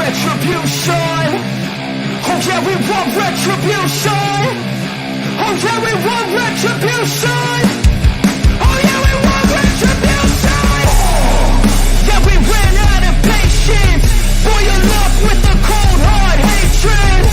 retribution. Oh yeah, we want retribution. Oh yeah, we want retribution. Oh yeah, we want retribution. Yeah, we ran out of patience. Boil up with the cold hard hatred.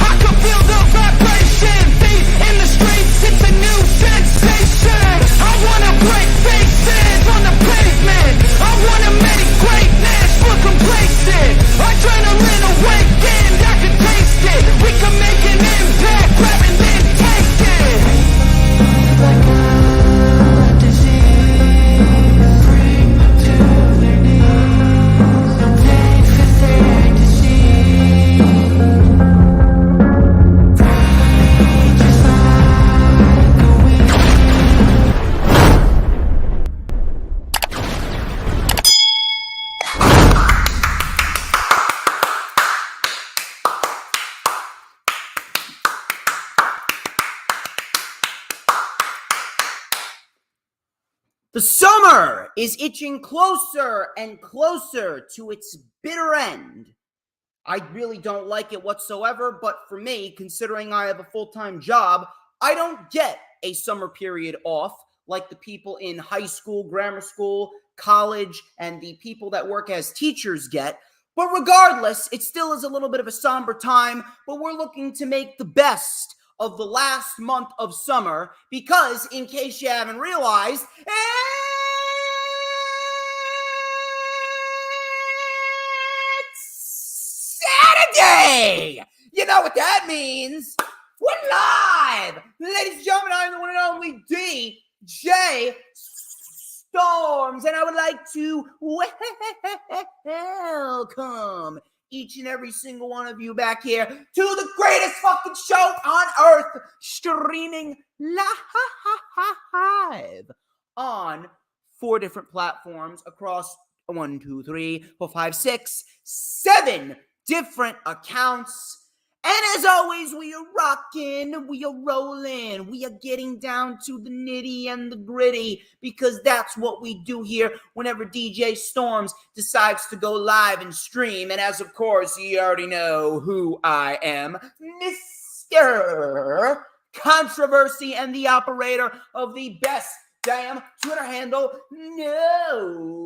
I can feel the vibration. Feet in the streets, it's a new sensation. I wanna break faces on the pavement. I wanna make greatness look complacent. Adrenaline awakened, I can taste it. We can make an impact, grab and then take it. Like a disease, bring them to their knees. No pain for their disease. Rage is like a weed. The summer is itching closer and closer to its bitter end. I really don't like it whatsoever, but for me, considering I have a full-time job, I don't get a summer period off like the people in high school, grammar school, college, and the people that work as teachers get. But regardless, it still is a little bit of a somber time, but we're looking to make the best of the last month of summer because, in case you haven't realized, it's Saturday! You know what that means. We're live! Ladies and gentlemen, I'm the one and only DJ Storms, and I would like to welcome each and every single one of you back here to the greatest fucking show on earth, streaming live on 4 different platforms across 1, 2, 3, 4, 5, 6, 7 different accounts. And as always, we are rocking, we are rolling, we are getting down to the nitty and the gritty because that's what we do here whenever DJ Storms decides to go live and stream. And as of course, you already know who I am, Mr. Controversy and the operator of the best damn Twitter handle, no.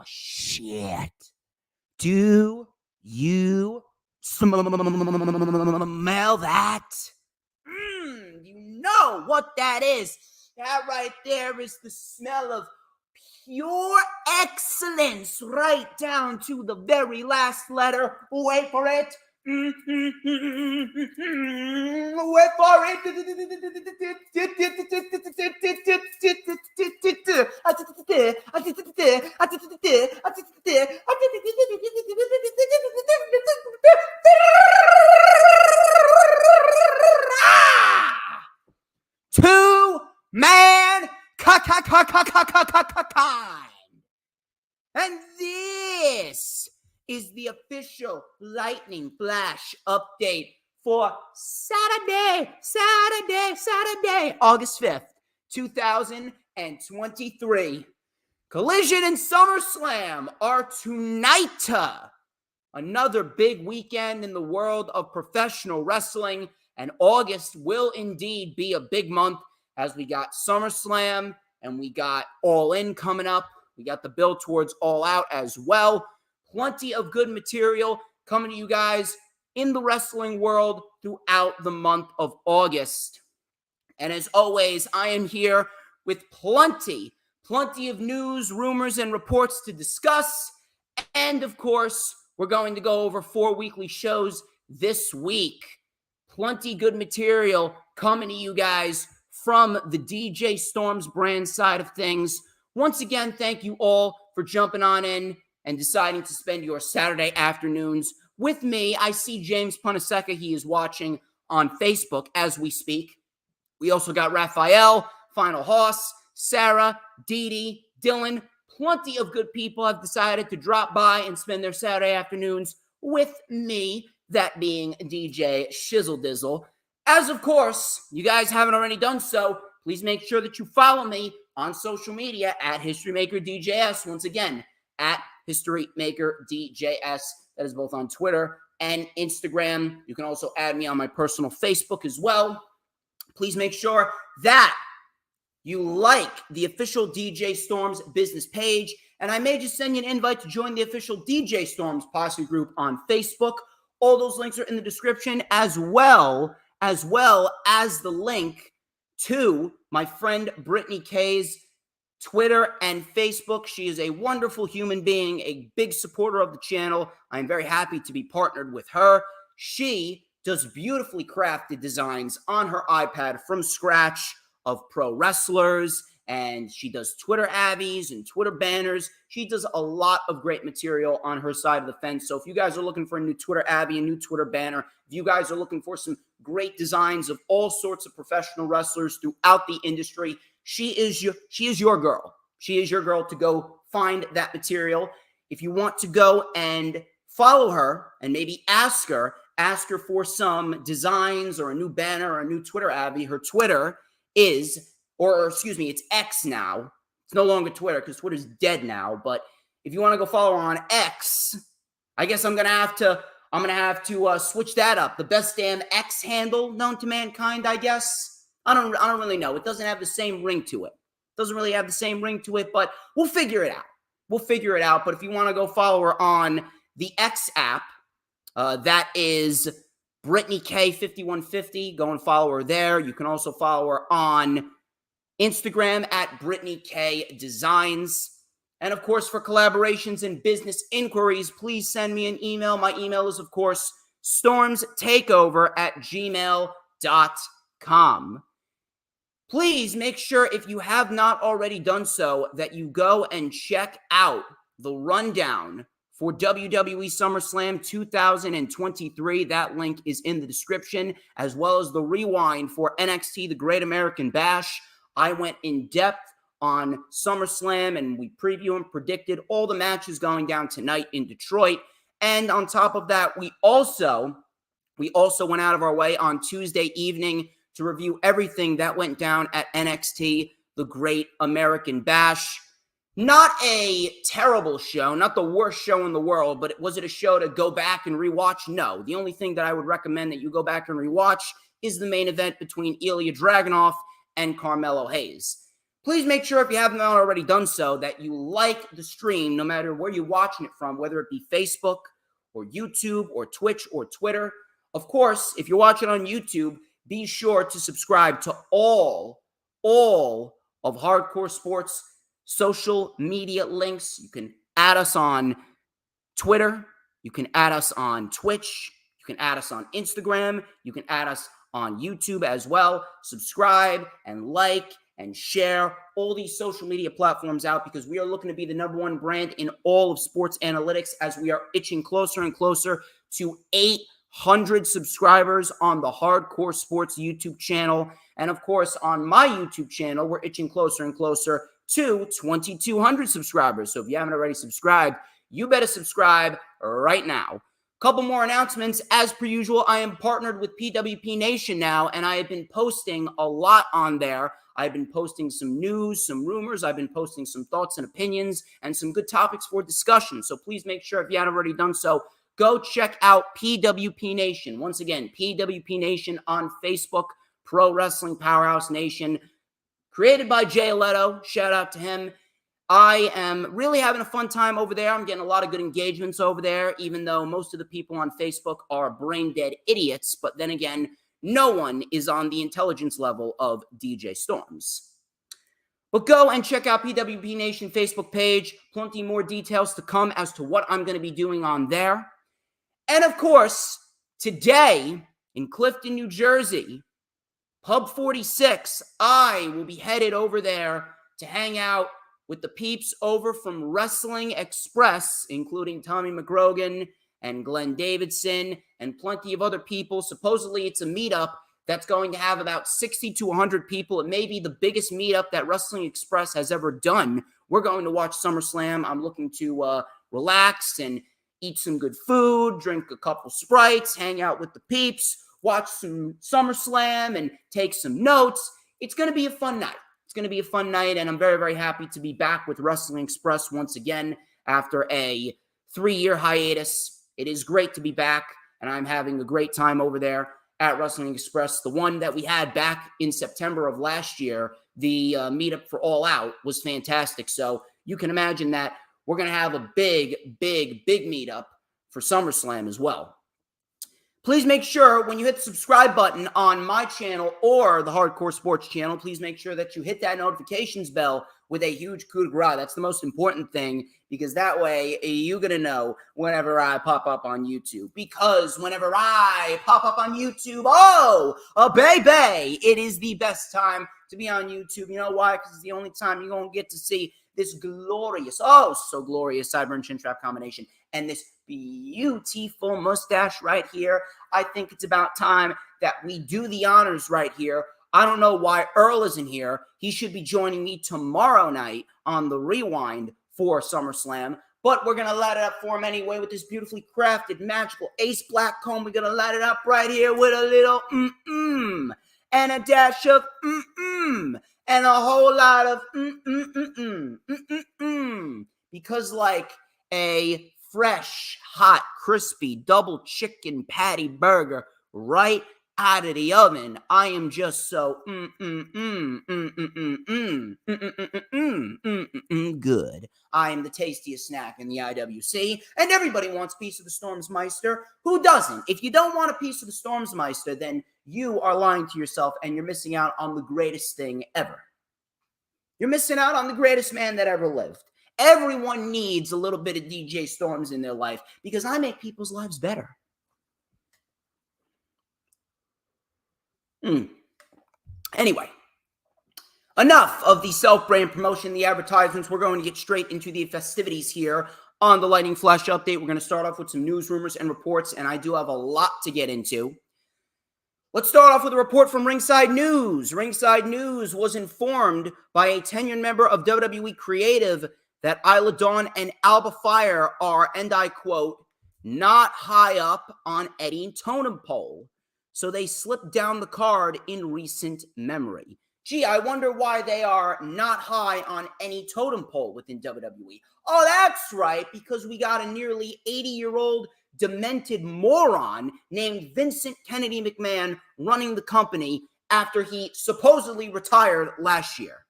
Shit. Do you smell that? You know what that is. That right there is the smell of pure excellence, right down to the very last letter. Wait for it. Wait for it. Two-man kind. And this is the official Lightning Flash update for Saturday, August 5th, 2023. Collision and SummerSlam are tonight. Another big weekend in the world of professional wrestling, and August will indeed be a big month as we got SummerSlam and we got All In coming up. We got the build towards All Out as well. Plenty of good material coming to you guys in the wrestling world throughout the month of August. And as always, I am here with plenty of news, rumors, and reports to discuss. And of course, we're going to go over 4 weekly shows this week. Plenty good material coming to you guys from the DJ Storms brand side of things. Once again, thank you all for jumping on in and deciding to spend your Saturday afternoons with me. I see James Punaseca. He is watching on Facebook as we speak. We also got Raphael, Final Hoss, Sarah, Dee Dee, Dylan. Plenty of good people have decided to drop by and spend their Saturday afternoons with me, that being DJ Shizzle Dizzle. As of course, you guys haven't already done so, please make sure that you follow me on social media at HistoryMakerDJS. Once again, at HistoryMakerDJS. That is both on Twitter and Instagram. You can also add me on my personal Facebook as well. Please make sure that you like the official DJ Storms business page, and I may just send you an invite to join the official DJ Storms Posse group on Facebook. All those links are in the description, as well as the link to my friend Brittany K's Twitter and Facebook. She is a wonderful human being, a big supporter of the channel. I'm very happy to be partnered with her. She does beautifully crafted designs on her iPad from scratch of pro wrestlers, and she does Twitter abbeys and Twitter banners. She does a lot of great material on her side of the fence. So if you guys are looking for a new Twitter abbey, a new Twitter banner, if you guys are looking for some great designs of all sorts of professional wrestlers throughout the industry, she is your girl. She is your girl to go find that material. If you want to go and follow her and maybe ask her for some designs or a new banner or a new Twitter abbey, her Twitter is, it's X now. It's no longer Twitter because Twitter's dead now. But if you want to go follow her on X, I guess I'm gonna have to switch that up. The best damn X handle known to mankind, I guess. I don't really know. It doesn't have the same ring to it. Doesn't really have the same ring to it, but we'll figure it out. But if you want to go follow her on the X app, that is Brittany K5150. Go and follow her there. You can also follow her on Instagram at Brittany K Designs. And of course, for collaborations and business inquiries, please send me an email. My email is, of course, StormsTakeOver@gmail.com. Please make sure, if you have not already done so, that you go and check out the rundown for WWE SummerSlam 2023. That link is in the description, as well as the rewind for NXT, the Great American Bash. I went in depth on SummerSlam, and we preview and predicted all the matches going down tonight in Detroit. And on top of that, we also went out of our way on Tuesday evening to review everything that went down at NXT, the Great American Bash. Not a terrible show, not the worst show in the world, but was it a show to go back and rewatch? No. The only thing that I would recommend that you go back and rewatch is the main event between Ilya Dragunov and Carmelo Hayes. Please make sure, if you haven't already done so, that you like the stream no matter where you're watching it from, whether it be Facebook or YouTube or Twitch or Twitter. Of course, if you're watching on YouTube, be sure to subscribe to all of Hardcore Sports social media links. You can add us on Twitter. You can add us on Twitch. You can add us on Instagram. You can add us on YouTube as well. Subscribe and like and share all these social media platforms out, because we are looking to be the #1 brand in all of sports analytics, as we are itching closer and closer to 800 subscribers on the Hardcore Sports YouTube channel. And of course, on my YouTube channel, we're itching closer and closer to 2,200 subscribers. So if you haven't already subscribed, you better subscribe right now. Couple more announcements. As per usual, I am partnered with PWP Nation now, and I have been posting a lot on there. I've been posting some news, some rumors. I've been posting some thoughts and opinions and some good topics for discussion. So please make sure, if you haven't already done so, go check out PWP Nation. Once again, PWP Nation on Facebook, Pro Wrestling Powerhouse Nation, created by Jay Leto. Shout out to him. I am really having a fun time over there. I'm getting a lot of good engagements over there, even though most of the people on Facebook are brain-dead idiots. But then again, no one is on the intelligence level of DJ Storms. But go and check out PWP Nation Facebook page. Plenty more details to come as to what I'm going to be doing on there. And of course, today in Clifton, New Jersey, Pub 46, I will be headed over there to hang out with the peeps over from Wrestling Express, including Tommy McGrogan and Glenn Davidson and plenty of other people. Supposedly it's a meetup that's going to have about 60 to 100 people. It may be the biggest meetup that Wrestling Express has ever done. We're going to watch SummerSlam. I'm looking to relax and eat some good food, drink a couple Sprites, hang out with the peeps, watch some SummerSlam, and take some notes. It's going to be a fun night. It's going to be a fun night, and I'm very, very happy to be back with Wrestling Express once again after a 3-year hiatus. It is great to be back, and I'm having a great time over there at Wrestling Express. The one that we had back in September of last year, the meetup for All Out, was fantastic. So you can imagine that we're going to have a big, big, big meetup for SummerSlam as well. Please make sure when you hit the subscribe button on my channel or the Hardcore Sports channel, please make sure that you hit that notifications bell with a huge coup de grace. That's the most important thing, because that way you're going to know whenever I pop up on YouTube. Because whenever I pop up on YouTube, baby, it is the best time to be on YouTube. You know why? Because it's the only time you're going to get to see this glorious, so glorious sideburn chin strap combination and this beautiful mustache right here. I think it's about time that we do the honors right here. I don't know why Earl isn't here. He should be joining me tomorrow night on the Rewind for SummerSlam. But we're going to light it up for him anyway with this beautifully crafted, magical ace black comb. We're going to light it up right here with a little and a dash of and a whole lot of because like a fresh, hot, crispy double chicken patty burger right out of the oven, I am just so good. I am the tastiest snack in the IWC, and everybody wants a piece of the StormsMeister. Who doesn't? If you don't want a piece of the StormsMeister, then you are lying to yourself, and you're missing out on the greatest thing ever. You're missing out on the greatest man that ever lived. Everyone needs a little bit of DJ Storms in their life, because I make people's lives better. Anyway, enough of the self-brand promotion, the advertisements. We're going to get straight into the festivities here on the Lightning Flash Update. We're going to start off with some news, rumors, and reports, and I do have a lot to get into. Let's start off with a report from Ringside News. Ringside News was informed by a tenured member of WWE Creative that Isla Dawn and Alba Fire are, and I quote, not high up on any totem pole. So they slipped down the card in recent memory. Gee, I wonder why they are not high on any totem pole within WWE. Oh, that's right, because we got a nearly 80-year-old demented moron named Vincent Kennedy McMahon running the company after he supposedly retired last year.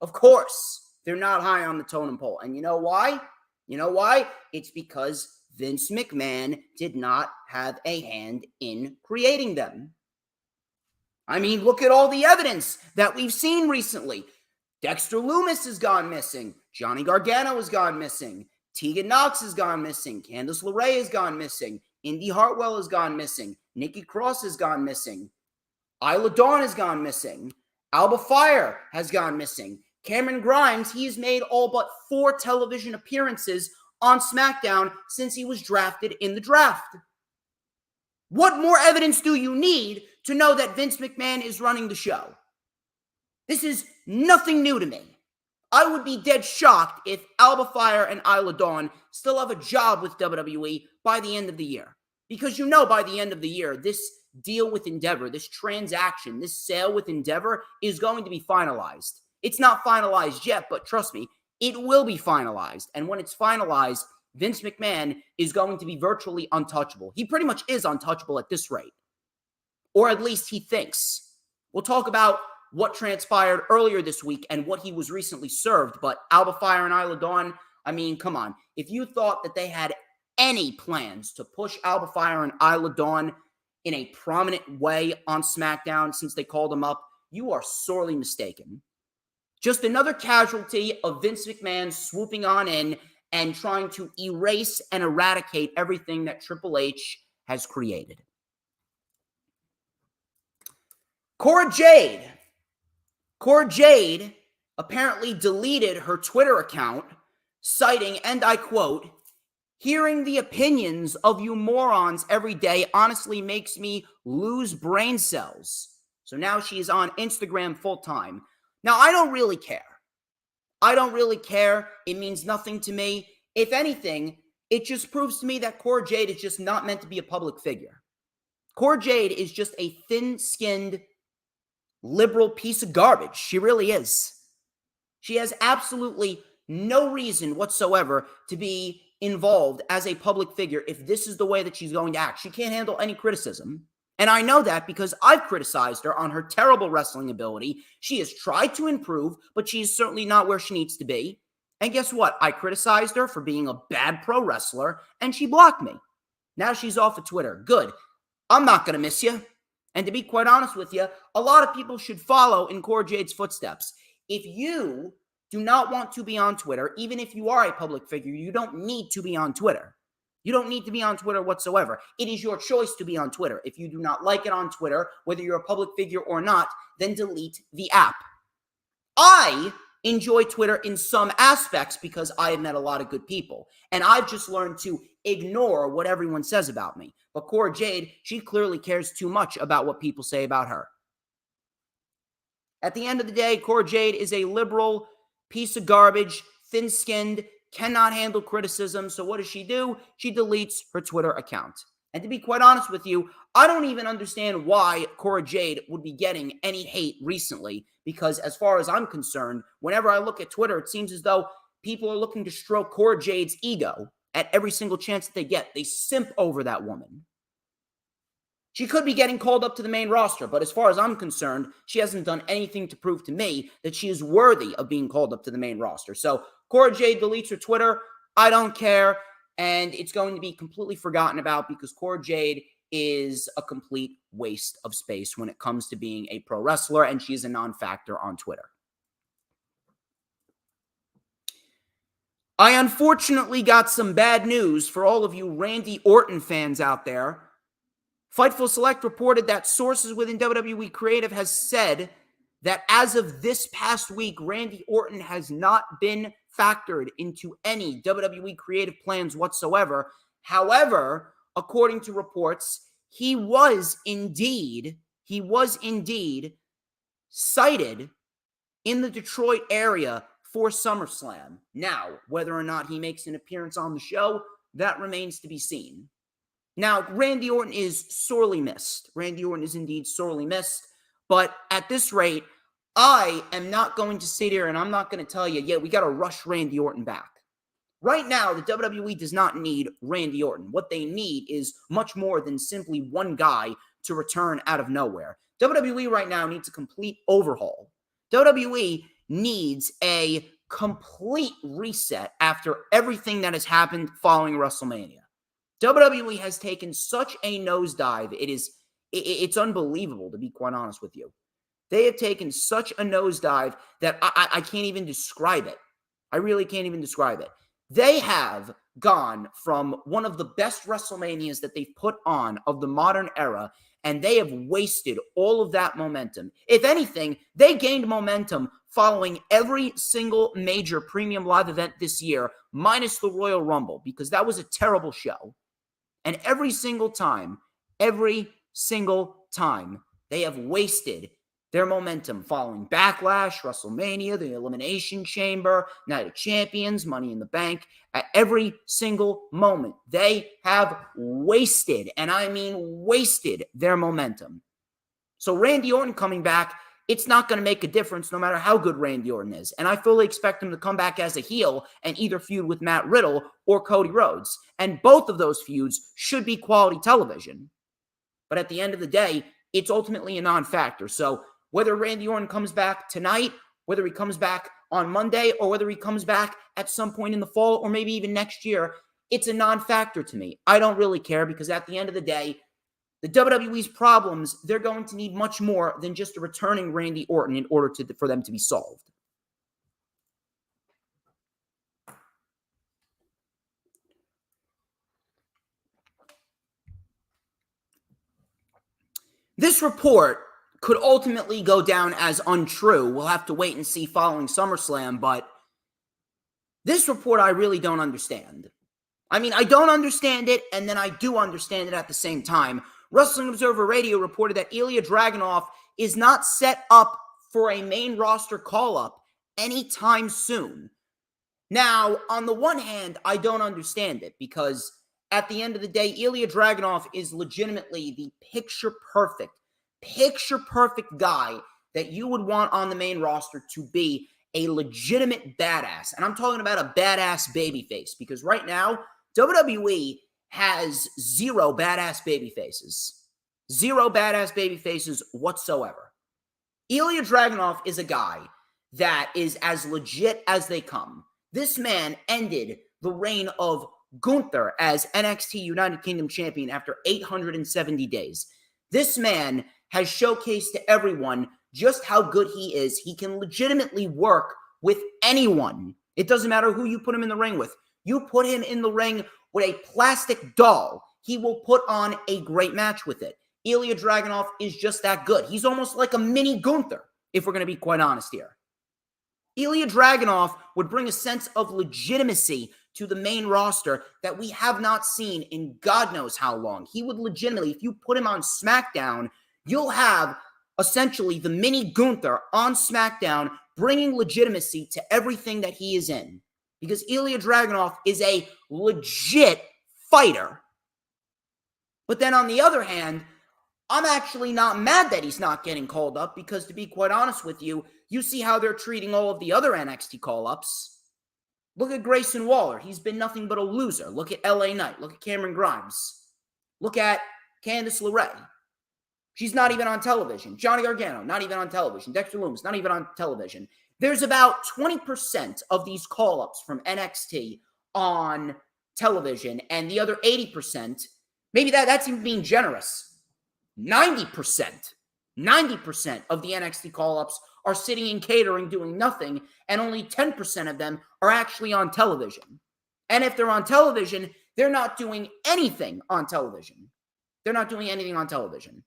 Of course, they're not high on the totem pole. And you know why? You know why? It's because Vince McMahon did not have a hand in creating them. I mean, look at all the evidence that we've seen recently. Dexter Lumis has gone missing. Johnny Gargano has gone missing. Tegan Knox has gone missing. Candice LeRae has gone missing. Indy Hartwell has gone missing. Nikki Cross has gone missing. Isla Dawn has gone missing. Alba Fire has gone missing. Cameron Grimes, he's made all but 4 television appearances on SmackDown since he was drafted in the draft. What more evidence do you need to know that Vince McMahon is running the show? This is nothing new to me. I would be dead shocked if Alba Fire and Isla Dawn still have a job with WWE by the end of the year. Because you know by the end of the year, this deal with Endeavor, this transaction, this sale with Endeavor is going to be finalized. It's not finalized yet, but trust me, it will be finalized. And when it's finalized, Vince McMahon is going to be virtually untouchable. He pretty much is untouchable at this rate. Or at least he thinks. We'll talk about what transpired earlier this week and what he was recently served. But Alba Fire and Isla Dawn, I mean, come on. If you thought that they had any plans to push Alba Fire and Isla Dawn in a prominent way on SmackDown since they called them up, you are sorely mistaken. Just another casualty of Vince McMahon swooping on in and trying to erase and eradicate everything that Triple H has created. Cora Jade apparently deleted her Twitter account, citing, and I quote, Hearing the opinions of you morons every day honestly makes me lose brain cells. So now she is on Instagram full time. Now, I don't really care. I don't really care. It means nothing to me. If anything, it just proves to me that Cora Jade is just not meant to be a public figure. Cora Jade is just a thin-skinned, liberal piece of garbage. She really is. She has absolutely no reason whatsoever to be involved as a public figure if this is the way that she's going to act. She can't handle any criticism. And I know that because I've criticized her on her terrible wrestling ability. She has tried to improve, but she's certainly not where she needs to be. And guess what? I criticized her for being a bad pro wrestler, and she blocked me. Now she's off of Twitter. Good. I'm not going to miss you. And to be quite honest with you, a lot of people should follow in Cora Jade's footsteps. If you do not want to be on Twitter, even if you are a public figure, you don't need to be on Twitter. You don't need to be on Twitter whatsoever. It is your choice to be on Twitter. If you do not like it on Twitter, whether you're a public figure or not, then delete the app. I enjoy Twitter in some aspects because I have met a lot of good people. And I've just learned to ignore what everyone says about me. But Cora Jade, she clearly cares too much about what people say about her. At the end of the day, Cora Jade is a liberal piece of garbage, thin-skinned, cannot handle criticism. So what does she do? She deletes her Twitter account. And to be quite honest with you, I don't even understand why Cora Jade would be getting any hate recently, because as far as I'm concerned, whenever I look at Twitter, it seems as though people are looking to stroke Cora Jade's ego at every single chance that they get. They simp over that woman. She could be getting called up to the main roster, but as far as I'm concerned, she hasn't done anything to prove to me that she is worthy of being called up to the main roster. So Cora Jade deletes her Twitter. I don't care, and it's going to be completely forgotten about because Cora Jade is a complete waste of space when it comes to being a pro wrestler, and she's a non-factor on Twitter. I unfortunately got some bad news for all of you Randy Orton fans out there. Fightful Select reported that sources within WWE Creative has said that as of this past week, Randy Orton has not been factored into any WWE Creative plans whatsoever. However, according to reports, he was indeed cited in the Detroit area for SummerSlam. Now, whether or not he makes an appearance on the show, that remains to be seen. Now, Randy Orton is sorely missed. Randy Orton is indeed sorely missed. But at this rate, I am not going to sit here and I'm not going to tell you, yeah, we got to rush Randy Orton back. Right now, the WWE does not need Randy Orton. What they need is much more than simply one guy to return out of nowhere. WWE right now needs a complete overhaul. WWE needs a complete reset after everything that has happened following WrestleMania. WWE has taken such a nosedive. It's unbelievable, to be quite honest with you. They have taken such a nosedive that I can't even describe it. I really can't even describe it. They have gone from one of the best WrestleManias that they've put on of the modern era, and they have wasted all of that momentum. If anything, they gained momentum following every single major premium live event this year, minus the Royal Rumble, because that was a terrible show. And every single time, they have wasted their momentum following Backlash, WrestleMania, the Elimination Chamber, Night of Champions, Money in the Bank. At every single moment, they have wasted, and I mean wasted, their momentum. So Randy Orton coming back, it's not going to make a difference no matter how good Randy Orton is. And I fully expect him to come back as a heel and either feud with Matt Riddle or Cody Rhodes. And both of those feuds should be quality television. But at the end of the day, it's ultimately a non-factor. So whether Randy Orton comes back tonight, whether he comes back on Monday, or whether he comes back at some point in the fall or maybe even next year, it's a non-factor to me. I don't really care because at the end of the day, the WWE's problems, they're going to need much more than just a returning Randy Orton in order for them to be solved. This report could ultimately go down as untrue. We'll have to wait and see following SummerSlam, but this report I really don't understand. I mean, I don't understand it, and then I do understand it at the same time. Wrestling Observer Radio reported that Ilya Dragunov is not set up for a main roster call-up anytime soon. Now, on the one hand, I don't understand it because at the end of the day, Ilya Dragunov is legitimately the picture-perfect guy that you would want on the main roster to be a legitimate badass. And I'm talking about a badass babyface because right now, WWE has zero badass babyfaces. Zero badass babyfaces whatsoever. Ilya Dragunov is a guy that is as legit as they come. This man ended the reign of Gunther as NXT United Kingdom champion after 870 days. This man has showcased to everyone just how good he is. He can legitimately work with anyone. It doesn't matter who you put him in the ring with. You put him in the ring with a plastic doll, he will put on a great match with it. Ilya Dragunov is just that good. He's almost like a mini Gunther, if we're going to be quite honest here. Ilya Dragunov would bring a sense of legitimacy to the main roster that we have not seen in God knows how long. He would legitimately, if you put him on SmackDown, you'll have essentially the mini Gunther on SmackDown bringing legitimacy to everything that he is in. Because Ilya Dragunov is a legit fighter. But then on the other hand, I'm actually not mad that he's not getting called up because, to be quite honest with you, you see how they're treating all of the other NXT call-ups. Look at Grayson Waller. He's been nothing but a loser. Look at LA Knight. Look at Cameron Grimes. Look at Candice LeRae. She's not even on television. Johnny Gargano, not even on television. Dexter Lumis, not even on television. There's about 20% of these call-ups from NXT on television, and the other 80%, maybe that's even being generous. 90% of the NXT call-ups are sitting in catering doing nothing, and only 10% of them are actually on television. And if they're on television, they're not doing anything on television. They're not doing anything on television.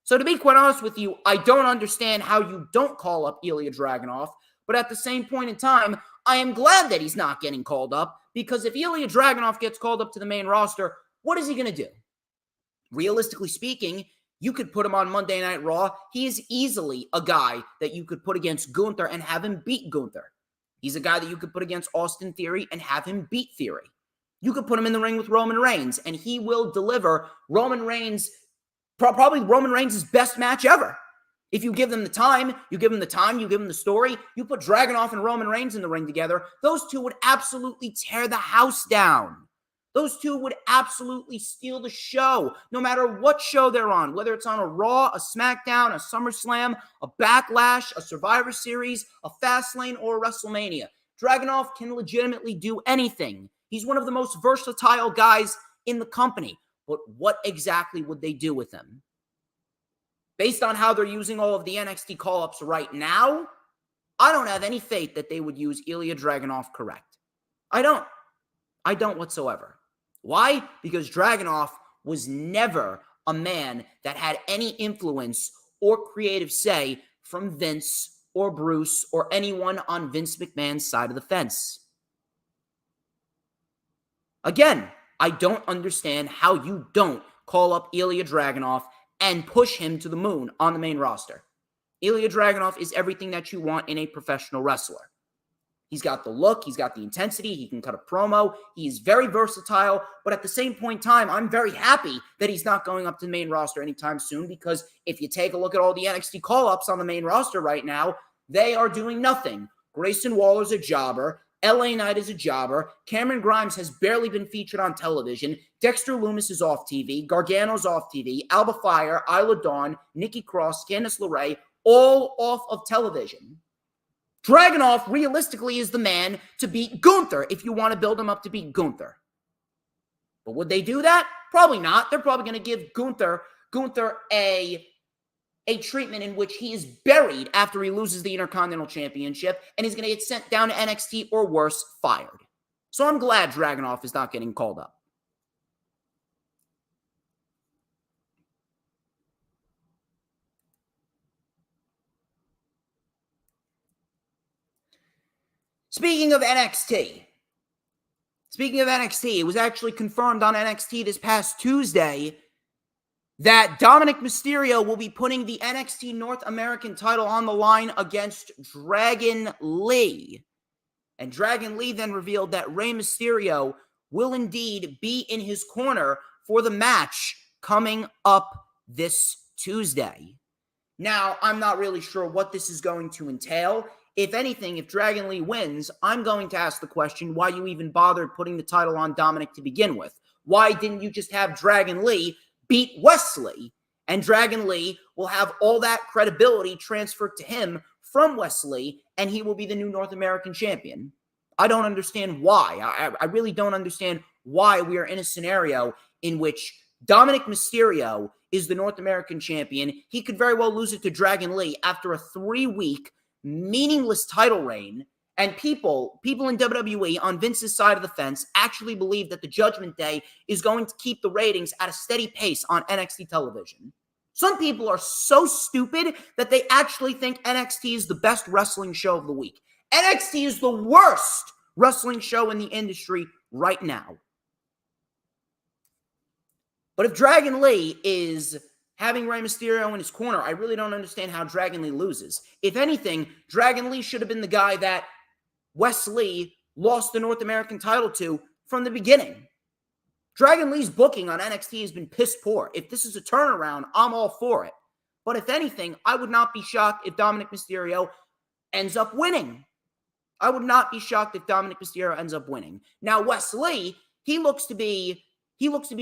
So to be quite honest with you, I don't understand how you don't call up Ilya Dragunov, but at the same point in time, I am glad that he's not getting called up, because if Ilya Dragunov gets called up to the main roster, what is he going to do? Realistically speaking, you could put him on Monday Night Raw. He is easily a guy that you could put against Gunther and have him beat Gunther. He's a guy that you could put against Austin Theory and have him beat Theory. You could put him in the ring with Roman Reigns, and he will deliver Roman Reigns, probably Roman Reigns' best match ever. If you give them the time, you give them the story, you put Dragunov and Roman Reigns in the ring together, those two would absolutely tear the house down. Those two would absolutely steal the show, no matter what show they're on, whether it's on a Raw, a SmackDown, a SummerSlam, a Backlash, a Survivor Series, a Fastlane, or a WrestleMania. Dragunov can legitimately do anything. He's one of the most versatile guys in the company. But what exactly would they do with him? Based on how they're using all of the NXT call-ups right now, I don't have any faith that they would use Ilya Dragunov correct. I don't whatsoever. Why? Because Dragunov was never a man that had any influence or creative say from Vince or Bruce or anyone on Vince McMahon's side of the fence. Again, I don't understand how you don't call up Ilya Dragunov and push him to the moon on the main roster. Ilya Dragunov is everything that you want in a professional wrestler. He's got the look, he's got the intensity, he can cut a promo, he's very versatile, but at the same point in time, I'm very happy that he's not going up to the main roster anytime soon, because if you take a look at all the NXT call-ups on the main roster right now, they are doing nothing. Grayson Waller's a jobber, LA Knight is a jobber, Cameron Grimes has barely been featured on television, Dexter Lumis is off TV, Gargano's off TV, Alba Fire, Isla Dawn, Nikki Cross, Candice LeRae, all off of television. Dragunov, realistically, is the man to beat Gunther if you want to build him up to beat Gunther. But would they do that? Probably not. They're probably going to give Gunther a treatment in which he is buried after he loses the Intercontinental Championship, and he's going to get sent down to NXT or worse, fired. So I'm glad Dragunov is not getting called up. Speaking of NXT, Speaking of NXT, it was actually confirmed on NXT this past Tuesday that Dominic Mysterio will be putting the NXT North American title on the line against Dragon Lee. And Dragon Lee then revealed that Rey Mysterio will indeed be in his corner for the match coming up this Tuesday. Now, I'm not really sure what this is going to entail. If anything, if Dragon Lee wins, I'm going to ask the question why you even bothered putting the title on Dominic to begin with. Why didn't you just have Dragon Lee beat Wesley? And Dragon Lee will have all that credibility transferred to him from Wesley, and he will be the new North American champion. I don't understand why. I really don't understand why we are in a scenario in which Dominic Mysterio is the North American champion. He could very well lose it to Dragon Lee after a 3-week meaningless title reign. And people in WWE on Vince's side of the fence actually believe that the Judgment Day is going to keep the ratings at a steady pace on NXT television. Some people are so stupid that they actually think NXT is the best wrestling show of the week. NXT is the worst wrestling show in the industry right now. But if Dragon Lee is having Rey Mysterio in his corner, I really don't understand how Dragon Lee loses. If anything, Dragon Lee should have been the guy that Wesley lost the North American title to from the beginning. Dragon Lee's booking on NXT has been piss poor. If this is a turnaround, I'm all for it. But if anything, I would not be shocked if Dominic Mysterio ends up winning. I would not be shocked if Dominic Mysterio ends up winning. Now, Wesley, he looks to be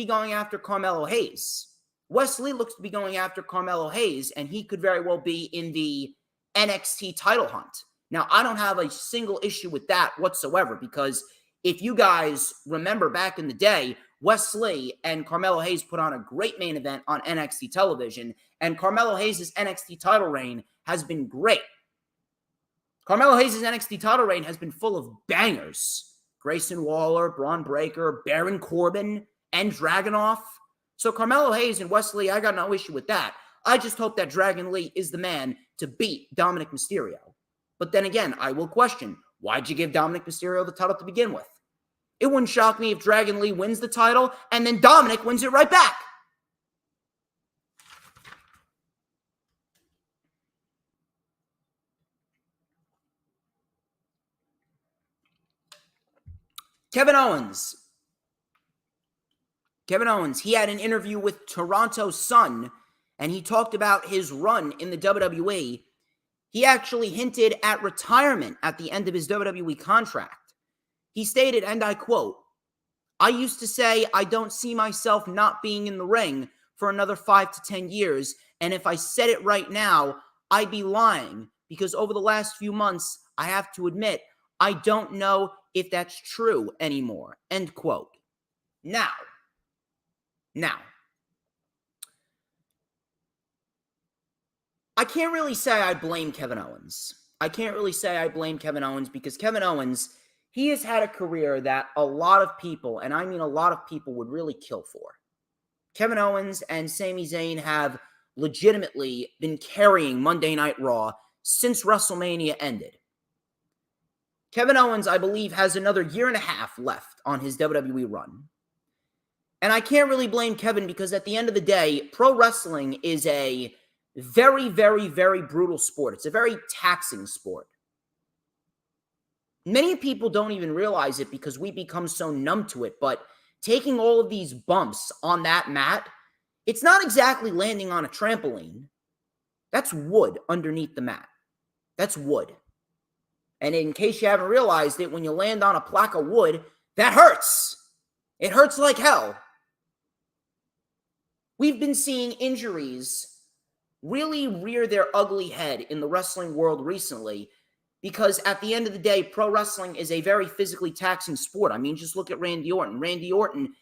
going after Carmelo Hayes. Wesley looks to be going after Carmelo Hayes, and he could very well be in the NXT title hunt. Now, I don't have a single issue with that whatsoever, because if you guys remember back in the day, Wesley and Carmelo Hayes put on a great main event on NXT television, and Carmelo Hayes' NXT title reign has been great. Carmelo Hayes' NXT title reign has been full of bangers. Grayson Waller, Braun Breaker, Baron Corbin, and Dragunov. So Carmelo Hayes and Wesley, I got no issue with that. I just hope that Dragon Lee is the man to beat Dominic Mysterio. But then again, I will question, why'd you give Dominic Mysterio the title to begin with? It wouldn't shock me if Dragon Lee wins the title and then Dominic wins it right back. Kevin Owens, he had an interview with Toronto Sun, and he talked about his run in the WWE. He actually hinted at retirement at the end of his WWE contract. He stated, and I quote, "I used to say I don't see myself not being in the ring for another 5 to 10 years, and if I said it right now, I'd be lying, because over the last few months, I have to admit, I don't know if that's true anymore." End quote. Now, I can't really say I blame Kevin Owens. Because Kevin Owens, he has had a career that a lot of people, and I mean a lot of people, would really kill for. Kevin Owens and Sami Zayn have legitimately been carrying Monday Night Raw since WrestleMania ended. Kevin Owens, I believe, has another 1.5 years left on his WWE run. And I can't really blame Kevin, because at the end of the day, pro wrestling is a very, very, very brutal sport. It's a very taxing sport. Many people don't even realize it because we become so numb to it, but taking all of these bumps on that mat, it's not exactly landing on a trampoline. That's wood underneath the mat. That's wood. And in case you haven't realized it, when you land on a plaque of wood, that hurts. It hurts like hell. We've been seeing injuries really rear their ugly head in the wrestling world recently, because at the end of the day, pro wrestling is a very physically taxing sport. I mean, just look at Randy Orton. Randy Orton,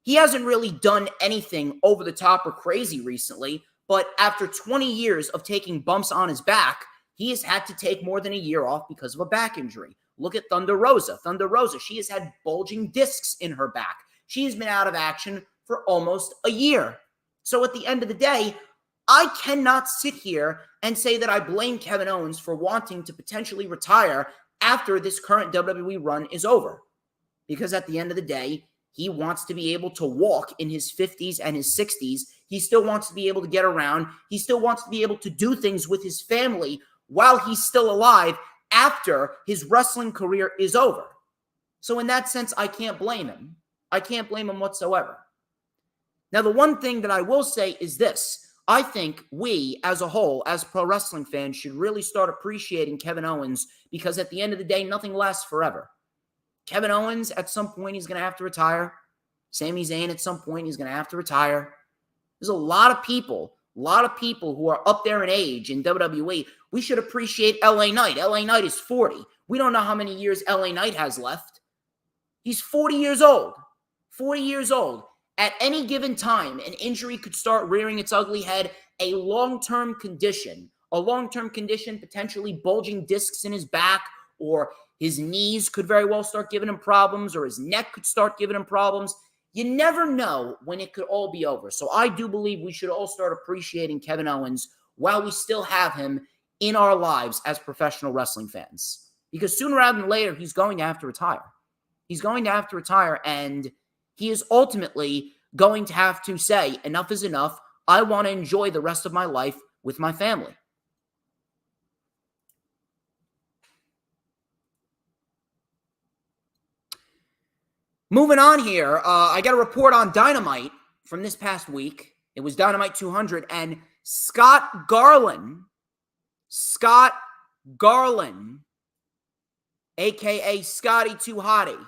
he hasn't really done anything over the top or crazy recently, but after 20 years of taking bumps on his back, he has had to take more than a year off because of a back injury. Look at Thunder Rosa. Thunder Rosa, she has had bulging discs in her back. She has been out of action for almost a year. So at the end of the day, I cannot sit here and say that I blame Kevin Owens for wanting to potentially retire after this current WWE run is over. because at the end of the day, he wants to be able to walk in his 50s and his 60s. He still wants to be able to get around. He still wants to be able to do things with his family while he's still alive after his wrestling career is over. So in that sense, I can't blame him. I can't blame him whatsoever. Now, the one thing that I will say is this. I think we, as a whole, as pro wrestling fans, should really start appreciating Kevin Owens, because at the end of the day, nothing lasts forever. Kevin Owens, at some point, he's going to have to retire. Sami Zayn, at some point, he's going to have to retire. There's a lot of people who are up there in age in WWE. We should appreciate LA Knight. LA Knight is 40. We don't know how many years LA Knight has left. He's 40 years old. 40 years old. At any given time, an injury could start rearing its ugly head. A long-term condition, potentially bulging discs in his back, or his knees could very well start giving him problems, or his neck could start giving him problems. You never know when it could all be over. So I do believe we should all start appreciating Kevin Owens while we still have him in our lives as professional wrestling fans. Because sooner rather than later, he's going to have to retire. He's going to have to retire, and he is ultimately going to have to say, enough is enough. I want to enjoy the rest of my life with my family. Moving on here, I got a report on Dynamite from this past week. It was Dynamite 200, and Scott Garland, a.k.a. Scotty Too Hotty,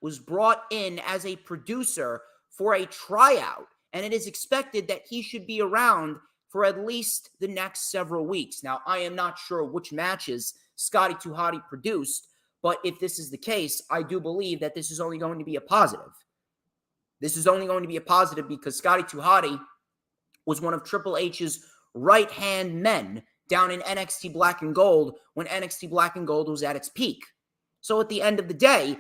was brought in as a producer for a tryout, and it is expected that he should be around for at least the next several weeks. Now, I am not sure which matches Scotty Too Hotty produced, but if this is the case, I do believe that this is only going to be a positive. This is only going to be a positive because Scotty Too Hotty was one of Triple H's right-hand men down in NXT Black and Gold when NXT Black and Gold was at its peak. So at the end of the day,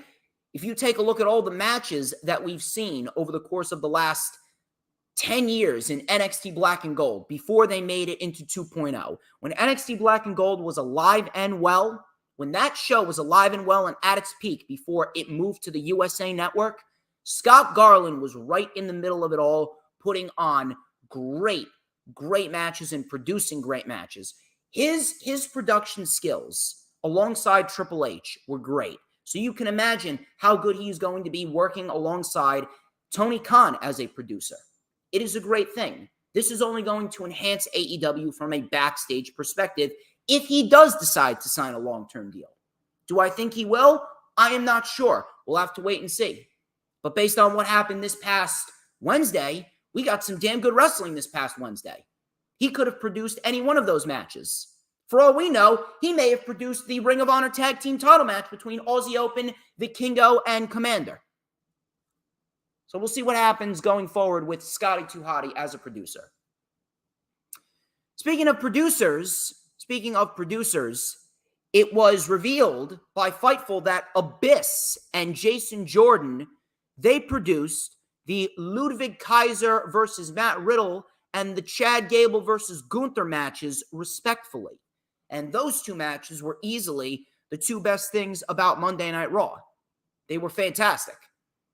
if you take a look at all the matches that we've seen over the course of the last 10 years in NXT Black and Gold, before they made it into 2.0, when NXT Black and Gold was alive and well, when that show was alive and well and at its peak before it moved to the USA Network, Scott Garland was right in the middle of it all, putting on great matches and producing great matches. His production skills alongside Triple H were great. So you can imagine how good he's going to be working alongside Tony Khan as a producer. It is a great thing. This is only going to enhance AEW from a backstage perspective if he does decide to sign a long-term deal. Do I think he will? I am not sure. We'll have to wait and see. But based on what happened this past Wednesday, we got some damn good wrestling this past Wednesday. He could have produced any one of those matches. For all we know, he may have produced the Ring of Honor Tag Team title match between Aussie Open, Vikingo, and Commander. So we'll see what happens going forward with Scotty Too Hotty as a producer. Speaking of producers, it was revealed by Fightful that Abyss and Jason Jordan, they produced the Ludwig Kaiser versus Matt Riddle and the Chad Gable versus Gunther matches, respectfully. And those two matches were easily the two best things about Monday Night Raw. They were fantastic.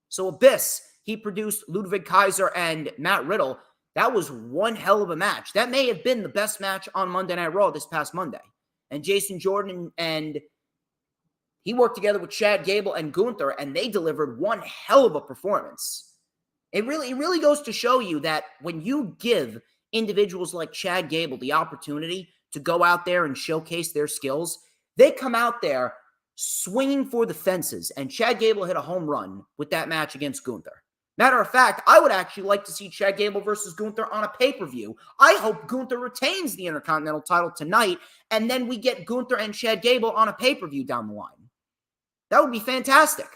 So Abyss, he produced Ludwig Kaiser and Matt Riddle. That was one hell of a match. That may have been the best match on Monday Night Raw this past Monday. And Jason Jordan and he worked together with Chad Gable and Gunther, and they delivered one hell of a performance. It really goes to show you that when you give individuals like Chad Gable the opportunity to go out there and showcase their skills, they come out there swinging for the fences, and Chad Gable hit a home run with that match against Gunther. Matter of fact, I would actually like to see Chad Gable versus Gunther on a pay-per-view. I hope Gunther retains the Intercontinental title tonight, and then we get Gunther and Chad Gable on a pay-per-view down the line. That would be fantastic.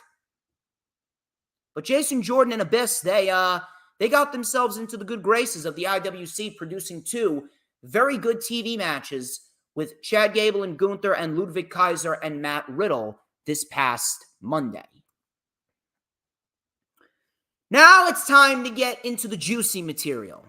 But Jason Jordan and Abyss, they got themselves into the good graces of the IWC, producing two very good TV matches with Chad Gable and Gunther and Ludwig Kaiser and Matt Riddle this past Monday. Now it's time to get into the juicy material.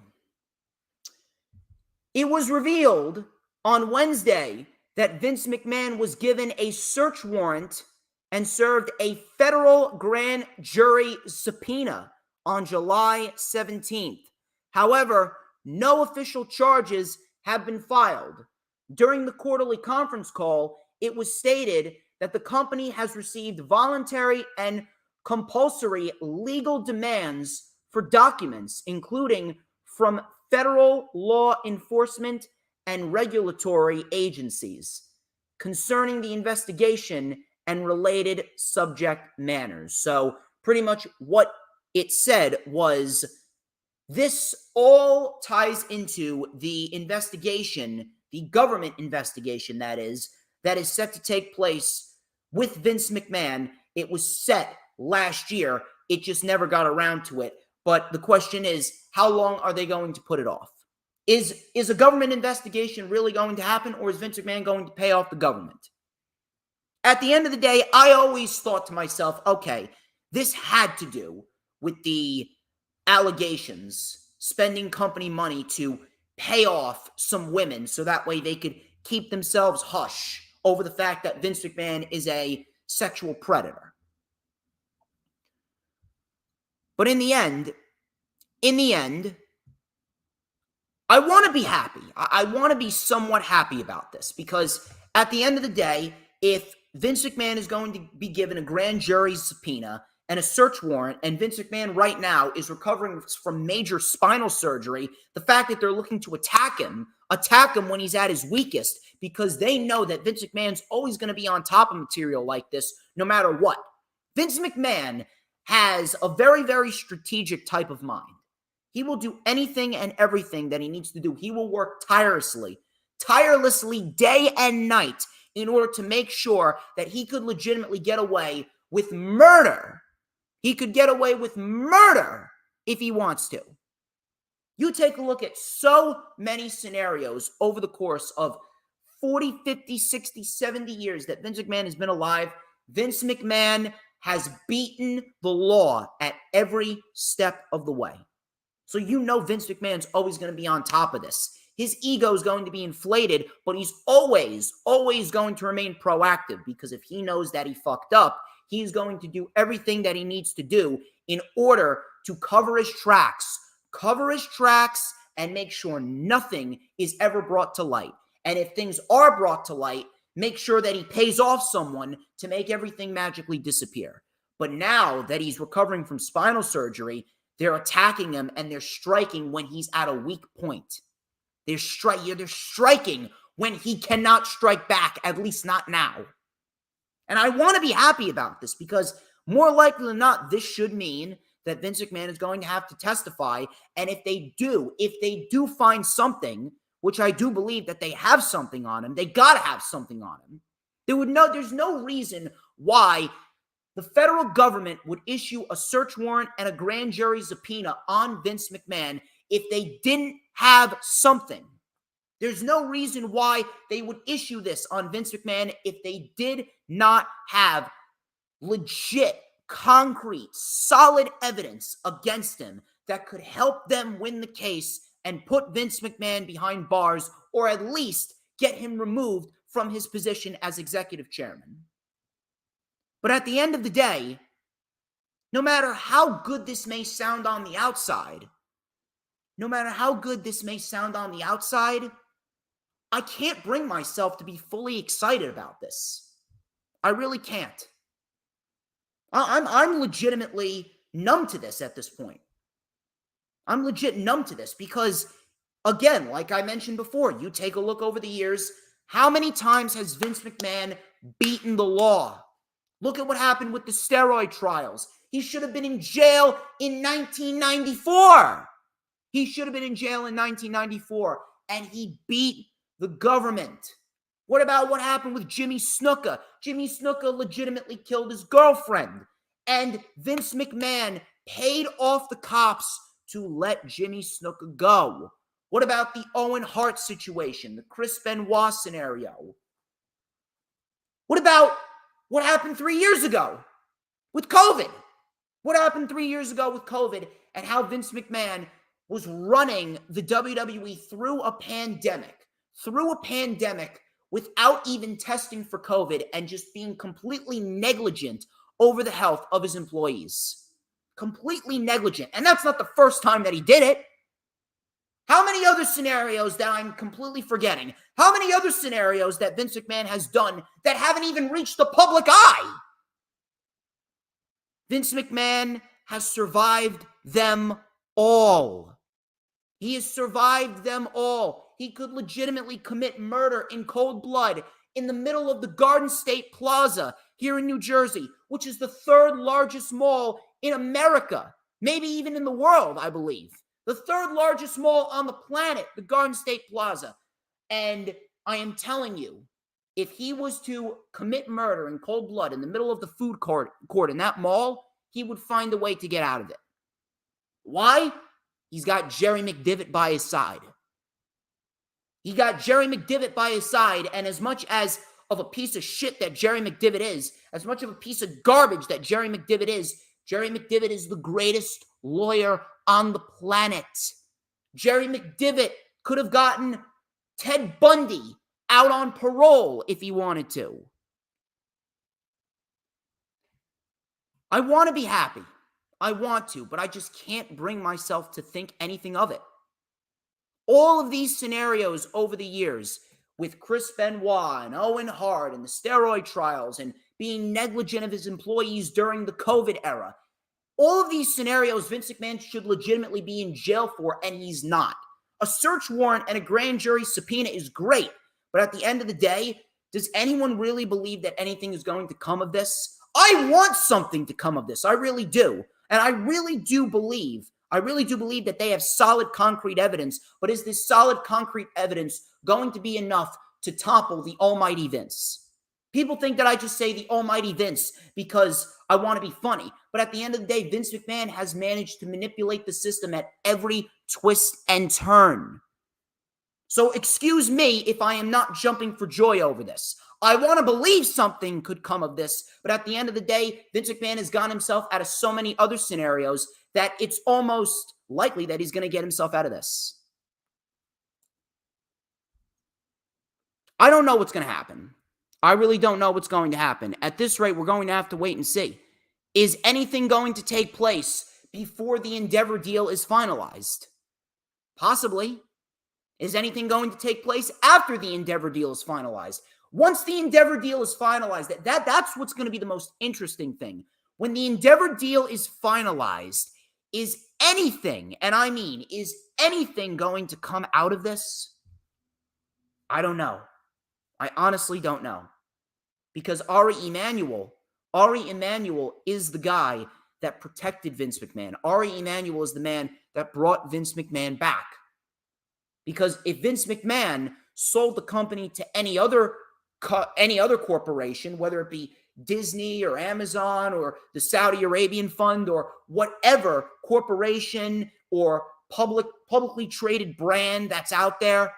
It was revealed on Wednesday that Vince McMahon was given a search warrant and served a federal grand jury subpoena on July 17th. However, no official charges have been filed. During the quarterly conference call, it was stated that the company has received voluntary and compulsory legal demands for documents, including from federal law enforcement and regulatory agencies, concerning the investigation and related subject matters. So pretty much what it said was this all ties into the investigation, the government investigation that is set to take place with Vince McMahon. It was set last year. It just never got around to it. But the question is, how long are they going to put it off? Is a government investigation really going to happen, or is Vince McMahon going to pay off the government? At the end of the day, I always thought to myself, okay, this had to do with the allegations, spending company money to pay off some women so that way they could keep themselves hush over the fact that Vince McMahon is a sexual predator. But in the end, I want to be happy. I want to be somewhat happy about this, because at the end of the day, if Vince McMahon is going to be given a grand jury subpoena and a search warrant, and Vince McMahon right now is recovering from major spinal surgery, the fact that they're looking to attack him when he's at his weakest, because they know that Vince McMahon's always going to be on top of material like this no matter what. Vince McMahon has a very, very strategic type of mind. He will do anything and everything that he needs to do. He will work tirelessly day and night in order to make sure that he could legitimately get away with murder. He could get away with murder if he wants to. You take a look at so many scenarios over the course of 40, 50, 60, 70 years that Vince McMahon has been alive. Vince McMahon has beaten the law at every step of the way. So you know Vince McMahon's always going to be on top of this. His ego is going to be inflated, but he's always going to remain proactive, because if he knows that he fucked up, he's going to do everything that he needs to do in order to cover his tracks, and make sure nothing is ever brought to light. And if things are brought to light, make sure that he pays off someone to make everything magically disappear. But now that he's recovering from spinal surgery, they're attacking him and they're striking when he's at a weak point. They're striking when he cannot strike back, at least not now. And I want to be happy about this, because more likely than not, this should mean that Vince McMahon is going to have to testify. And if they do find something, which I do believe that they have something on him, they got to have something on him. There's no reason why the federal government would issue a search warrant and a grand jury subpoena on Vince McMahon if they didn't have something. There's no reason why they would issue this on Vince McMahon if they did not have legit, concrete, solid evidence against him that could help them win the case and put Vince McMahon behind bars, or at least get him removed from his position as executive chairman. But at the end of the day, no matter how good this may sound on the outside, I can't bring myself to be fully excited about this. I really can't. I'm legitimately numb to this at this point. I'm legit numb to this because, again, like I mentioned before, you take a look over the years, how many times has Vince McMahon beaten the law? Look at what happened with the steroid trials. He should have been in jail in 1994. And he beat the government. What about what happened with Jimmy Snuka? Jimmy Snuka legitimately killed his girlfriend, and Vince McMahon paid off the cops to let Jimmy Snuka go. What about the Owen Hart situation, the Chris Benoit scenario? What about what happened 3 years ago with COVID? And how Vince McMahon was running the WWE through a pandemic without even testing for COVID and just being completely negligent over the health of his employees. Completely negligent. And that's not the first time that he did it. How many other scenarios that I'm completely forgetting? How many other scenarios that Vince McMahon has done that haven't even reached the public eye? Vince McMahon has survived them all. He has survived them all. He could legitimately commit murder in cold blood in the middle of the Garden State Plaza here in New Jersey, which is the third largest mall in America, maybe even in the world, I believe. The third largest mall on the planet, the Garden State Plaza. And I am telling you, if he was to commit murder in cold blood in the middle of the food court in that mall, he would find a way to get out of it. Why? He's got Jerry McDevitt by his side. He got Jerry McDevitt by his side, and as much as of a piece of shit that Jerry McDevitt is, as much of a piece of garbage that Jerry McDevitt is the greatest lawyer on the planet. Jerry McDevitt could have gotten Ted Bundy out on parole if he wanted to. I want to be happy. I want to, but I just can't bring myself to think anything of it. All of these scenarios over the years with Chris Benoit and Owen Hart and the steroid trials and being negligent of his employees during the COVID era, all of these scenarios Vince McMahon should legitimately be in jail for, and he's not. A search warrant and a grand jury subpoena is great, but at the end of the day, does anyone really believe that anything is going to come of this? I want something to come of this. I really do. And I really do believe that they have solid concrete evidence, but is this solid concrete evidence going to be enough to topple the almighty Vince? People think that I just say the almighty Vince because I want to be funny. But at the end of the day, Vince McMahon has managed to manipulate the system at every twist and turn. So excuse me if I am not jumping for joy over this. I want to believe something could come of this, but at the end of the day, Vince McMahon has gotten himself out of so many other scenarios that it's almost likely that he's going to get himself out of this. I don't know what's going to happen. I really don't know what's going to happen. At this rate, we're going to have to wait and see. Is anything going to take place before the Endeavor deal is finalized? Possibly. Is anything going to take place after the Endeavor deal is finalized? Once the Endeavor deal is finalized, that's what's going to be the most interesting thing. When the Endeavor deal is finalized, is anything, and I mean, is anything going to come out of this? I don't know. I honestly don't know. Because Ari Emanuel is the guy that protected Vince McMahon. Ari Emanuel is the man that brought Vince McMahon back. Because if Vince McMahon sold the company to any other corporation, whether it be Disney or Amazon or the Saudi Arabian fund or whatever corporation or publicly traded brand that's out there,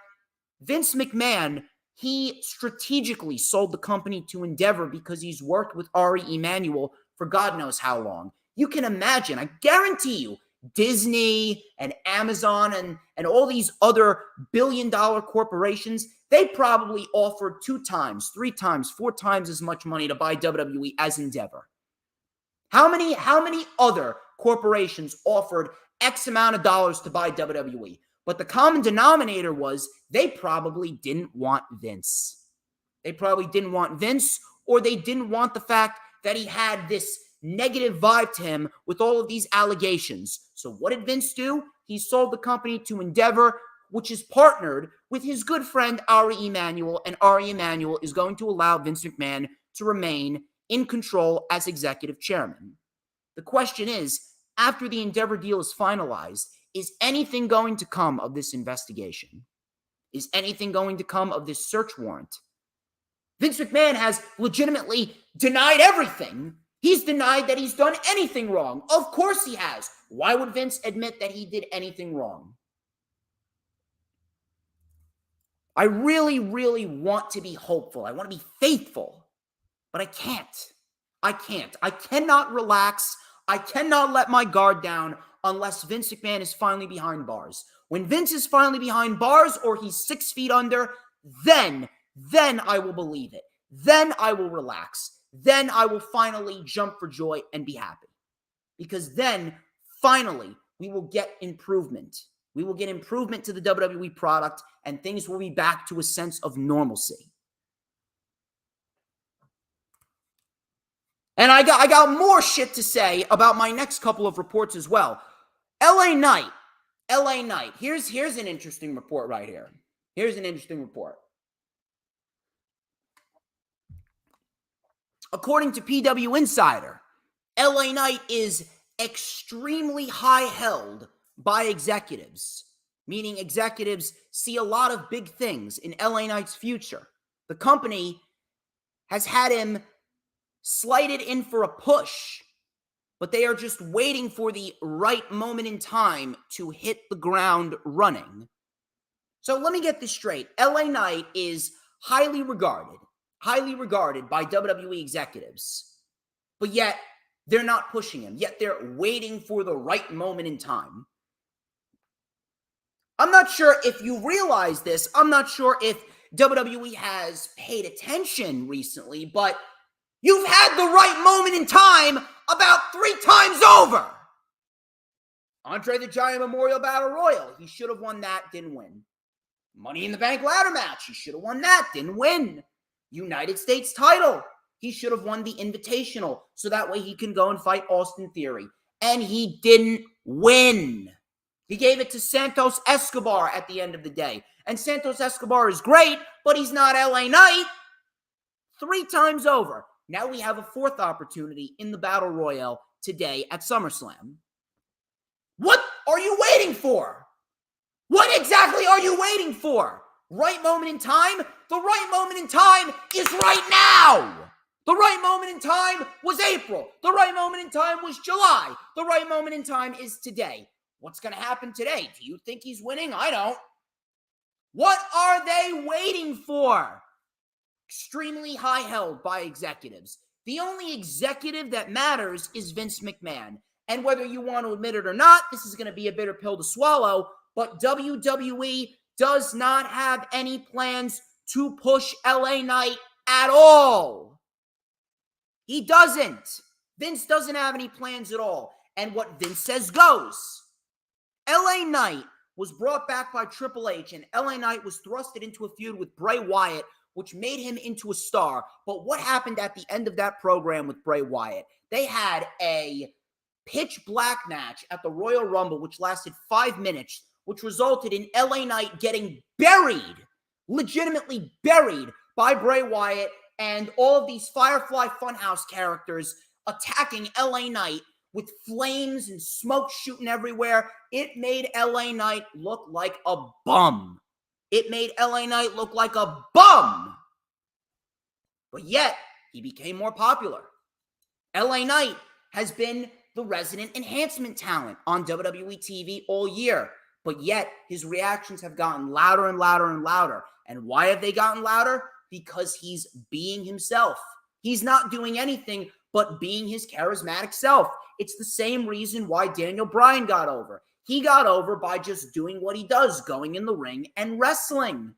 Vince McMahon, he strategically sold the company to Endeavor because he's worked with Ari Emanuel for God knows how long. You can imagine, I guarantee you, Disney and Amazon and all these other billion-dollar corporations, they probably offered 2 times, 3 times, 4 times as much money to buy WWE as Endeavor. How many other corporations offered X amount of dollars to buy WWE? But the common denominator was they probably didn't want Vince. They probably didn't want Vince, or they didn't want the fact that he had this negative vibe to him with all of these allegations. So what did Vince do? He sold the company to Endeavor, which is partnered with his good friend Ari Emanuel, and Ari Emanuel is going to allow Vince McMahon to remain in control as executive chairman. The question is, after the Endeavor deal is finalized, is anything going to come of this investigation? Is anything going to come of this search warrant? Vince McMahon has legitimately denied everything. He's denied that he's done anything wrong. Of course he has. Why would Vince admit that he did anything wrong? I really, really want to be hopeful. I want to be faithful, but I can't. I cannot relax. I cannot let my guard down unless Vince McMahon is finally behind bars. When Vince is finally behind bars or he's 6 feet under, then then I will believe it. Then I will relax. Then I will finally jump for joy and be happy. Because then, finally, we will get improvement. We will get improvement to the WWE product, and things will be back to a sense of normalcy. And I got more shit to say about my next couple of reports as well. LA Knight. Here's an interesting report right here. Here's an interesting report. According to PW Insider, LA Knight is extremely high held by executives, meaning executives see a lot of big things in LA Knight's future. The company has had him slighted in for a push, but they are just waiting for the right moment in time to hit the ground running. So let me get this straight. LA Knight is highly regarded by WWE executives, but yet they're not pushing him, yet they're waiting for the right moment in time. I'm not sure if you realize this. I'm not sure if WWE has paid attention recently, but you've had the right moment in time about 3 times over. Andre the Giant Memorial Battle Royal, he should have won that, didn't win. Money in the Bank ladder match, he should have won that, didn't win. United States title, he should have won the Invitational, so that way he can go and fight Austin Theory. And he didn't win. He gave it to Santos Escobar at the end of the day. And Santos Escobar is great, but he's not LA Knight. 3 times over. Now we have a 4th opportunity in the Battle Royale today at SummerSlam. What are you waiting for? What exactly are you waiting for? Right moment in time? The right moment in time is right now. The right moment in time was April. The right moment in time was July. The right moment in time is today. What's going to happen today? Do you think he's winning? I don't. What are they waiting for? Extremely high held by executives. The only executive that matters is Vince McMahon. And whether you want to admit it or not, this is going to be a bitter pill to swallow, but WWE does not have any plans to push LA Knight at all. He doesn't. Vince doesn't have any plans at all. And what Vince says goes. LA Knight was brought back by Triple H, and LA Knight was thrusted into a feud with Bray Wyatt, which made him into a star. But what happened at the end of that program with Bray Wyatt? They had a pitch black match at the Royal Rumble, which lasted 5 minutes, which resulted in LA Knight getting buried, legitimately buried by Bray Wyatt and all of these Firefly Funhouse characters attacking LA Knight with flames and smoke shooting everywhere. It made LA Knight look like a bum. It made LA Knight look like a bum. But yet, he became more popular. LA Knight has been the resident enhancement talent on WWE TV all year. But yet, his reactions have gotten louder and louder and louder. And why have they gotten louder? Because he's being himself. He's not doing anything but being his charismatic self. It's the same reason why Daniel Bryan got over. He got over by just doing what he does, going in the ring and wrestling.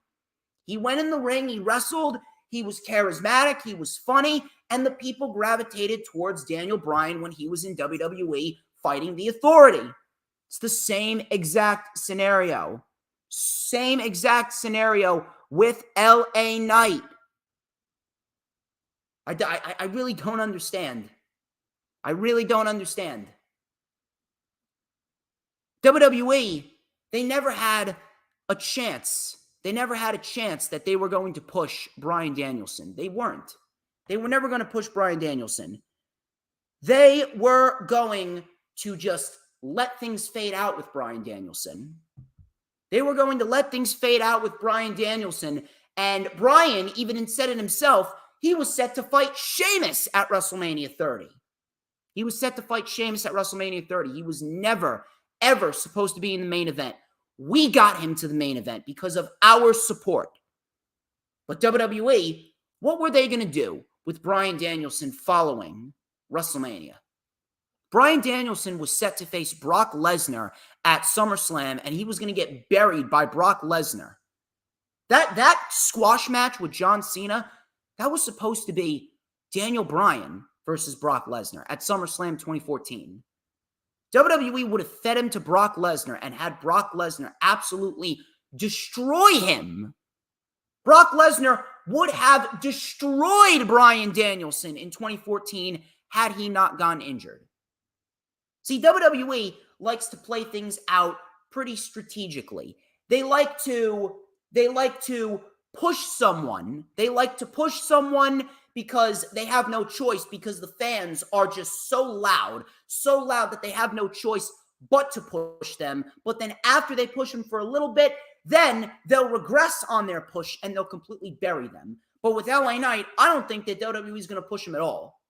He went in the ring, he wrestled, he was charismatic, he was funny, and the people gravitated towards Daniel Bryan when he was in WWE fighting the Authority. It's the same exact scenario. Same exact scenario with LA Knight. I really don't understand. I really don't understand. WWE, they never had a chance. They never had a chance that they were going to push Bryan Danielson. They weren't. They were never going to push Bryan Danielson. They were going to just let things fade out with Bryan Danielson. They were going to let things fade out with Bryan Danielson. And Bryan even said it himself, he was set to fight Sheamus at WrestleMania 30. He was set to fight Sheamus at WrestleMania 30. He was never, ever supposed to be in the main event. We got him to the main event because of our support. But WWE, what were they going to do with Bryan Danielson following WrestleMania? Bryan Danielson was set to face Brock Lesnar at SummerSlam, and he was going to get buried by Brock Lesnar. That squash match with John Cena, that was supposed to be Daniel Bryan versus Brock Lesnar at SummerSlam 2014. WWE would have fed him to Brock Lesnar and had Brock Lesnar absolutely destroy him. Brock Lesnar would have destroyed Bryan Danielson in 2014 had he not gotten injured. See, WWE likes to play things out pretty strategically. They like to push someone. They like to push someone because they have no choice, because the fans are just so loud that they have no choice but to push them. But then after they push them for a little bit, then they'll regress on their push and they'll completely bury them. But with LA Knight, I don't think that WWE is going to push him at all.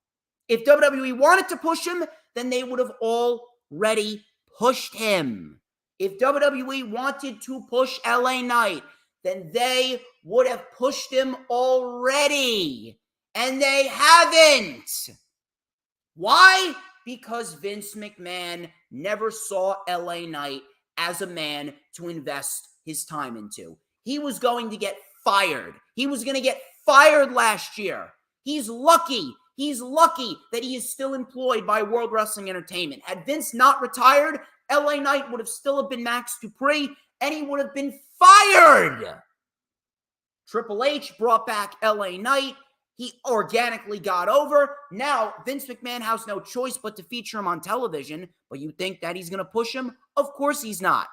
If WWE wanted to push him, then they would have already pushed him. If WWE wanted to push LA Knight, then they would have pushed him already. And they haven't. Why? Because Vince McMahon never saw LA Knight as a man to invest his time into. He was going to get fired. He was going to get fired last year. He's lucky that he is still employed by World Wrestling Entertainment. Had Vince not retired, LA Knight would have still have been Max Dupree, and he would have been fired. Triple H brought back LA Knight. He organically got over. Now, Vince McMahon has no choice but to feature him on television, but you think that he's going to push him? Of course he's not.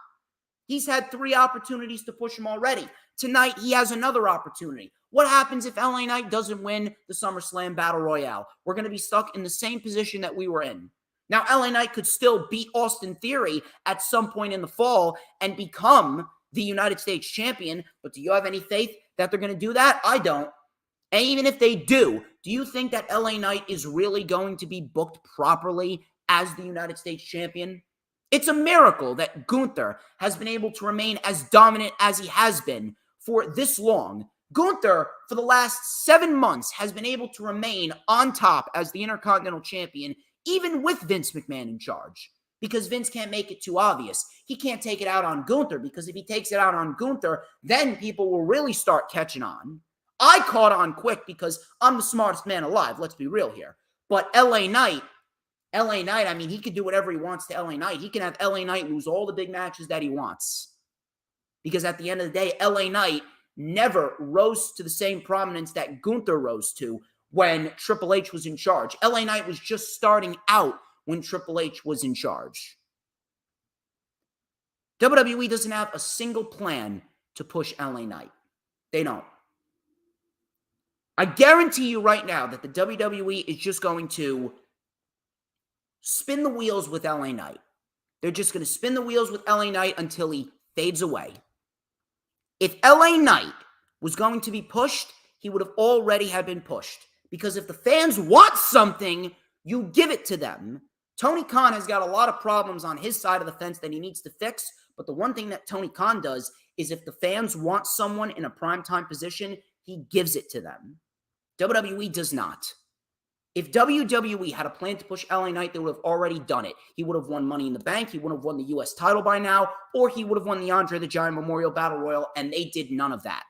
He's had 3 opportunities to push him already. Tonight, he has another opportunity. What happens if LA Knight doesn't win the SummerSlam Battle Royale? We're going to be stuck in the same position that we were in. Now, LA Knight could still beat Austin Theory at some point in the fall and become the United States champion, but do you have any faith that they're going to do that? I don't. And even if they do you think that LA Knight is really going to be booked properly as the United States champion? It's a miracle that Gunther has been able to remain as dominant as he has been for this long. Gunther, for the last 7 months, has been able to remain on top as the Intercontinental Champion, even with Vince McMahon in charge. Because Vince can't make it too obvious. He can't take it out on Gunther, because if he takes it out on Gunther, then people will really start catching on. I caught on quick because I'm the smartest man alive, let's be real here. But LA Knight, I mean, he could do whatever he wants to LA Knight. He can have LA Knight lose all the big matches that he wants. Because at the end of the day, LA Knight never rose to the same prominence that Gunther rose to when Triple H was in charge. LA Knight was just starting out when Triple H was in charge. WWE doesn't have a single plan to push LA Knight. They don't. I guarantee you right now that the WWE is just going to spin the wheels with LA Knight. They're just going to spin the wheels with LA Knight until he fades away. If LA Knight was going to be pushed, he would have already have been pushed. Because if the fans want something, you give it to them. Tony Khan has got a lot of problems on his side of the fence that he needs to fix. But the one thing that Tony Khan does is if the fans want someone in a primetime position, he gives it to them. WWE does not. If WWE had a plan to push LA Knight, they would have already done it. He would have won Money in the Bank. He would have won the U.S. title by now. Or he would have won the Andre the Giant Memorial Battle Royal, and they did none of that.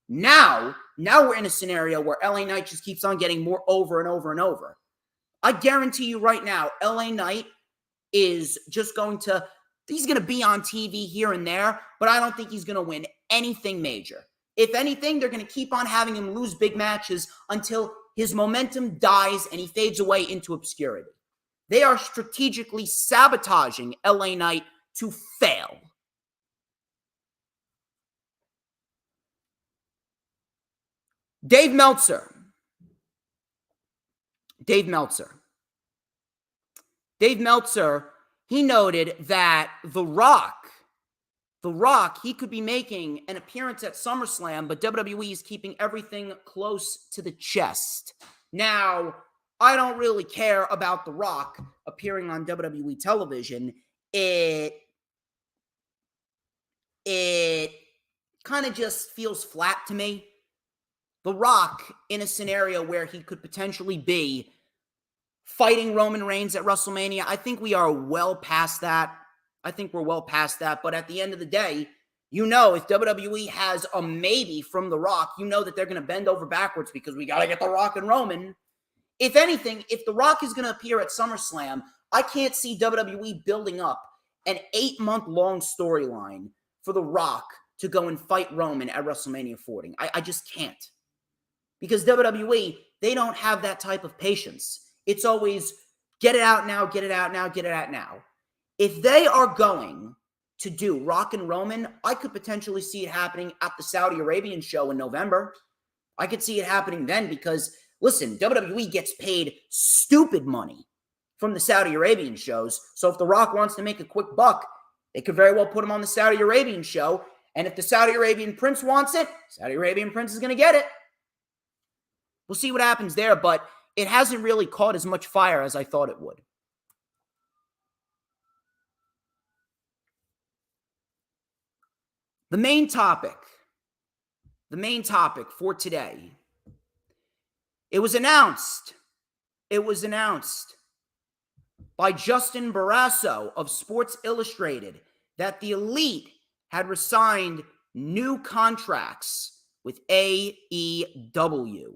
Now we're in a scenario where LA Knight just keeps on getting more over and over and over. I guarantee you right now, LA Knight is just he's going to be on TV here and there, but I don't think he's going to win anything major. If anything, they're going to keep on having him lose big matches until his momentum dies and he fades away into obscurity. They are strategically sabotaging LA Knight to fail. Dave Meltzer, he noted that The Rock, he could be making an appearance at SummerSlam, but WWE is keeping everything close to the chest. Now, I don't really care about The Rock appearing on WWE television. It kind of just feels flat to me. The Rock in a scenario where he could potentially be fighting Roman Reigns at WrestleMania, I think we are well past that. But at the end of the day, You know, if WWE has a maybe from The Rock, you know that they're going to bend over backwards because we got to get The Rock and Roman. If anything, if The Rock is going to appear at SummerSlam, I can't see WWE building up an 8-month-long storyline for The Rock to go and fight Roman at WrestleMania 40. I just can't. Because WWE, they don't have that type of patience. It's always, get it out now, get it out now, get it out now. If they are going to do Rock and Roman, I could potentially see it happening at the Saudi Arabian show in November. I could see it happening then because, listen, WWE gets paid stupid money from the Saudi Arabian shows. So if The Rock wants to make a quick buck, they could very well put him on the Saudi Arabian show. And if the Saudi Arabian prince wants it, Saudi Arabian prince is going to get it. We'll see what happens there, but it hasn't really caught as much fire as I thought it would. The main topic for today, it was announced by Justin Barrasso of Sports Illustrated that the Elite had resigned new contracts with AEW.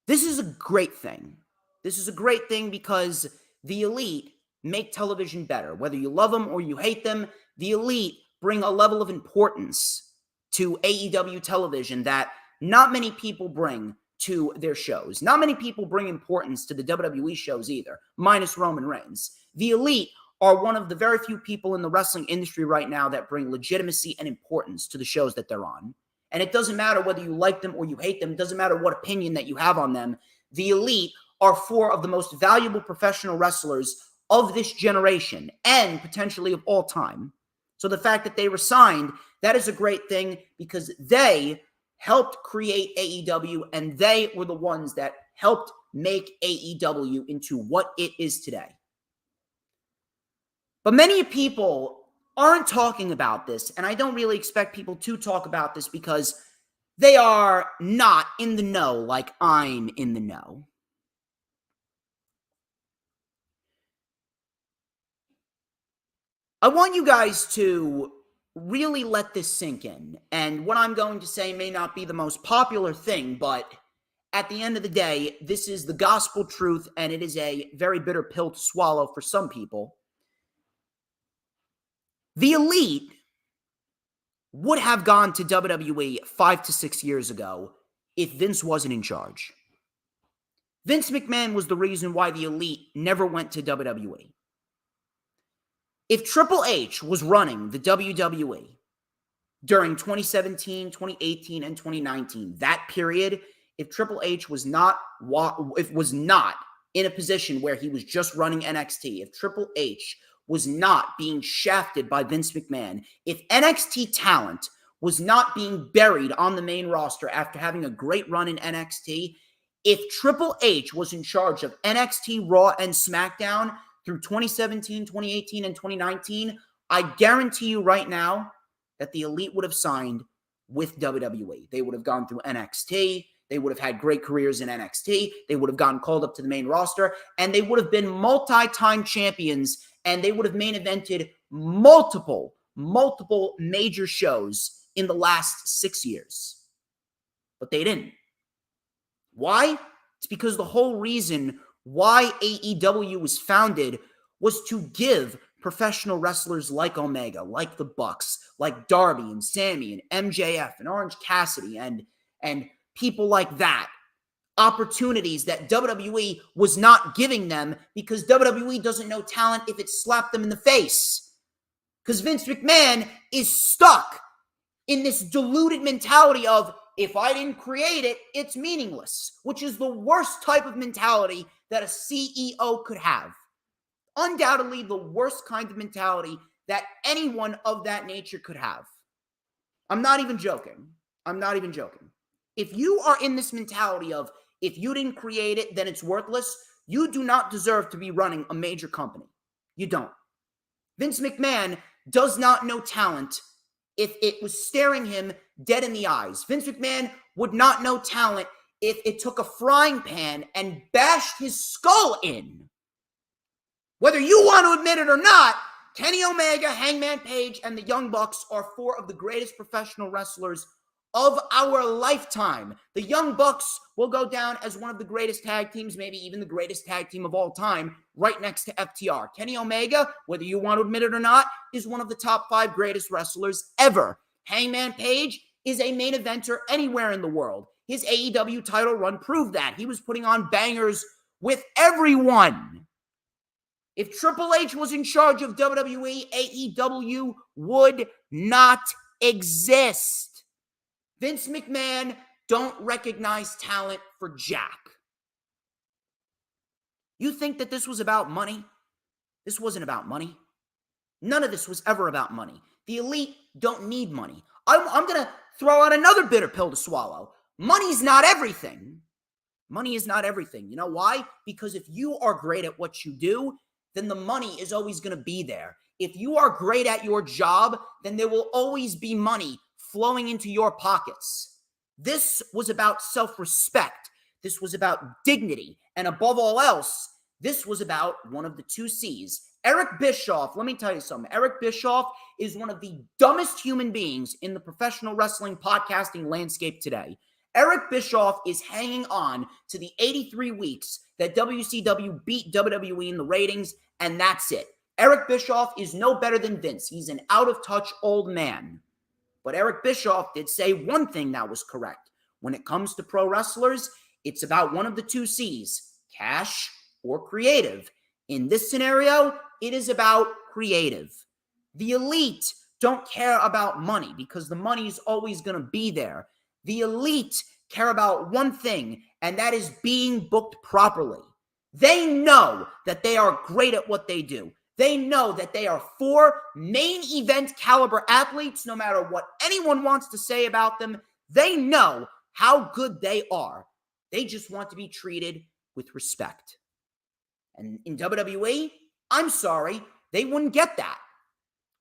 This is a great thing. This is a great thing because the Elite make television better. Whether you love them or you hate them, the Elite bring a level of importance to AEW television that not many people bring to their shows. Not many people bring importance to the WWE shows either, minus Roman Reigns. The Elite are one of the very few people in the wrestling industry right now that bring legitimacy and importance to the shows that they're on. And it doesn't matter whether you like them or you hate them. It doesn't matter what opinion that you have on them. The Elite are 4 of the most valuable professional wrestlers of this generation and potentially of all time. So the fact that they resigned, that is a great thing because they helped create AEW and they were the ones that helped make AEW into what it is today. But many people aren't talking about this, and I don't really expect people to talk about this because they are not in the know like I'm in the know. I want you guys to really let this sink in. And what I'm going to say may not be the most popular thing, but at the end of the day, this is the gospel truth, and it is a very bitter pill to swallow for some people. The Elite would have gone to WWE 5 to 6 years ago if Vince wasn't in charge. Vince McMahon was the reason why the Elite never went to WWE. If Triple H was running the WWE during 2017, 2018, and 2019, that period, if Triple H was not in a position where he was just running NXT, if Triple H was not being shafted by Vince McMahon, if NXT talent was not being buried on the main roster after having a great run in NXT, if Triple H was in charge of NXT, Raw, and SmackDown through 2017, 2018, and 2019, I guarantee you right now that the Elite would have signed with WWE. They would have gone through NXT. They would have had great careers in NXT. They would have gotten called up to the main roster, and they would have been multi-time champions, and they would have main evented multiple major shows in the last 6 years. But they didn't. Why? It's because the whole reason why AEW was founded was to give professional wrestlers like Omega, like the Bucks, like Darby and Sammy and MJF and Orange Cassidy and people like that opportunities that WWE was not giving them because WWE doesn't know talent if it slapped them in the face. Because Vince McMahon is stuck in this deluded mentality of, if I didn't create it, it's meaningless, which is the worst type of mentality that a CEO could have. Undoubtedly the worst kind of mentality that anyone of that nature could have. I'm not even joking. If you are in this mentality of, if you didn't create it, then it's worthless, you do not deserve to be running a major company. You don't. Vince McMahon does not know talent if it was staring him dead in the eyes. Vince McMahon would not know talent if it took a frying pan and bashed his skull in. Whether you want to admit it or not, Kenny Omega, Hangman Page, and the Young Bucks are four of the greatest professional wrestlers of our lifetime. The Young Bucks will go down as one of the greatest tag teams, maybe even the greatest tag team of all time, right next to FTR. Kenny Omega, whether you want to admit it or not, is one of the top 5 greatest wrestlers ever. Hangman Page is a main eventer anywhere in the world. His AEW title run proved that. He was putting on bangers with everyone. If Triple H was in charge of WWE, AEW would not exist. Vince McMahon don't recognize talent for jack. You think that this was about money? This wasn't about money. None of this was ever about money. The elite don't need money. I'm going to throw out another bitter pill to swallow. Money's not everything. Money is not everything. You know why? Because if you are great at what you do, then the money is always going to be there. If you are great at your job, then there will always be money flowing into your pockets. This was about self-respect. This was about dignity. And above all else, this was about one of the 2 C's. Eric Bischoff, let me tell you something. Eric Bischoff is one of the dumbest human beings in the professional wrestling podcasting landscape today. Eric Bischoff is hanging on to the 83 weeks that WCW beat WWE in the ratings, and that's it. Eric Bischoff is no better than Vince. He's an out-of-touch old man. But Eric Bischoff did say one thing that was correct. When it comes to pro wrestlers, it's about one of the 2 C's, cash or creative. In this scenario, it is about creative. The elite don't care about money because the money is always going to be there. The elite care about one thing, and that is being booked properly. They know that they are great at what they do. They know that they are 4 main event caliber athletes, no matter what anyone wants to say about them. They know how good they are. They just want to be treated with respect. And in WWE, I'm sorry, they wouldn't get that.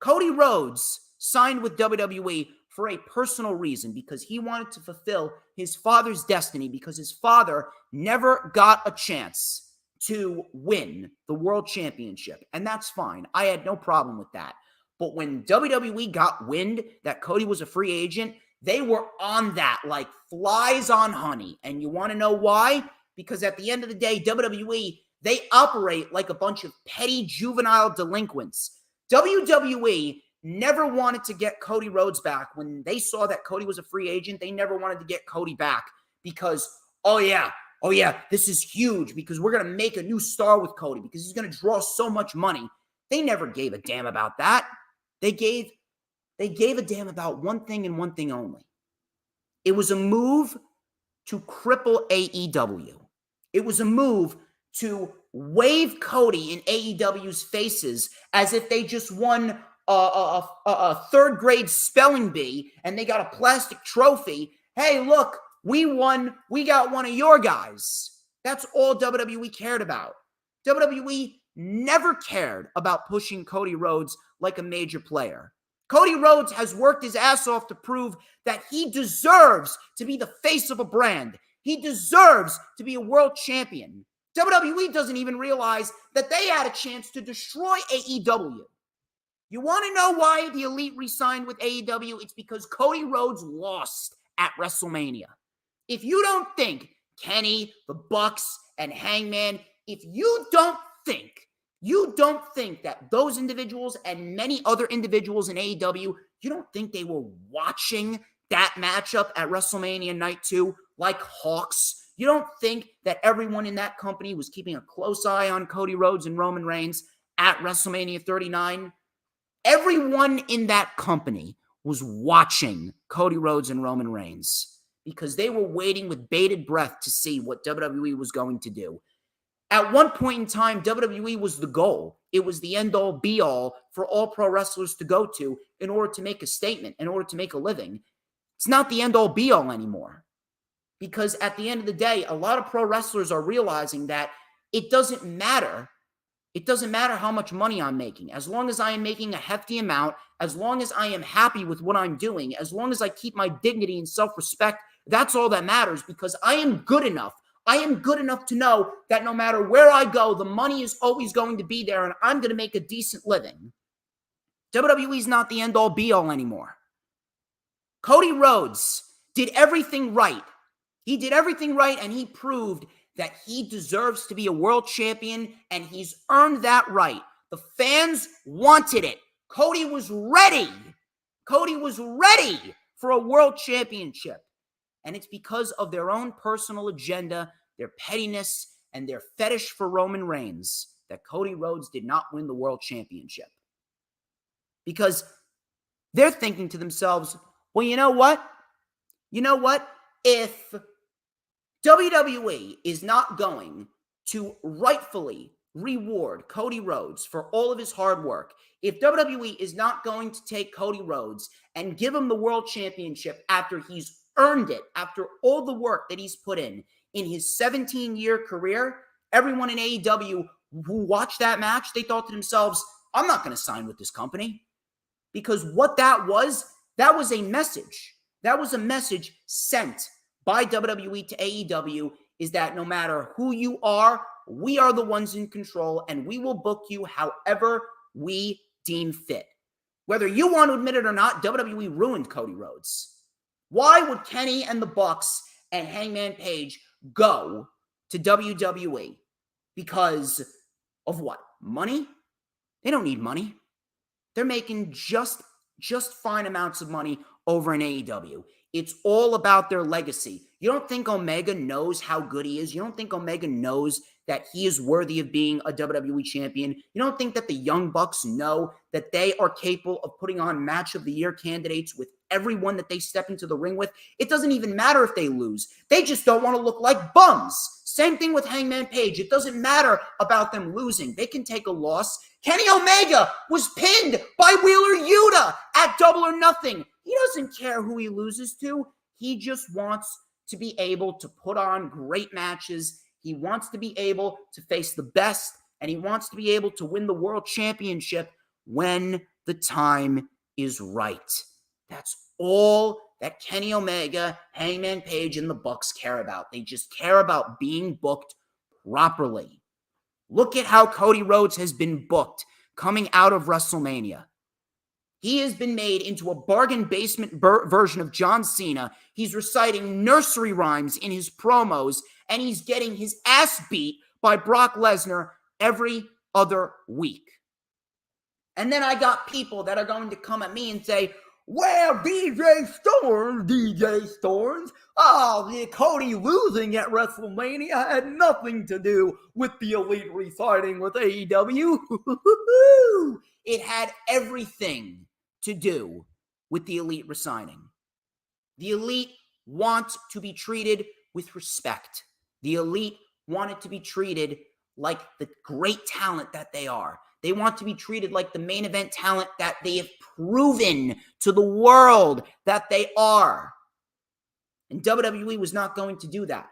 Cody Rhodes signed with WWE for a personal reason because he wanted to fulfill his father's destiny because his father never got a chance to win the world championship. And that's fine. I had no problem with that. But when WWE got wind that Cody was a free agent, they were on that like flies on honey. And you want to know why? Because at the end of the day, WWE, they operate like a bunch of petty juvenile delinquents. WWE never wanted to get Cody Rhodes back. When they saw that Cody was a free agent, they never wanted to get Cody back because, oh yeah, this is huge because we're going to make a new star with Cody because he's going to draw so much money. They never gave a damn about that. They gave a damn about one thing and one thing only. It was a move to cripple AEW. It was a move to wave Cody in AEW's faces as if they just won a third grade spelling bee and they got a plastic trophy. Hey, look, we won. We got one of your guys. That's all WWE cared about. WWE never cared about pushing Cody Rhodes like a major player. Cody Rhodes has worked his ass off to prove that he deserves to be the face of a brand. He deserves to be a world champion. WWE doesn't even realize that they had a chance to destroy AEW. You want to know why the Elite re-signed with AEW? It's because Cody Rhodes lost at WrestleMania. If you don't think Kenny, the Bucks, and Hangman, if you don't think that those individuals and many other individuals in AEW, you don't think they were watching that matchup at WrestleMania Night 2 like hawks? You don't think that everyone in that company was keeping a close eye on Cody Rhodes and Roman Reigns at WrestleMania 39? Everyone in that company was watching Cody Rhodes and Roman Reigns because they were waiting with bated breath to see what WWE was going to do. At one point in time, WWE was the goal. It was the end-all, be-all for all pro wrestlers to go to in order to make a statement, in order to make a living. It's not the end-all, be-all anymore. Because at the end of the day, a lot of pro wrestlers are realizing that it doesn't matter. It doesn't matter how much money I'm making. As long as I am making a hefty amount, as long as I am happy with what I'm doing, as long as I keep my dignity and self-respect, that's all that matters because I am good enough. I am good enough to know that no matter where I go, the money is always going to be there and I'm going to make a decent living. WWE's not the end-all be-all anymore. Cody Rhodes did everything right. He did everything right, and he proved that he deserves to be a world champion, and he's earned that right. The fans wanted it. Cody was ready. Cody was ready for a world championship. And it's because of their own personal agenda, their pettiness, and their fetish for Roman Reigns that Cody Rhodes did not win the world championship. Because they're thinking to themselves, well, you know what? If WWE is not going to rightfully reward Cody Rhodes for all of his hard work, if WWE is not going to take Cody Rhodes and give him the world championship after he's earned it, after all the work that he's put in his 17-year career, everyone in AEW who watched that match, they thought to themselves, I'm not going to sign with this company. Because what that was a message. That was a message sent by WWE to AEW, is that no matter who you are, we are the ones in control, and we will book you however we deem fit. Whether you want to admit it or not, WWE ruined Cody Rhodes. Why would Kenny and the Bucks and Hangman Page go to WWE? Because of what? Money? They don't need money. They're making just fine amounts of money over in AEW. It's all about their legacy. You don't think Omega knows how good he is? You don't think Omega knows that he is worthy of being a WWE champion? You don't think that the Young Bucks know that they are capable of putting on match of the year candidates with everyone that they step into the ring with? It doesn't even matter if they lose. They just don't want to look like bums. Same thing with Hangman Page. It doesn't matter about them losing. They can take a loss. Kenny Omega was pinned by Wheeler Yuta at Double or Nothing. He doesn't care who he loses to. He just wants to be able to put on great matches. He wants to be able to face the best, and he wants to be able to win the world championship when the time is right. That's all that Kenny Omega, Hangman Page, and the Bucks care about. They just care about being booked properly. Look at how Cody Rhodes has been booked coming out of WrestleMania. He has been made into a bargain basement version of John Cena. He's reciting nursery rhymes in his promos, and he's getting his ass beat by Brock Lesnar every other week. And then I got people that are going to come at me and say, well, DJ Storms, the Cody losing at WrestleMania had nothing to do with the Elite re-signing with AEW. It had everything to do with the Elite resigning. The Elite want to be treated with respect. The Elite wanted to be treated like the great talent that they are. They want to be treated like the main event talent that they have proven to the world that they are. And WWE was not going to do that.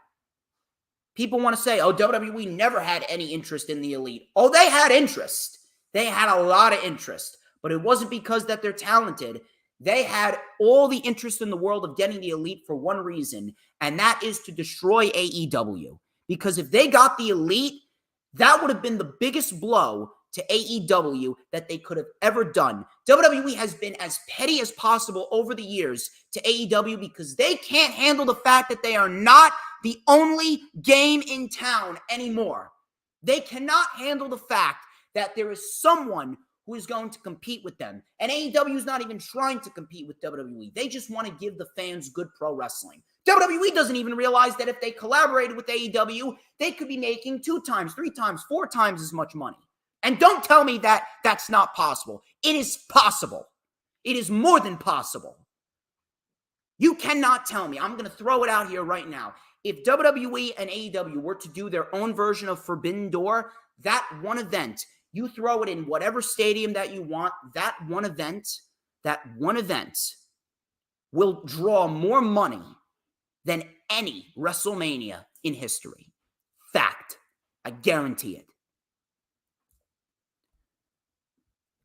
People want to say, oh, WWE never had any interest in the Elite. Oh, they had interest. They had a lot of interest. But it wasn't because that they're talented. They had all the interest in the world of getting the Elite for one reason, and that is to destroy AEW. Because if they got the Elite, that would have been the biggest blow to AEW that they could have ever done. WWE has been as petty as possible over the years to AEW because they can't handle the fact that they are not the only game in town anymore. They cannot handle the fact that there is someone who is going to compete with them. And AEW is not even trying to compete with WWE. They just want to give the fans good pro wrestling. WWE doesn't even realize that if they collaborated with AEW, they could be making 2 times, 3 times, 4 times as much money. And don't tell me that that's not possible. It is possible. It is more than possible. You cannot tell me. I'm going to throw it out here right now. If WWE and AEW were to do their own version of Forbidden Door, that one event, you throw it in whatever stadium that you want, that one event will draw more money than any WrestleMania in history. Fact. I guarantee it.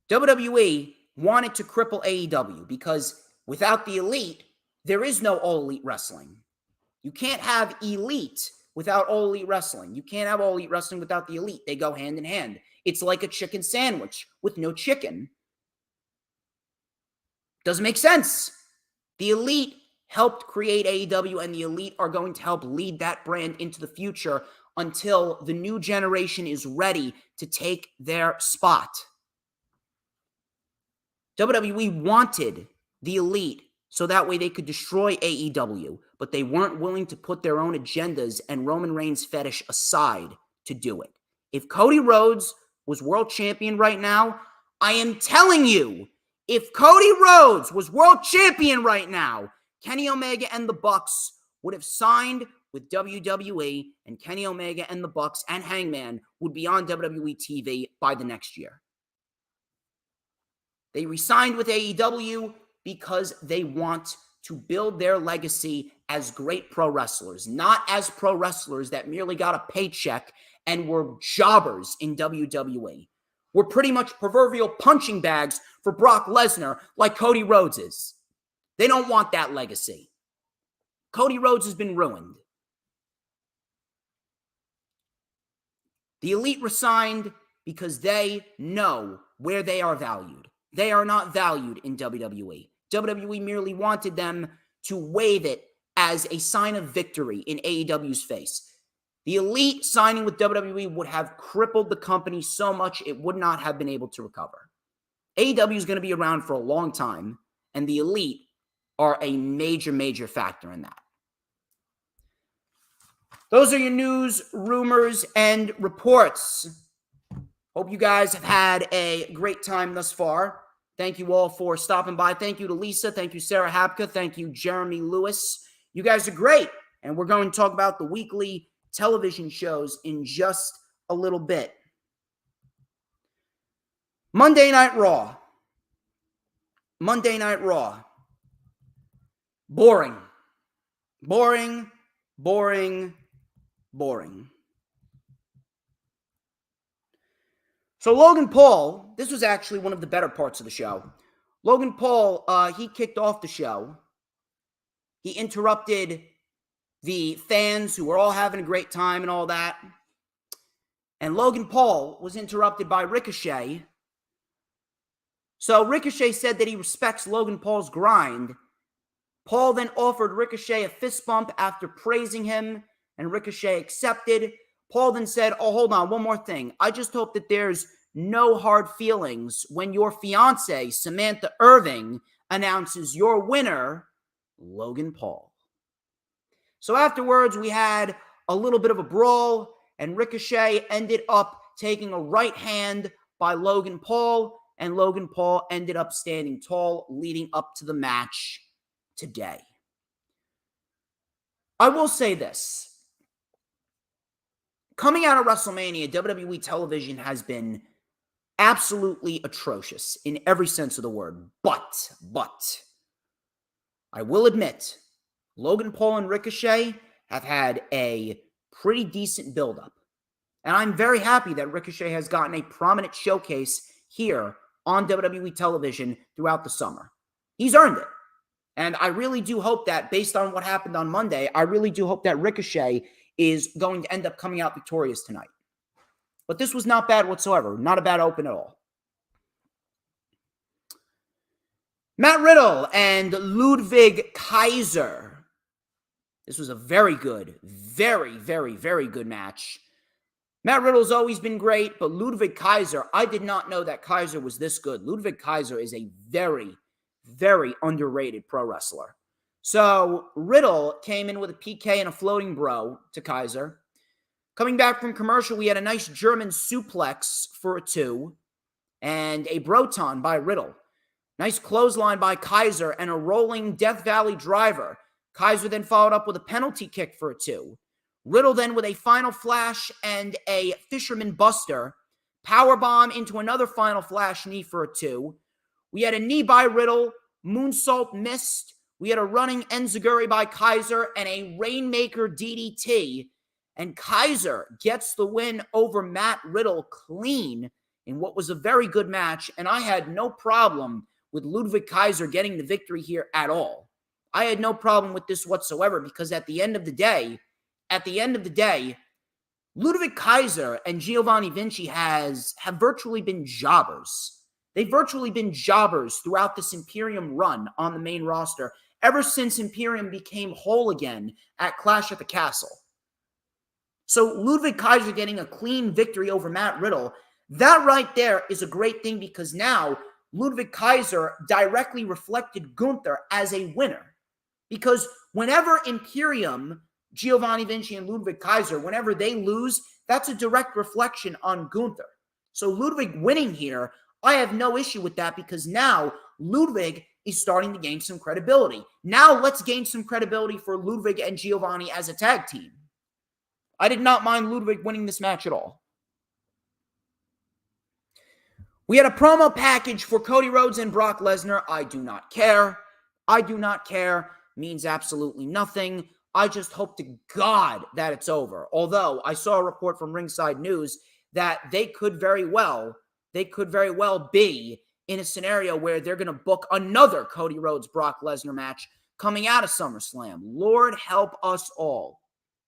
WWE wanted to cripple AEW because without the Elite, there is no All Elite Wrestling. You can't have Elite without All Elite Wrestling. You can't have All Elite Wrestling without the Elite. They go hand in hand. It's like a chicken sandwich with no chicken. Doesn't make sense. The Elite helped create AEW, and the Elite are going to help lead that brand into the future until the new generation is ready to take their spot. WWE wanted the Elite so that way they could destroy AEW, but they weren't willing to put their own agendas and Roman Reigns' fetish aside to do it. If Cody Rhodes was world champion right now, I am telling you, if Cody Rhodes was world champion right now, Kenny Omega and the Bucks would have signed with WWE, and Kenny Omega and the Bucks and Hangman would be on WWE TV by the next year. They re-signed with AEW because they want to build their legacy as great pro wrestlers, not as pro wrestlers that merely got a paycheck and were jobbers in WWE. We're pretty much proverbial punching bags for Brock Lesnar like Cody Rhodes is. They don't want that legacy. Cody Rhodes has been ruined. The Elite resigned because they know where they are valued. They are not valued in WWE. WWE merely wanted them to wave it as a sign of victory in AEW's face. The Elite signing with WWE would have crippled the company so much it would not have been able to recover. AEW is going to be around for a long time, and the Elite are a major, major factor in that. Those are your news, rumors, and reports. Hope you guys have had a great time thus far. Thank you all for stopping by. Thank you to Lisa. Thank you, Sarah Hapka. Thank you, Jeremy Lewis. You guys are great. And we're going to talk about the weekly television shows in just a little bit. Monday Night Raw. Monday Night Raw. Boring. Boring. Boring. Boring. So Logan Paul, this was actually one of the better parts of the show. Logan Paul, he kicked off the show. He interrupted the fans who were all having a great time and all that. And Logan Paul was interrupted by Ricochet. So Ricochet said that he respects Logan Paul's grind. Paul then offered Ricochet a fist bump after praising him, and Ricochet accepted. Paul then said, oh, hold on, one more thing. I just hope that there's no hard feelings when your fiance, Samantha Irving, announces your winner, Logan Paul. So afterwards, we had a little bit of a brawl, and Ricochet ended up taking a right hand by Logan Paul, and Logan Paul ended up standing tall leading up to the match today. I will say this. Coming out of WrestleMania, WWE television has been absolutely atrocious in every sense of the word. But, I will admit, Logan Paul and Ricochet have had a pretty decent build-up. And I'm very happy that Ricochet has gotten a prominent showcase here on WWE television throughout the summer. He's earned it. And I really do hope that, based on what happened on Monday, I really do hope that Ricochet is going to end up coming out victorious tonight. But this was not bad whatsoever. Not a bad open at all. Matt Riddle and Ludwig Kaiser. This was a very good, very, very, very good match. Matt Riddle's always been great, but Ludwig Kaiser, I did not know that Kaiser was this good. Ludwig Kaiser is a very, very underrated pro wrestler. So Riddle came in with a PK and a floating bro to Kaiser. Coming back from commercial, we had a nice German suplex for a 2 and a Broton by Riddle. Nice clothesline by Kaiser and a rolling Death Valley driver. Kaiser then followed up with a penalty kick for a 2. Riddle then with a final flash and a Fisherman Buster. Powerbomb into another final flash knee for a 2. We had a knee by Riddle, moonsault missed. We had a running enziguri by Kaiser and a Rainmaker DDT. And Kaiser gets the win over Matt Riddle clean in what was a very good match. And I had no problem with Ludwig Kaiser getting the victory here at all. I had no problem with this whatsoever because at the end of the day, Ludwig Kaiser and Giovanni Vinci have virtually been jobbers. They've virtually been jobbers throughout this Imperium run on the main roster ever since Imperium became whole again at Clash at the Castle. So Ludwig Kaiser getting a clean victory over Matt Riddle, that right there is a great thing because now Ludwig Kaiser directly reflected Gunther as a winner. Because whenever Imperium, Giovanni Vinci, and Ludwig Kaiser, whenever they lose, that's a direct reflection on Gunther. So Ludwig winning here, I have no issue with that because now Ludwig is starting to gain some credibility. Now let's gain some credibility for Ludwig and Giovanni as a tag team. I did not mind Ludwig winning this match at all. We had a promo package for Cody Rhodes and Brock Lesnar. I do not care. I do not care. Means absolutely nothing. I just hope to God that it's over. Although I saw a report from Ringside News that they could very well be in a scenario where they're going to book another Cody Rhodes Brock Lesnar match coming out of SummerSlam. Lord help us all.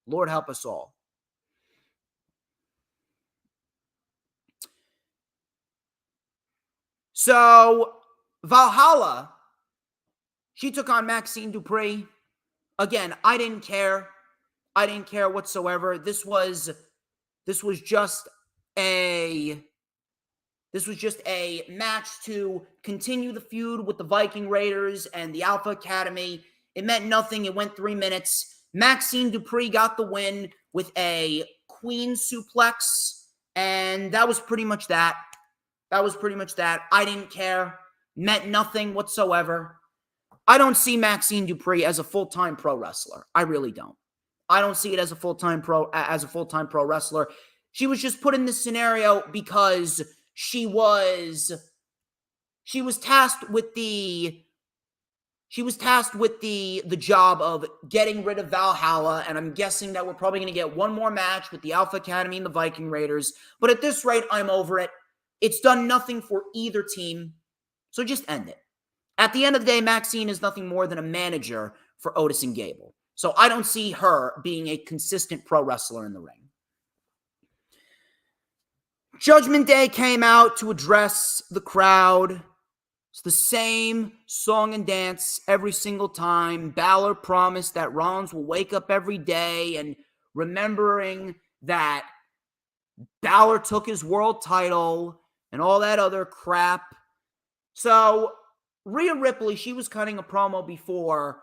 Lord help us all. So, Valhalla, she took on Maxine Dupree. Again, I didn't care. I didn't care whatsoever. This was just a match to continue the feud with the Viking Raiders and the Alpha Academy. It meant nothing. It went 3 minutes. Maxine Dupree got the win with a queen suplex, and that was pretty much that. I didn't care. Meant nothing whatsoever. I don't see Maxine Dupree as a full-time pro wrestler. I really don't. I don't see it as a full-time pro wrestler. She was just put in this scenario because she was tasked with the job of getting rid of Valhalla, and I'm guessing that we're probably going to get one more match with the Alpha Academy and the Viking Raiders. But at this rate, I'm over it. It's done nothing for either team, so just end it. At the end of the day, Maxine is nothing more than a manager for Otis and Gable. So I don't see her being a consistent pro wrestler in the ring. Judgment Day came out to address the crowd. It's the same song and dance every single time. Balor promised that Rollins will wake up every day and remembering that Balor took his world title and all that other crap. So Rhea Ripley, she was cutting a promo before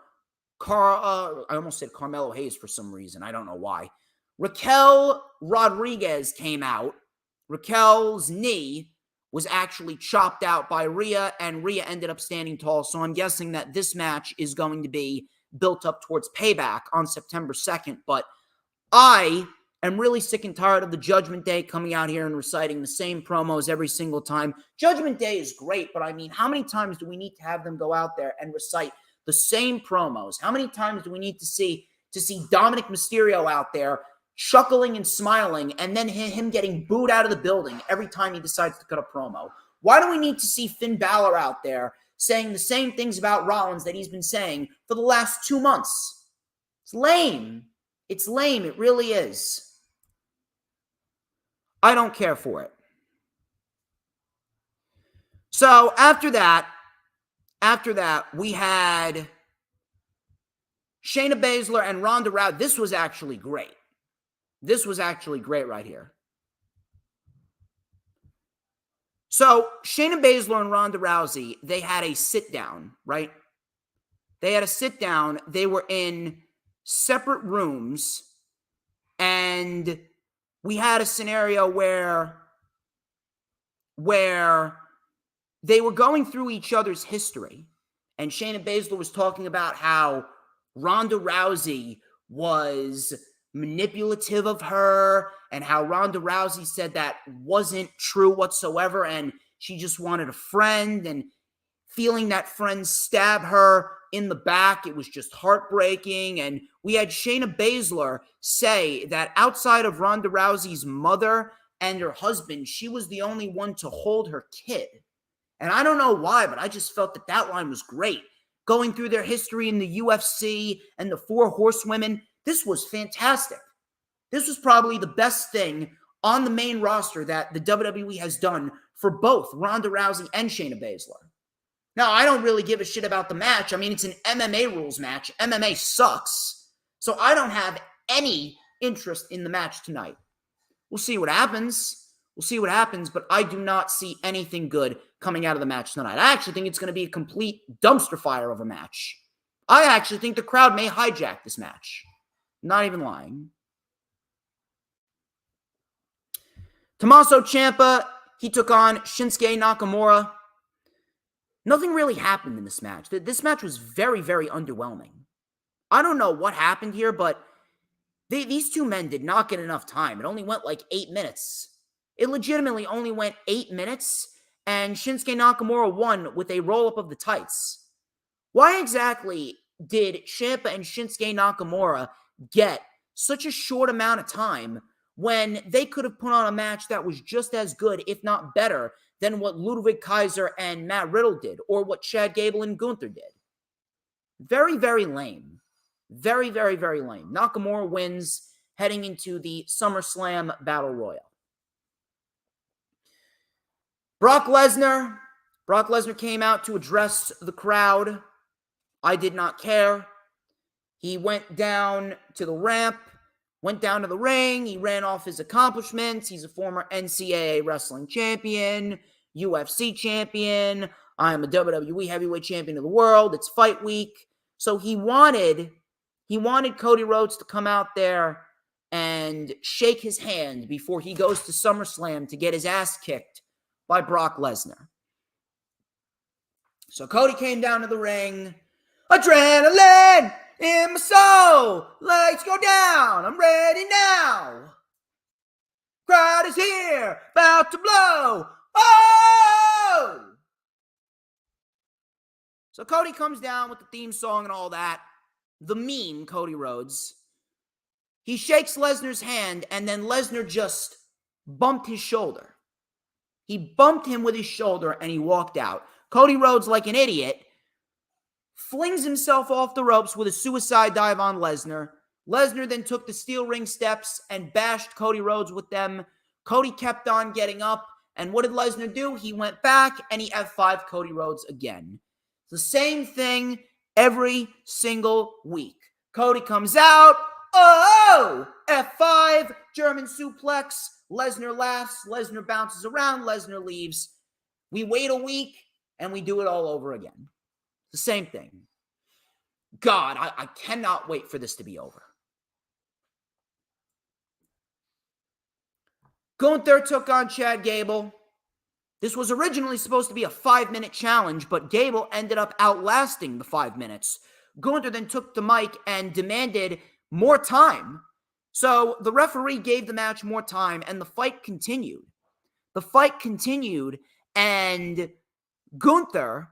I almost said Carmelo Hayes for some reason. I don't know why. Raquel Rodriguez came out. Raquel's knee was actually chopped out by Rhea, and Rhea ended up standing tall. So I'm guessing that this match is going to be built up towards Payback on September 2nd. But I am really sick and tired of the Judgment Day coming out here and reciting the same promos every single time. Judgment Day is great, but I mean, how many times do we need to have them go out there and recite the same promos? How many times do we need to see Dominic Mysterio out there chuckling and smiling, and then him getting booed out of the building every time he decides to cut a promo? Why do we need to see Finn Balor out there saying the same things about Rollins that he's been saying for the last 2 months? It's lame. It's lame. It really is. I don't care for it. So after that, we had Shayna Baszler and Ronda Rousey. This was actually great. This was actually great right here. So Shayna Baszler and Ronda Rousey, they had a sit down, right? They had a sit down. They were in separate rooms, and we had a scenario where they were going through each other's history, and Shayna Baszler was talking about how Ronda Rousey was manipulative of her, and how Ronda Rousey said that wasn't true whatsoever, and she just wanted a friend, and feeling that friend stab her in the back, it was just heartbreaking. And we had Shayna Baszler say that outside of Ronda Rousey's mother and her husband, she was the only one to hold her kid. And I don't know why, but I just felt that line was great. Going through their history in the UFC and the Four Horsewomen, this was fantastic. This was probably the best thing on the main roster that the WWE has done for both Ronda Rousey and Shayna Baszler. Now, I don't really give a shit about the match. I mean, it's an MMA rules match. MMA sucks. So I don't have any interest in the match tonight. We'll see what happens. But I do not see anything good coming out of the match tonight. I actually think it's going to be a complete dumpster fire of a match. I actually think the crowd may hijack this match. Not even lying. Tommaso Ciampa, he took on Shinsuke Nakamura. Nothing really happened in this match. This match was very, very underwhelming. I don't know what happened here, but these two men did not get enough time. It only went like 8 minutes. It legitimately only went 8 minutes, and Shinsuke Nakamura won with a roll-up of the tights. Why exactly did Ciampa and Shinsuke Nakamura get such a short amount of time when they could have put on a match that was just as good, if not better, than what Ludwig Kaiser and Matt Riddle did, or what Chad Gable and Gunther did? Very, very lame. Very, very, very lame. Nakamura wins heading into the SummerSlam Battle Royal. Brock Lesnar came out to address the crowd. I did not care. He went down to the ramp, went down to the ring. He ran off his accomplishments. He's a former NCAA wrestling champion, UFC champion. I am a WWE heavyweight champion of the world. It's fight week. So he wanted Cody Rhodes to come out there and shake his hand before he goes to SummerSlam to get his ass kicked by Brock Lesnar. So Cody came down to the ring. Adrenaline in my soul. Lights go down. I'm ready now. Crowd is here. About to blow. Oh! So Cody comes down with the theme song and all that. The meme, Cody Rhodes. He shakes Lesnar's hand, and then Lesnar just bumped his shoulder. He bumped him with his shoulder, and he walked out. Cody Rhodes, like an idiot, flings himself off the ropes with a suicide dive on Lesnar. Lesnar then took the steel ring steps and bashed Cody Rhodes with them. Cody kept on getting up, and what did Lesnar do? He went back, and he F5'd Cody Rhodes again. The same thing every single week. Cody comes out. Oh! F5, German suplex. Lesnar laughs. Lesnar bounces around. Lesnar leaves. We wait a week, and we do it all over again. The same thing. God, I cannot wait for this to be over. Gunther took on Chad Gable. This was originally supposed to be a 5-minute challenge, but Gable ended up outlasting the 5 minutes. Gunther then took the mic and demanded more time. So the referee gave the match more time, and the fight continued. And Gunther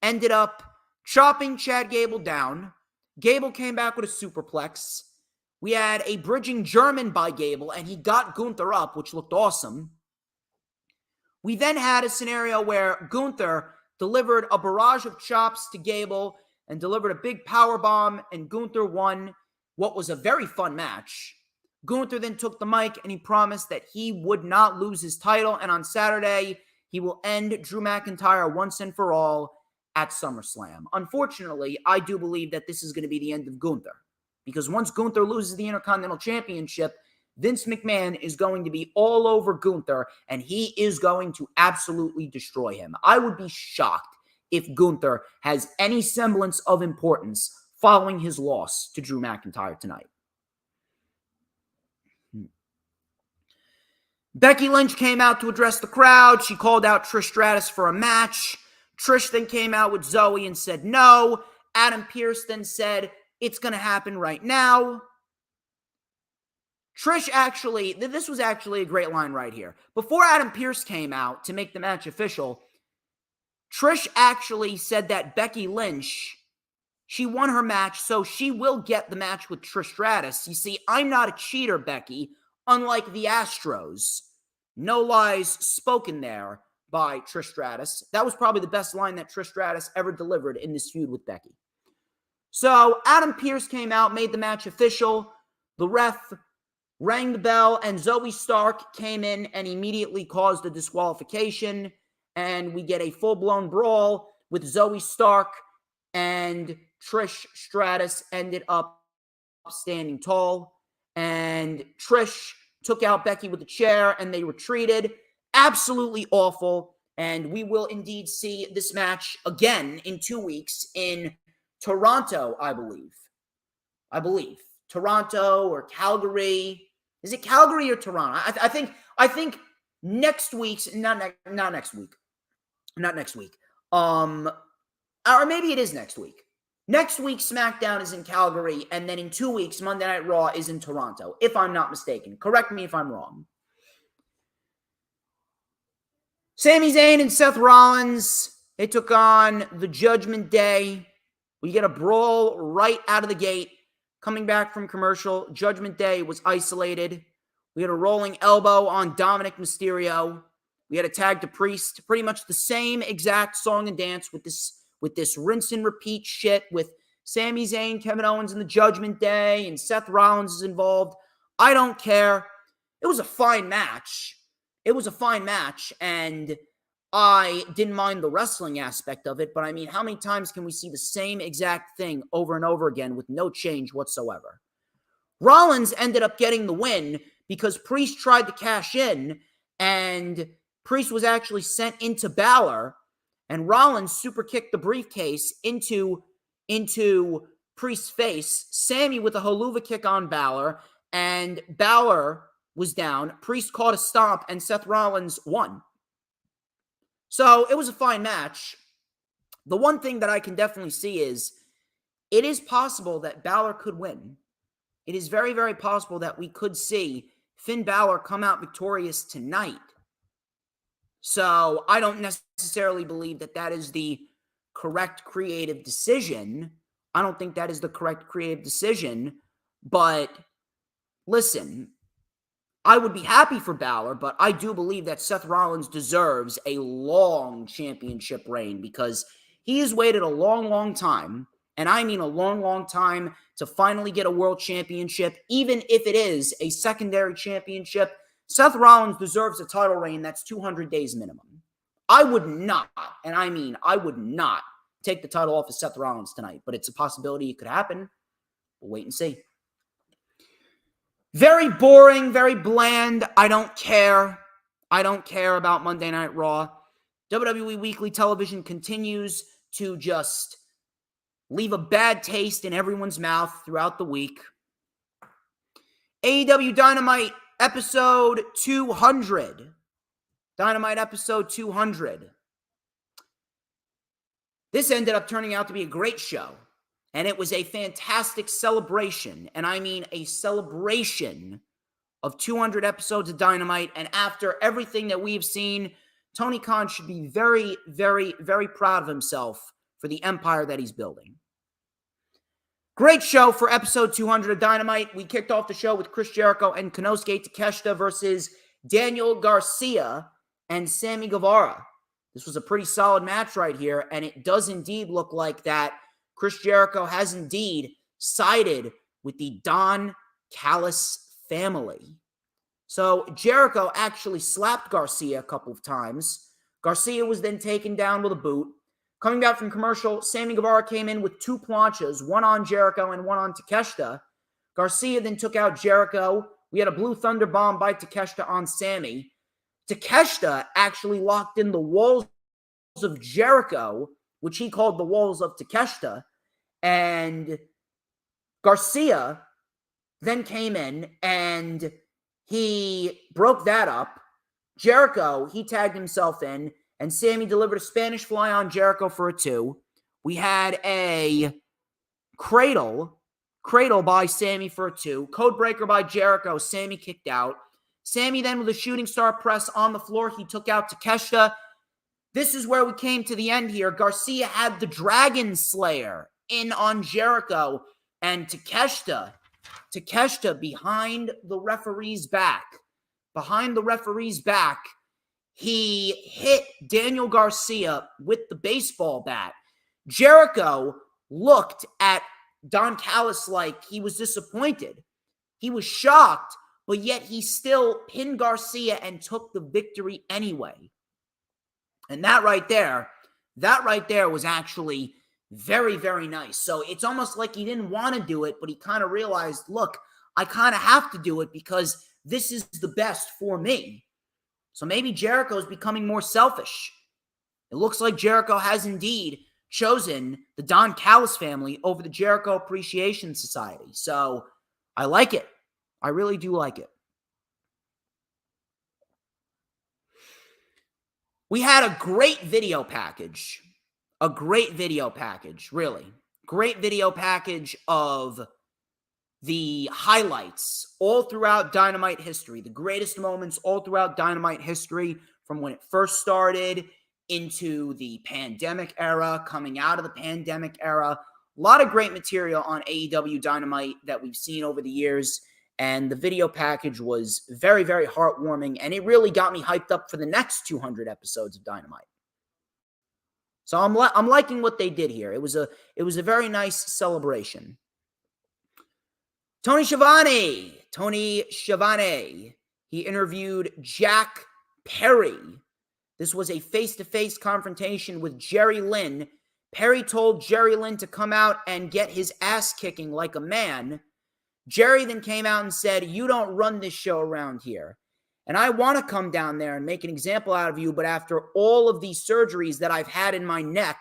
ended up chopping Chad Gable down. Gable came back with a superplex. We had a bridging German by Gable, and he got Gunther up, which looked awesome. We then had a scenario where Gunther delivered a barrage of chops to Gable and delivered a big powerbomb, and Gunther won what was a very fun match. Gunther then took the mic, and he promised that he would not lose his title, and on Saturday, he will end Drew McIntyre once and for all at SummerSlam. Unfortunately, I do believe that this is going to be the end of Gunther, because once Gunther loses the Intercontinental Championship, Vince McMahon is going to be all over Gunther, and he is going to absolutely destroy him. I would be shocked if Gunther has any semblance of importance following his loss to Drew McIntyre tonight. Becky Lynch came out to address the crowd. She called out Trish Stratus for a match. Trish then came out with Zoe and said no. Adam Pearce then said, it's going to happen right now. Trish actually, this was actually a great line right here. Before Adam Pearce came out to make the match official, Trish actually said that Becky Lynch, she won her match, so she will get the match with Trish Stratus. You see, I'm not a cheater, Becky, unlike the Astros. No lies spoken there by Trish Stratus. That was probably the best line that Trish Stratus ever delivered in this feud with Becky. So Adam Pearce came out, made the match official. The ref rang the bell, and Zoe Stark came in and immediately caused a disqualification, and we get a full-blown brawl with Zoe Stark, and Trish Stratus ended up standing tall, and Trish took out Becky with a chair, and they retreated. Absolutely awful, and we will indeed see this match again in 2 weeks in Toronto, I believe. Toronto or Calgary. Is it Calgary or Toronto? I think next week's not next week. Or maybe it is next week. Next week, SmackDown is in Calgary, and then in 2 weeks, Monday Night Raw is in Toronto, if I'm not mistaken. Correct me if I'm wrong. Sami Zayn and Seth Rollins, they took on the Judgment Day. We get a brawl right out of the gate. Coming back from commercial, Judgment Day was isolated. We had a rolling elbow on Dominic Mysterio. We had a tag to Priest. Pretty much the same exact song and dance with this rinse and repeat shit with Sami Zayn, Kevin Owens, and the Judgment Day, and Seth Rollins is involved. I don't care. It was a fine match. And I didn't mind the wrestling aspect of it, but I mean, how many times can we see the same exact thing over and over again with no change whatsoever? Rollins ended up getting the win because Priest tried to cash in, and Priest was actually sent into Balor, and Rollins super kicked the briefcase into Priest's face. Sammy with a haluva kick on Balor, and Balor was down. Priest caught a stomp, and Seth Rollins won. So it was a fine match. The one thing that I can definitely see is it is possible that Balor could win. It is very, very possible that we could see Finn Balor come out victorious tonight. So I don't necessarily believe that that is the correct creative decision. I don't think that is the correct creative decision. But listen, I would be happy for Balor, but I do believe that Seth Rollins deserves a long championship reign because he has waited a long, long time, and I mean a long, long time, to finally get a world championship, even if it is a secondary championship. Seth Rollins deserves a title reign that's 200 days minimum. I would not, and I mean I would not, take the title off of Seth Rollins tonight, but it's a possibility it could happen. We'll wait and see. Very boring, very bland. I don't care. I don't care about Monday Night Raw. WWE Weekly Television continues to just leave a bad taste in everyone's mouth throughout the week. AEW Dynamite episode 200. Dynamite episode 200. This ended up turning out to be a great show. And it was a fantastic celebration, and I mean a celebration of 200 episodes of Dynamite. And after everything that we've seen, Tony Khan should be very, very, very proud of himself for the empire that he's building. Great show for episode 200 of Dynamite. We kicked off the show with Chris Jericho and Konosuke Takeshita versus Daniel Garcia and Sammy Guevara. This was a pretty solid match right here, and it does indeed look like that Chris Jericho has indeed sided with the Don Callis family. So Jericho actually slapped Garcia a couple of times. Garcia was then taken down with a boot. Coming back from commercial, Sammy Guevara came in with 2 planchas, one on Jericho and one on Takeshita. Garcia then took out Jericho. We had a Blue Thunder Bomb by Takeshita on Sammy. Takeshita actually locked in the walls of Jericho, which he called the walls of Takeshita. And Garcia then came in and he broke that up. Jericho, he tagged himself in, and Sammy delivered a Spanish fly on Jericho for a 2. We had a cradle by Sammy for a 2. Codebreaker by Jericho. Sammy kicked out. Sammy then with a shooting star press on the floor. He took out Takeshita. This is where we came to the end here. Garcia had the Dragon Slayer in on Jericho, and Takeshita behind the referee's back, he hit Daniel Garcia with the baseball bat. Jericho looked at Don Callis like he was disappointed. He was shocked, but yet he still pinned Garcia and took the victory anyway. And that right there was actually very, very nice. So it's almost like he didn't want to do it, but he kind of realized, look, I kind of have to do it because this is the best for me. So maybe Jericho is becoming more selfish. It looks like Jericho has indeed chosen the Don Callis family over the Jericho Appreciation Society. So I like it. I really do like it. We had a great video package. Really. Great video package of the highlights all throughout Dynamite history, the greatest moments all throughout Dynamite history, from when it first started into the pandemic era, coming out of the pandemic era. A lot of great material on AEW Dynamite that we've seen over the years, and the video package was very, very heartwarming, and it really got me hyped up for the next 200 episodes of Dynamite. So I'm liking what they did here. It was a very nice celebration. Tony Schiavone, he interviewed Jack Perry. This was a face-to-face confrontation with Jerry Lynn. Perry told Jerry Lynn to come out and get his ass kicking like a man. Jerry then came out and said, "You don't run this show around here. And I want to come down there and make an example out of you, but after all of these surgeries that I've had in my neck,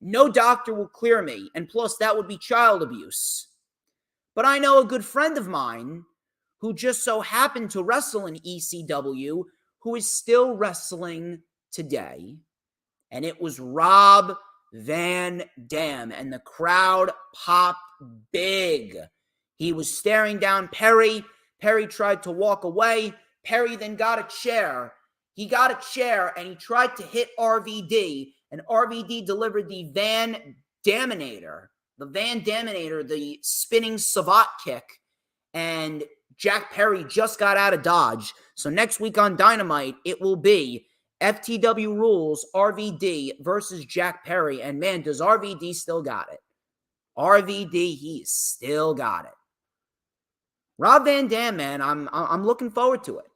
no doctor will clear me, and plus that would be child abuse. But I know a good friend of mine who just so happened to wrestle in ECW, who is still wrestling today." And it was Rob Van Dam, and the crowd popped big. He was staring down Perry. Perry tried to walk away. Perry then got a chair. He got a chair, and he tried to hit RVD, and RVD delivered the Van Daminator, the spinning savate kick, and Jack Perry just got out of Dodge. So next week on Dynamite, it will be FTW Rules, RVD versus Jack Perry, and man, does RVD still got it. RVD, he's still got it. Rob Van Dam, man, I'm looking forward to it.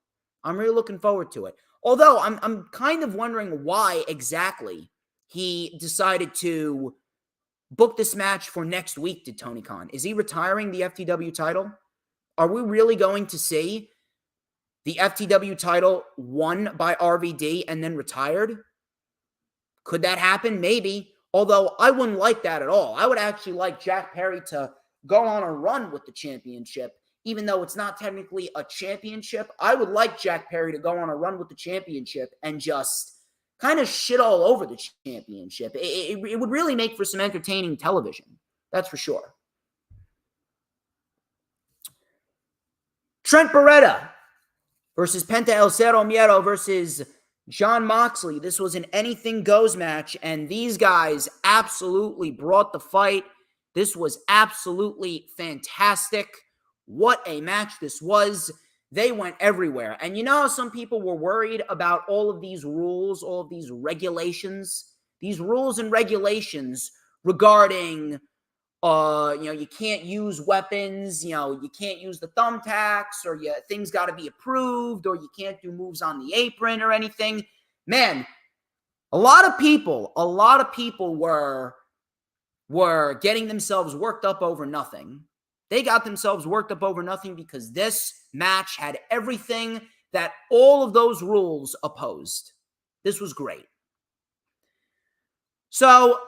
I'm really looking forward to it. Although I'm kind of wondering why exactly he decided to book this match for next week to Tony Khan. Is he retiring the FTW title? Are we really going to see the FTW title won by RVD and then retired? Could that happen? Maybe. Although I wouldn't like that at all. I would actually like Jack Perry to go on a run with the championship. Even though it's not technically a championship, I would like Jack Perry to go on a run with the championship and just kind of shit all over the championship. It would really make for some entertaining television. That's for sure. Trent Beretta versus Penta El Cero Miedo versus Jon Moxley. This was an anything goes match, and these guys absolutely brought the fight. This was absolutely fantastic. What a match this was. They went everywhere. And you know how some people were worried about all of these rules, all of these regulations? These rules and regulations regarding, you can't use weapons, you can't use the thumbtacks, or things got to be approved, or you can't do moves on the apron or anything. Man, a lot of people were getting themselves worked up over nothing. They got themselves worked up over nothing because this match had everything that all of those rules opposed. This was great. So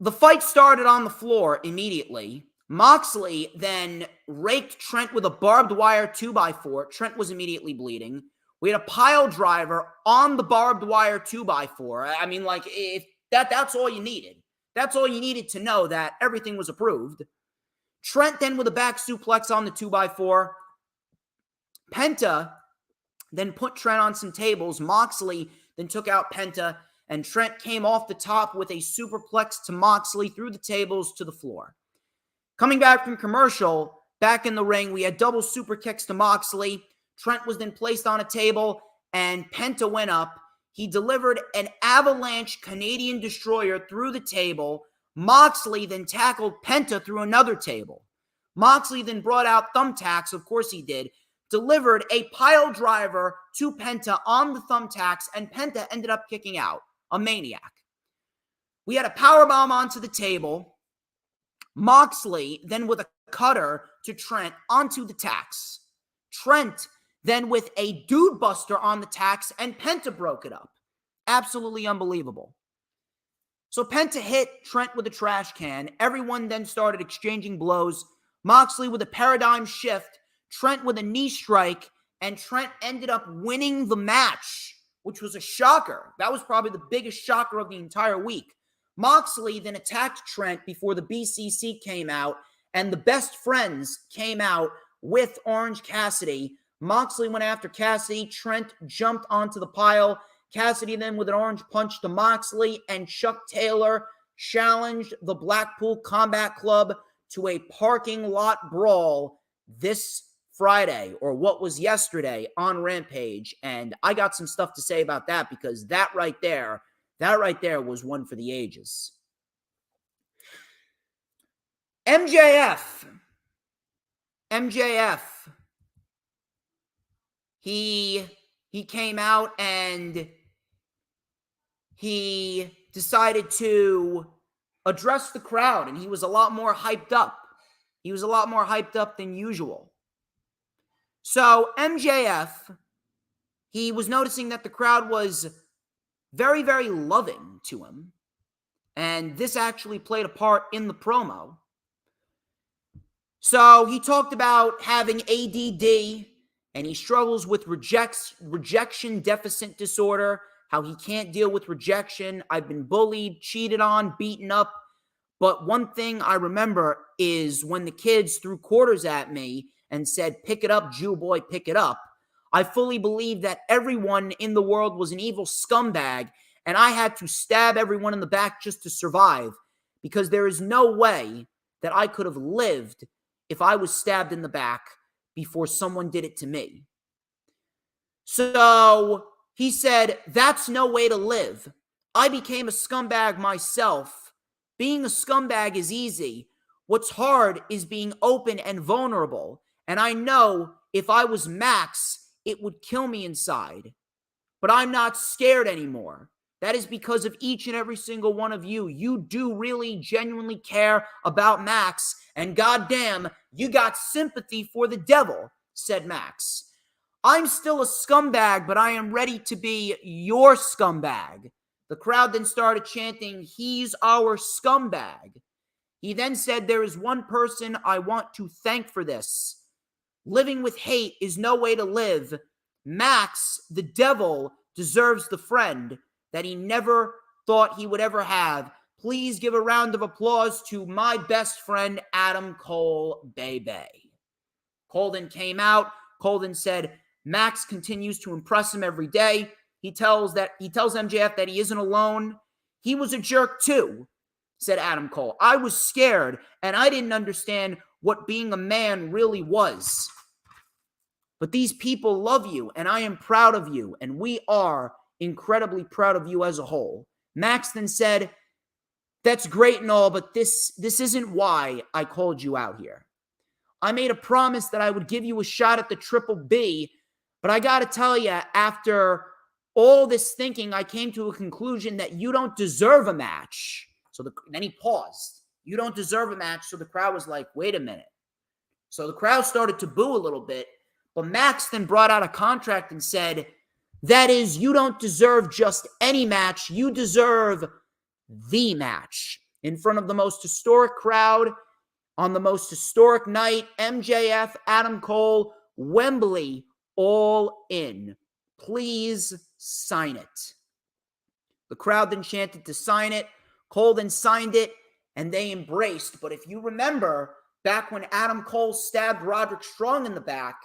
the fight started on the floor immediately. Moxley then raked Trent with a barbed wire 2x4. Trent was immediately bleeding. We had a pile driver on the barbed wire 2x4. I mean, like, if that's all you needed. That's all you needed to know that everything was approved. Trent then with a back suplex on the 2x4. Penta then put Trent on some tables. Moxley then took out Penta, and Trent came off the top with a superplex to Moxley through the tables to the floor. Coming back from commercial, back in the ring, we had double super kicks to Moxley. Trent was then placed on a table, and Penta went up. He delivered an avalanche Canadian destroyer through the table. Moxley then tackled Penta through another table. Moxley then brought out thumbtacks, of course he did, delivered a pile driver to Penta on the thumbtacks, and Penta ended up kicking out, a maniac. We had a powerbomb onto the table. Moxley then with a cutter to Trent onto the tacks. Trent then with a dude buster on the tacks, and Penta broke it up. Absolutely unbelievable. So Penta hit Trent with a trash can. Everyone then started exchanging blows. Moxley with a paradigm shift, Trent with a knee strike, and Trent ended up winning the match, which was a shocker. That was probably the biggest shocker of the entire week. Moxley then attacked Trent before the BCC came out, and the Best Friends came out with Orange Cassidy. Moxley went after Cassidy. Trent jumped onto the pile. Cassidy then with an orange punch to Moxley, and Chuck Taylor challenged the Blackpool Combat Club to a parking lot brawl this Friday, or what was yesterday, on Rampage. And I got some stuff to say about that, because that right there was one for the ages. MJF. He came out and he decided to address the crowd, and he was a lot more hyped up. He was a lot more hyped up than usual. So MJF, he was noticing that the crowd was very, very loving to him. And this actually played a part in the promo. So he talked about having ADD, and he struggles with rejection deficit disorder, how he can't deal with rejection. I've been bullied, cheated on, beaten up. But one thing I remember is when the kids threw quarters at me and said, "Pick it up, Jew boy, pick it up." I fully believed that everyone in the world was an evil scumbag, and I had to stab everyone in the back just to survive, because there is no way that I could have lived if I was stabbed in the back before someone did it to me. So he said, "That's no way to live. I became a scumbag myself. Being a scumbag is easy. What's hard is being open and vulnerable. And I know if I was Max, it would kill me inside. But I'm not scared anymore. That is because of each and every single one of you. You do really genuinely care about Max, and goddamn, you got sympathy for the devil," said Max. "I'm still a scumbag, but I am ready to be your scumbag." The crowd then started chanting, "He's our scumbag." He then said, "There is one person I want to thank for this. Living with hate is no way to live. Max, the devil, deserves the friend that he never thought he would ever have. Please give a round of applause to my best friend, Adam Cole, baby." Cole then came out. Cole then said, Max continues to impress him every day. He tells MJF that he isn't alone. "He was a jerk too," said Adam Cole. "I was scared, and I didn't understand what being a man really was. But these people love you, and I am proud of you, and we are incredibly proud of you as a whole." Max then said, "That's great and all, but this isn't why I called you out here. I made a promise that I would give you a shot at the Triple B, but I got to tell you, after all this thinking, I came to a conclusion that you don't deserve a match." Then he paused. "You don't deserve a match." So the crowd was like, wait a minute. So the crowd started to boo a little bit, but Max then brought out a contract and said, "That is, you don't deserve just any match. You deserve the match." In front of the most historic crowd, on the most historic night, MJF, Adam Cole, Wembley, all in. "Please sign it." The crowd then chanted to sign it. Cole then signed it, and they embraced. But if you remember, back when Adam Cole stabbed Roderick Strong in the back,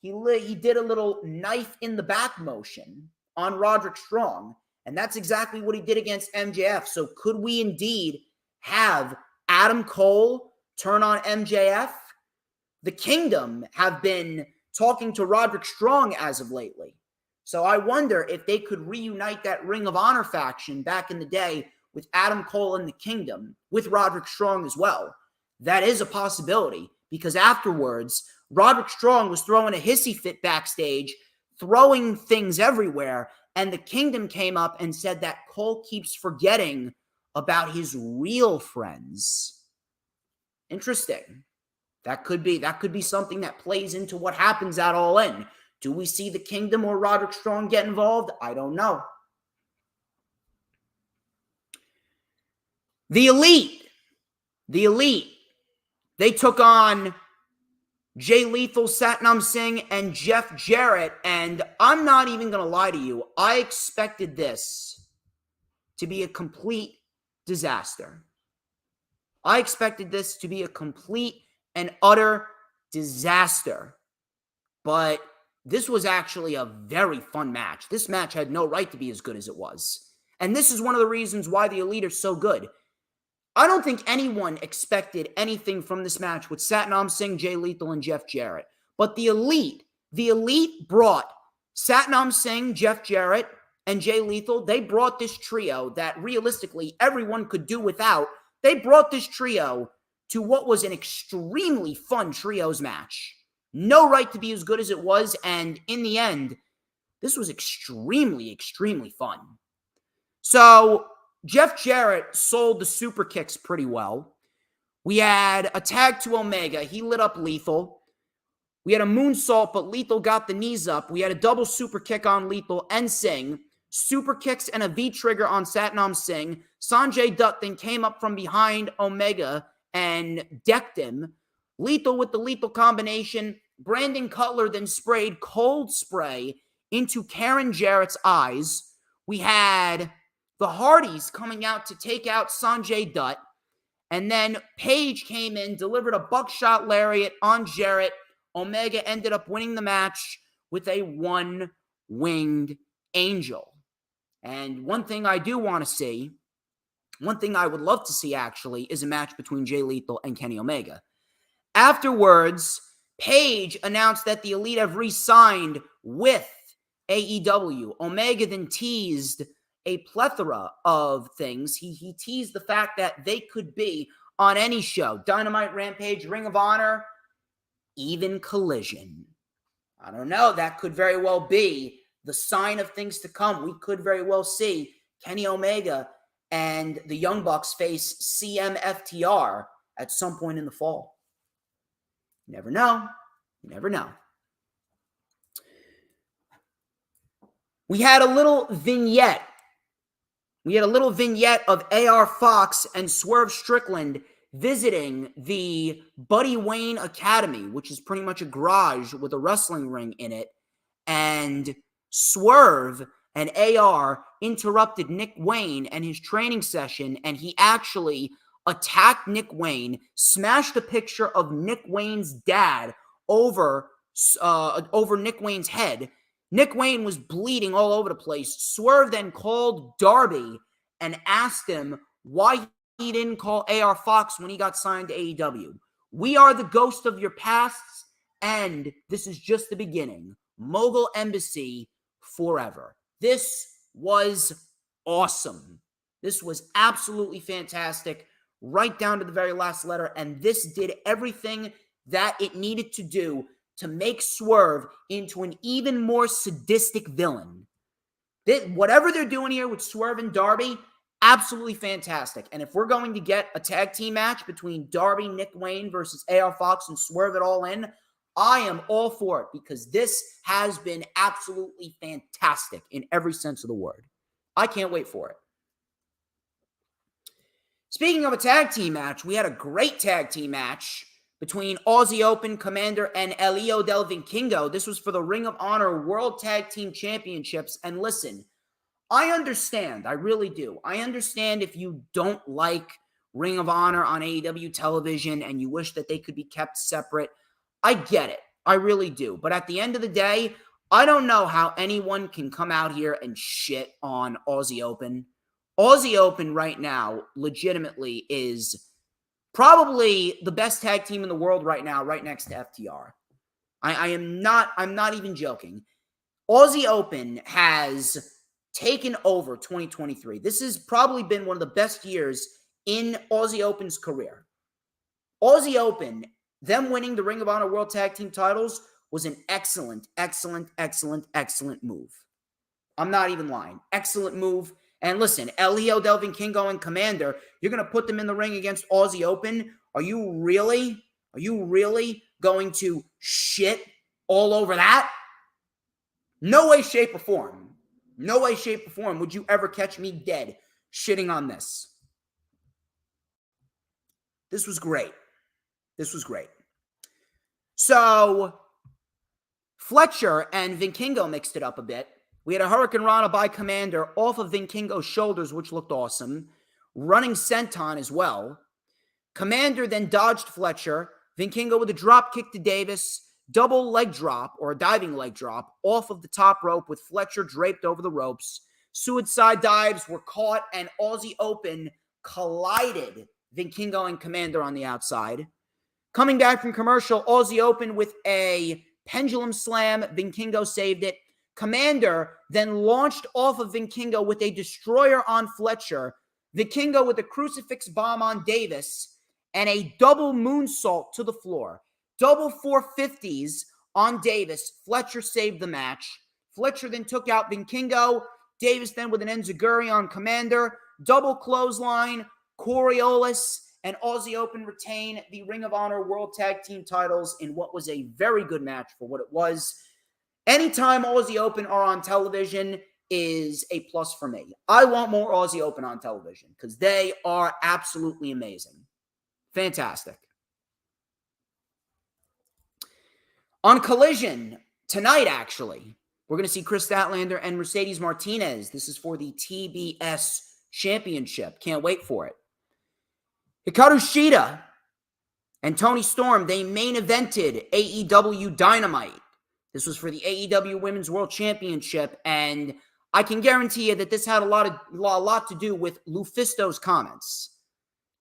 he did a little knife in the back motion on Roderick Strong, and that's exactly what he did against MJF. So could we indeed have Adam Cole turn on MJF? The Kingdom have been talking to Roderick Strong as of lately. So I wonder if they could reunite that Ring of Honor faction back in the day with Adam Cole and the Kingdom, with Roderick Strong as well. That is a possibility, because afterwards, Roderick Strong was throwing a hissy fit backstage, throwing things everywhere, and the Kingdom came up and said that Cole keeps forgetting about his real friends. Interesting. That could be something that plays into what happens at All In. Do we see the Kingdom or Roderick Strong get involved? I don't know. The Elite, they took on Jay Lethal, Satnam Singh, and Jeff Jarrett, and I'm not even going to lie to you. I expected this to be a complete disaster. I expected this to be a complete and utter disaster. But this was actually a very fun match. This match had no right to be as good as it was. And this is one of the reasons why the Elite are so good. I don't think anyone expected anything from this match with Satnam Singh, Jay Lethal, and Jeff Jarrett. But the Elite brought Satnam Singh, Jeff Jarrett, and Jay Lethal. They brought this trio that realistically everyone could do without. They brought this trio to what was an extremely fun trios match. No right to be as good as it was, and in the end, this was extremely, extremely fun. So, Jeff Jarrett sold the super kicks pretty well. We had a tag to Omega. He lit up Lethal. We had a moonsault, but Lethal got the knees up. We had a double super kick on Lethal and Singh. Super kicks and a V-trigger on Satnam Singh. Sanjay Dutt then came up from behind Omega and decked him. Lethal with the lethal combination. Brandon Cutler then sprayed cold spray into Karen Jarrett's eyes. We had the Hardys coming out to take out Sanjay Dutt. And then Paige came in, delivered a buckshot lariat on Jarrett. Omega ended up winning the match with a one-winged angel. And one thing I do want to see, one thing I would love to see actually, is a match between Jay Lethal and Kenny Omega. Afterwards, Paige announced that the Elite have re-signed with AEW. Omega then teased a plethora of things. He teased the fact that they could be on any show. Dynamite, Rampage, Ring of Honor, even Collision. I don't know. That could very well be the sign of things to come. We could very well see Kenny Omega and the Young Bucks face CMFTR at some point in the fall. You never know. You never know. We had a little vignette. Of AR Fox and Swerve Strickland visiting the Buddy Wayne Academy, which is pretty much a garage with a wrestling ring in it. And Swerve and AR interrupted Nick Wayne and his training session, and he actually attacked Nick Wayne, smashed a picture of Nick Wayne's dad over Nick Wayne's head. Nick Wayne was bleeding all over the place. Swerve then called Darby and asked him why he didn't call AR Fox when he got signed to AEW. We are the ghost of your pasts, and this is just the beginning. Mogul Embassy forever. This was awesome. This was absolutely fantastic, right down to the very last letter, and this did everything that it needed to do to make Swerve into an even more sadistic villain. Whatever they're doing here with Swerve and Darby, absolutely fantastic. And if we're going to get a tag team match between Darby, Nick Wayne versus AR Fox and Swerve at All In, I am all for it because this has been absolutely fantastic in every sense of the word. I can't wait for it. Speaking of a tag team match, we had a great tag team match between Aussie Open Commander and Elio Del Vikingo. This was for the Ring of Honor World Tag Team Championships. And listen, I understand. I really do. I understand if you don't like Ring of Honor on AEW television and you wish that they could be kept separate. I get it. I really do. But at the end of the day, I don't know how anyone can come out here and shit on Aussie Open. Aussie Open right now legitimately is probably the best tag team in the world right now, right next to FTR. I'm not even joking. Aussie Open has taken over 2023. This has probably been one of the best years in Aussie Open's career. Aussie Open them winning the Ring of Honor World Tag Team titles was an excellent, excellent, excellent, excellent move. I'm not even lying. Excellent move. And listen, El Hijo del Vikingo and Commander, you're going to put them in the ring against Aussie Open? Are you really going to shit all over that? No way, shape, or form. No way, shape, or form would you ever catch me dead shitting on this. This was great. This was great. So, Fletcher and Vikingo mixed it up a bit. We had a Hurricane Rana by Commander off of Vikingo's shoulders, which looked awesome. Running senton as well. Commander then dodged Fletcher. Vikingo with a drop kick to Davis. Double leg drop, or a diving leg drop, off of the top rope with Fletcher draped over the ropes. Suicide dives were caught, and Aussie Open collided Vikingo and Commander on the outside. Coming back from commercial, Aussie Open with a pendulum slam. Vikingo saved it. Commander then launched off of Vikingo with a destroyer on Fletcher. Vikingo with a crucifix bomb on Davis and a double moonsault to the floor. Double 450s on Davis. Fletcher saved the match. Fletcher then took out Vikingo. Davis then with an enziguri on Commander. Double clothesline. Coriolis and Aussie Open retain the Ring of Honor World Tag Team titles in what was a very good match for what it was. Anytime Aussie Open are on television is a plus for me. I want more Aussie Open on television because they are absolutely amazing. Fantastic. On Collision tonight, actually, we're going to see Chris Statlander and Mercedes Martinez. This is for the TBS Championship. Can't wait for it. Hikaru Shida and Toni Storm, they main evented AEW Dynamite. This was for the AEW Women's World Championship, and I can guarantee you that this had a lot to do with Lufisto's comments.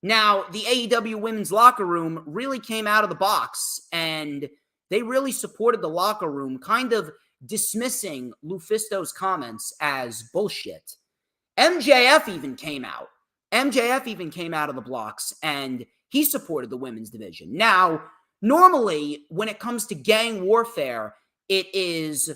Now, the AEW Women's Locker Room really came out of the box, and they really supported the locker room, kind of dismissing Lufisto's comments as bullshit. MJF even came out. MJF even came out of the blocks, and he supported the women's division. Now, normally, when it comes to gang warfare, it is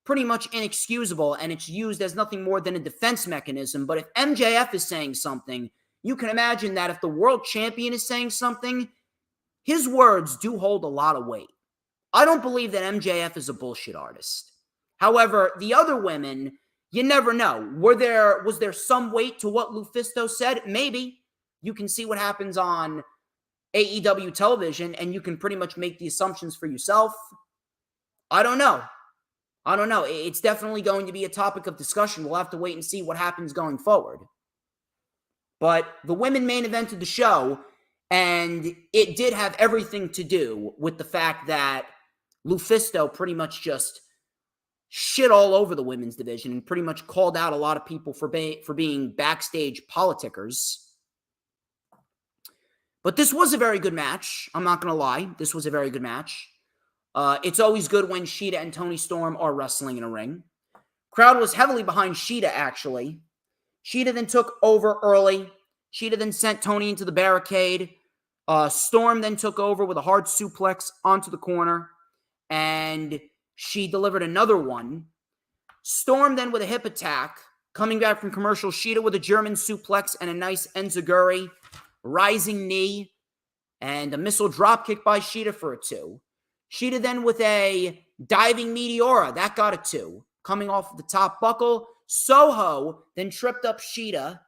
pretty much inexcusable, and it's used as nothing more than a defense mechanism. But if MJF is saying something, you can imagine that if the world champion is saying something, his words do hold a lot of weight. I don't believe that MJF is a bullshit artist. However, the other women, you never know. Was there some weight to what Lufisto said? Maybe. You can see what happens on AEW television, and you can pretty much make the assumptions for yourself. I don't know. It's definitely going to be a topic of discussion. We'll have to wait and see what happens going forward. But the women main evented the show, and it did have everything to do with the fact that Lufisto pretty much just shit all over the women's division and pretty much called out a lot of people for being backstage politickers. But this was a very good match. I'm not going to lie. This was a very good match. It's always good when Shida and Toni Storm are wrestling in a ring. Crowd was heavily behind Shida, actually. Shida then took over early. Shida then sent Toni into the barricade. Storm then took over with a hard suplex onto the corner. And she delivered another one. Storm then with a hip attack. Coming back from commercial, Shida with a German suplex and a nice enziguri. Rising knee. And a missile dropkick by Shida for a 2. Shida then with a diving Meteora. That got a 2. Coming off of the top buckle. Soho then tripped up Shida.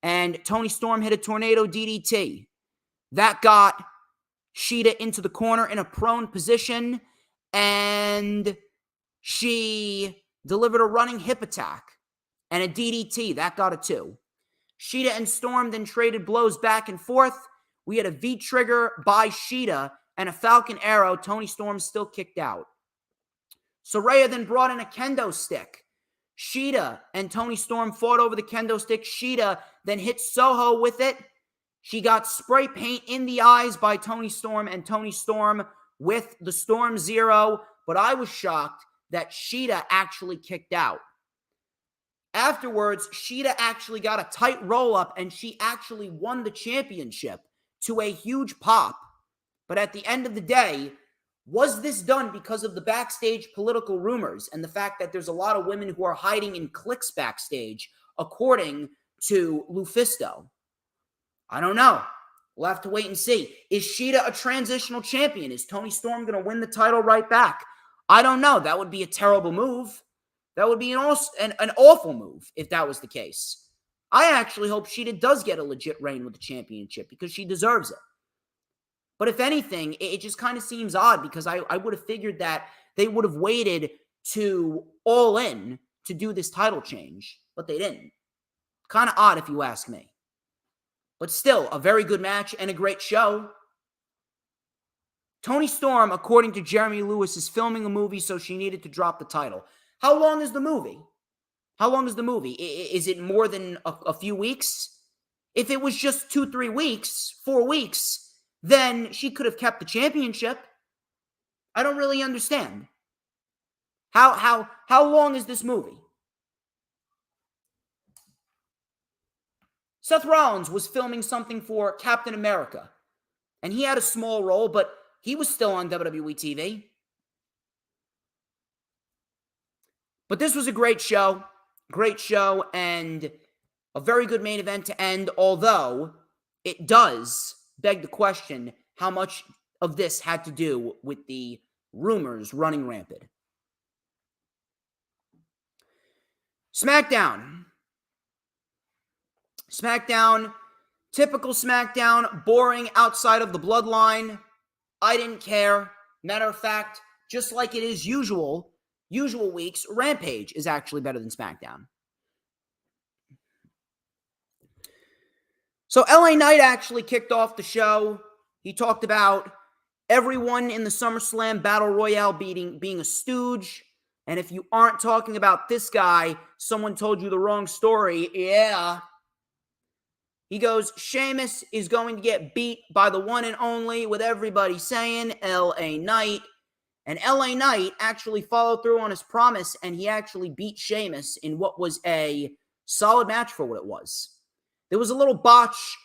And Toni Storm hit a tornado DDT. That got Shida into the corner in a prone position. And she delivered a running hip attack and a DDT. That got a 2. Shida and Storm then traded blows back and forth. We had a V-trigger by Shida and a Falcon Arrow. Toni Storm still kicked out. Saraya then brought in a kendo stick. Shida and Toni Storm fought over the kendo stick. Shida then hit Soho with it. She got spray paint in the eyes by Toni Storm, and Toni Storm with the Storm Zero. But I was shocked that Shida actually kicked out. Afterwards, Shida actually got a tight roll-up, and she actually won the championship to a huge pop But at the end of the day, was this done because of the backstage political rumors and the fact that there's a lot of women who are hiding in cliques backstage, according to Lufisto? I don't know. We'll have to wait and see. Is Shida a transitional champion? Is Toni Storm going to win the title right back? I don't know. That would be a terrible move. That would be an awful move if that was the case. I actually hope Shida does get a legit reign with the championship because she deserves it. But if anything, it just kind of seems odd because I would have figured that they would have waited to All In to do this title change, but they didn't. Kind of odd if you ask me. But still, a very good match and a great show. Toni Storm, according to Jeremy Lewis, is filming a movie, so she needed to drop the title. How long is the movie? How long is the movie? Is it more than a few weeks? If it was just 2-3 weeks, 4 weeks, then she could have kept the championship. I don't really understand. How long is this movie? Seth Rollins was filming something for Captain America, and he had a small role, but he was still on WWE TV. But this was a great show, and a very good main event to end, although it does beg the question how much of this had to do with the rumors running rampant. SmackDown, typical SmackDown, boring outside of the bloodline. I didn't care. Matter of fact, just like it is usual weeks, Rampage is actually better than SmackDown. So LA Knight actually kicked off the show. He talked about everyone in the SummerSlam Battle Royale being a stooge. And if you aren't talking about this guy, someone told you the wrong story. Yeah. He goes, Sheamus is going to get beat by the one and only, with everybody saying LA Knight. And LA Knight actually followed through on his promise, and he actually beat Sheamus in what was a solid match for what it was. There was a little botch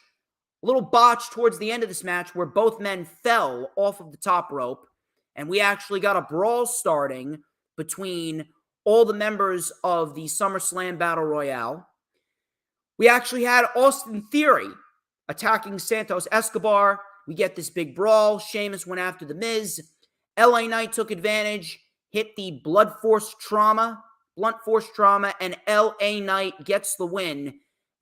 towards the end of this match where both men fell off of the top rope, and we actually got a brawl starting between all the members of the SummerSlam Battle Royale. We actually had Austin Theory attacking Santos Escobar. We get this big brawl. Sheamus went after The Miz. LA Knight took advantage, hit the blunt force trauma, and LA Knight gets the win.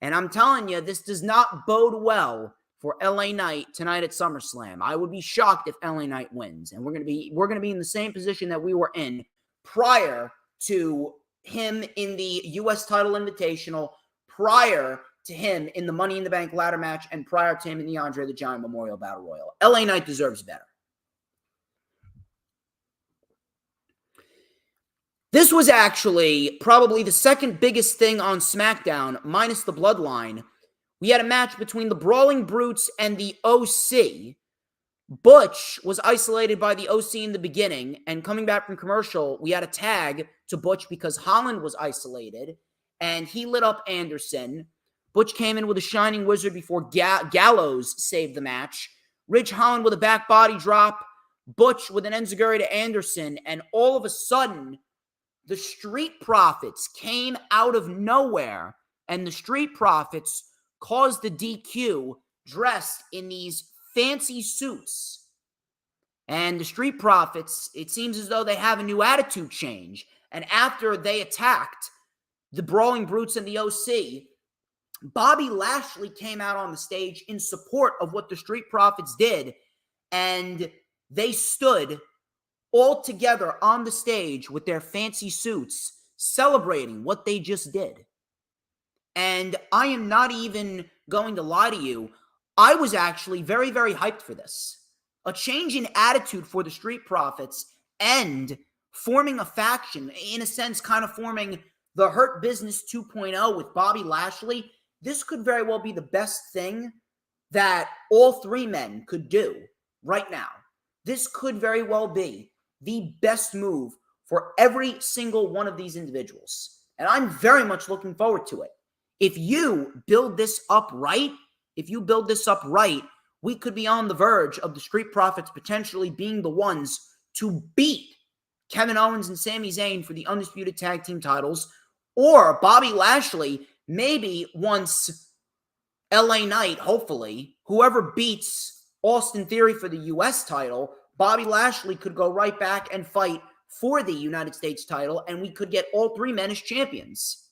And I'm telling you, this does not bode well for LA Knight tonight at SummerSlam. I would be shocked if LA Knight wins. And we're gonna be in the same position that we were in prior to him in the US title invitational, prior to him in the Money in the Bank ladder match, and prior to him in the Andre the Giant Memorial Battle Royal. LA Knight deserves better. This was actually probably the second biggest thing on SmackDown, minus the Bloodline. We had a match between the Brawling Brutes and the OC. Butch was isolated by the OC in the beginning, and coming back from commercial, we had a tag to Butch because Holland was isolated, and he lit up Anderson. Butch came in with a Shining Wizard before Gallows saved the match. Ridge Holland with a back body drop. Butch with an enziguri to Anderson, and all of a sudden, the Street Profits came out of nowhere, and the Street Profits caused the DQ dressed in these fancy suits. And the Street Profits, it seems as though they have a new attitude change. And after they attacked the Brawling Brutes and the OC, Bobby Lashley came out on the stage in support of what the Street Profits did, and they stood all together on the stage with their fancy suits, celebrating what they just did. And I am not even going to lie to you, I was actually very, very hyped for this. A change in attitude for the Street Profits and forming a faction, in a sense, kind of forming the Hurt Business 2.0 with Bobby Lashley. This could very well be the best thing that all three men could do right now. This could very well be the best move for every single one of these individuals. And I'm very much looking forward to it. If you build this up right, we could be on the verge of the Street Profits potentially being the ones to beat Kevin Owens and Sami Zayn for the Undisputed Tag Team titles, or Bobby Lashley, maybe once LA Knight, hopefully, whoever beats Austin Theory for the US title, Bobby Lashley could go right back and fight for the United States title, and we could get all three men as champions.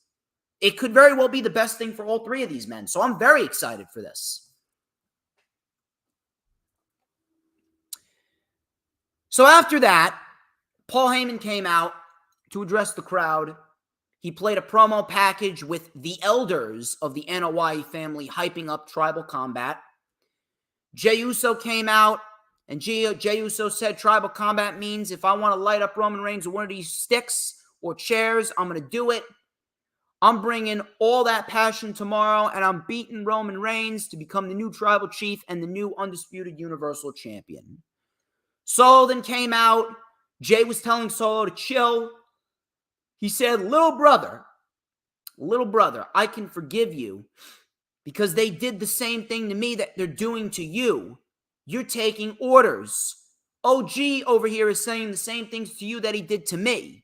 It could very well be the best thing for all three of these men, so I'm very excited for this. So after that, Paul Heyman came out to address the crowd. He played a promo package with the elders of the Anoa'i family hyping up Tribal Combat. Jey Uso came out, and Jey Uso said Tribal Combat means if I want to light up Roman Reigns with one of these sticks or chairs, I'm going to do it. I'm bringing all that passion tomorrow, and I'm beating Roman Reigns to become the new Tribal Chief and the new Undisputed Universal Champion. Solo then came out. Jay was telling Solo to chill. He said, little brother, I can forgive you because they did the same thing to me that they're doing to you. You're taking orders. OG over here is saying the same things to you that he did to me.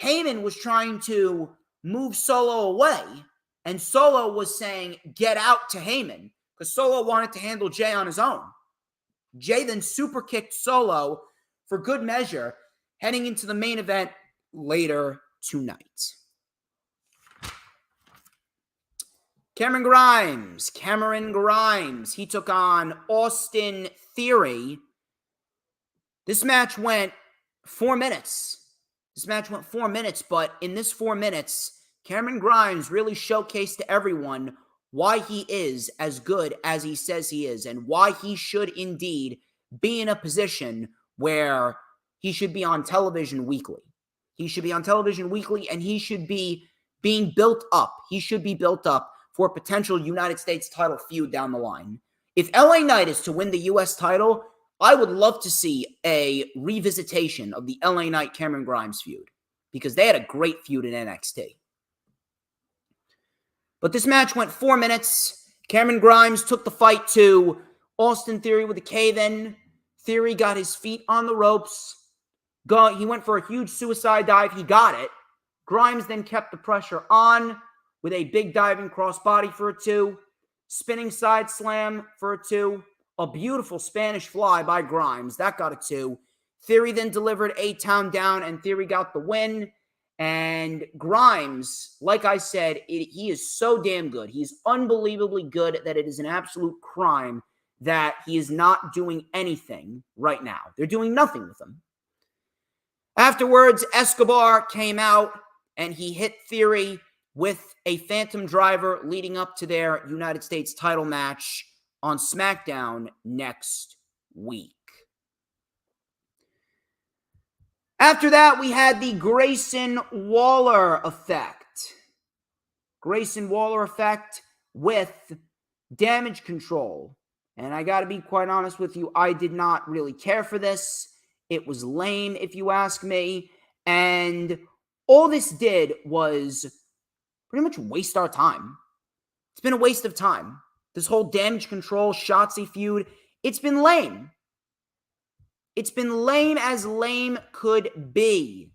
Heyman was trying to move Solo away, and Solo was saying, get out to Heyman, because Solo wanted to handle Jay on his own. Jay then super kicked Solo for good measure, heading into the main event later tonight. Cameron Grimes, he took on Austin Theory. This match went 4 minutes. But in this 4 minutes, Cameron Grimes really showcased to everyone why he is as good as he says he is, and why he should indeed be in a position where he should be on television weekly. He should be on television weekly, and he should be being built up. He should be built up for a potential United States title feud down the line. If LA Knight is to win the US title, I would love to see a revisitation of the LA Knight Cameron Grimes feud, because they had a great feud in NXT. But this match went 4 minutes. Cameron Grimes took the fight to Austin Theory with a cave-in. Theory got his feet on the ropes. He went for a huge suicide dive. He got it. Grimes then kept the pressure on with a big diving crossbody for a 2. Spinning side slam for a 2. A beautiful Spanish fly by Grimes. That got a 2. Theory then delivered a town down, and Theory got the win. And Grimes, like I said, he is so damn good. He's unbelievably good that it is an absolute crime that he is not doing anything right now. They're doing nothing with him. Afterwards, Escobar came out and he hit Theory with a Phantom Driver leading up to their United States title match on SmackDown next week. After that, we had the Grayson Waller effect. Grayson Waller effect with Damage Control. And I got to be quite honest with you, I did not really care for this. It was lame, if you ask me. And all this did was pretty much waste our time. It's been a waste of time. This whole Damage Control, Shotzi feud, it's been lame. It's been lame as lame could be.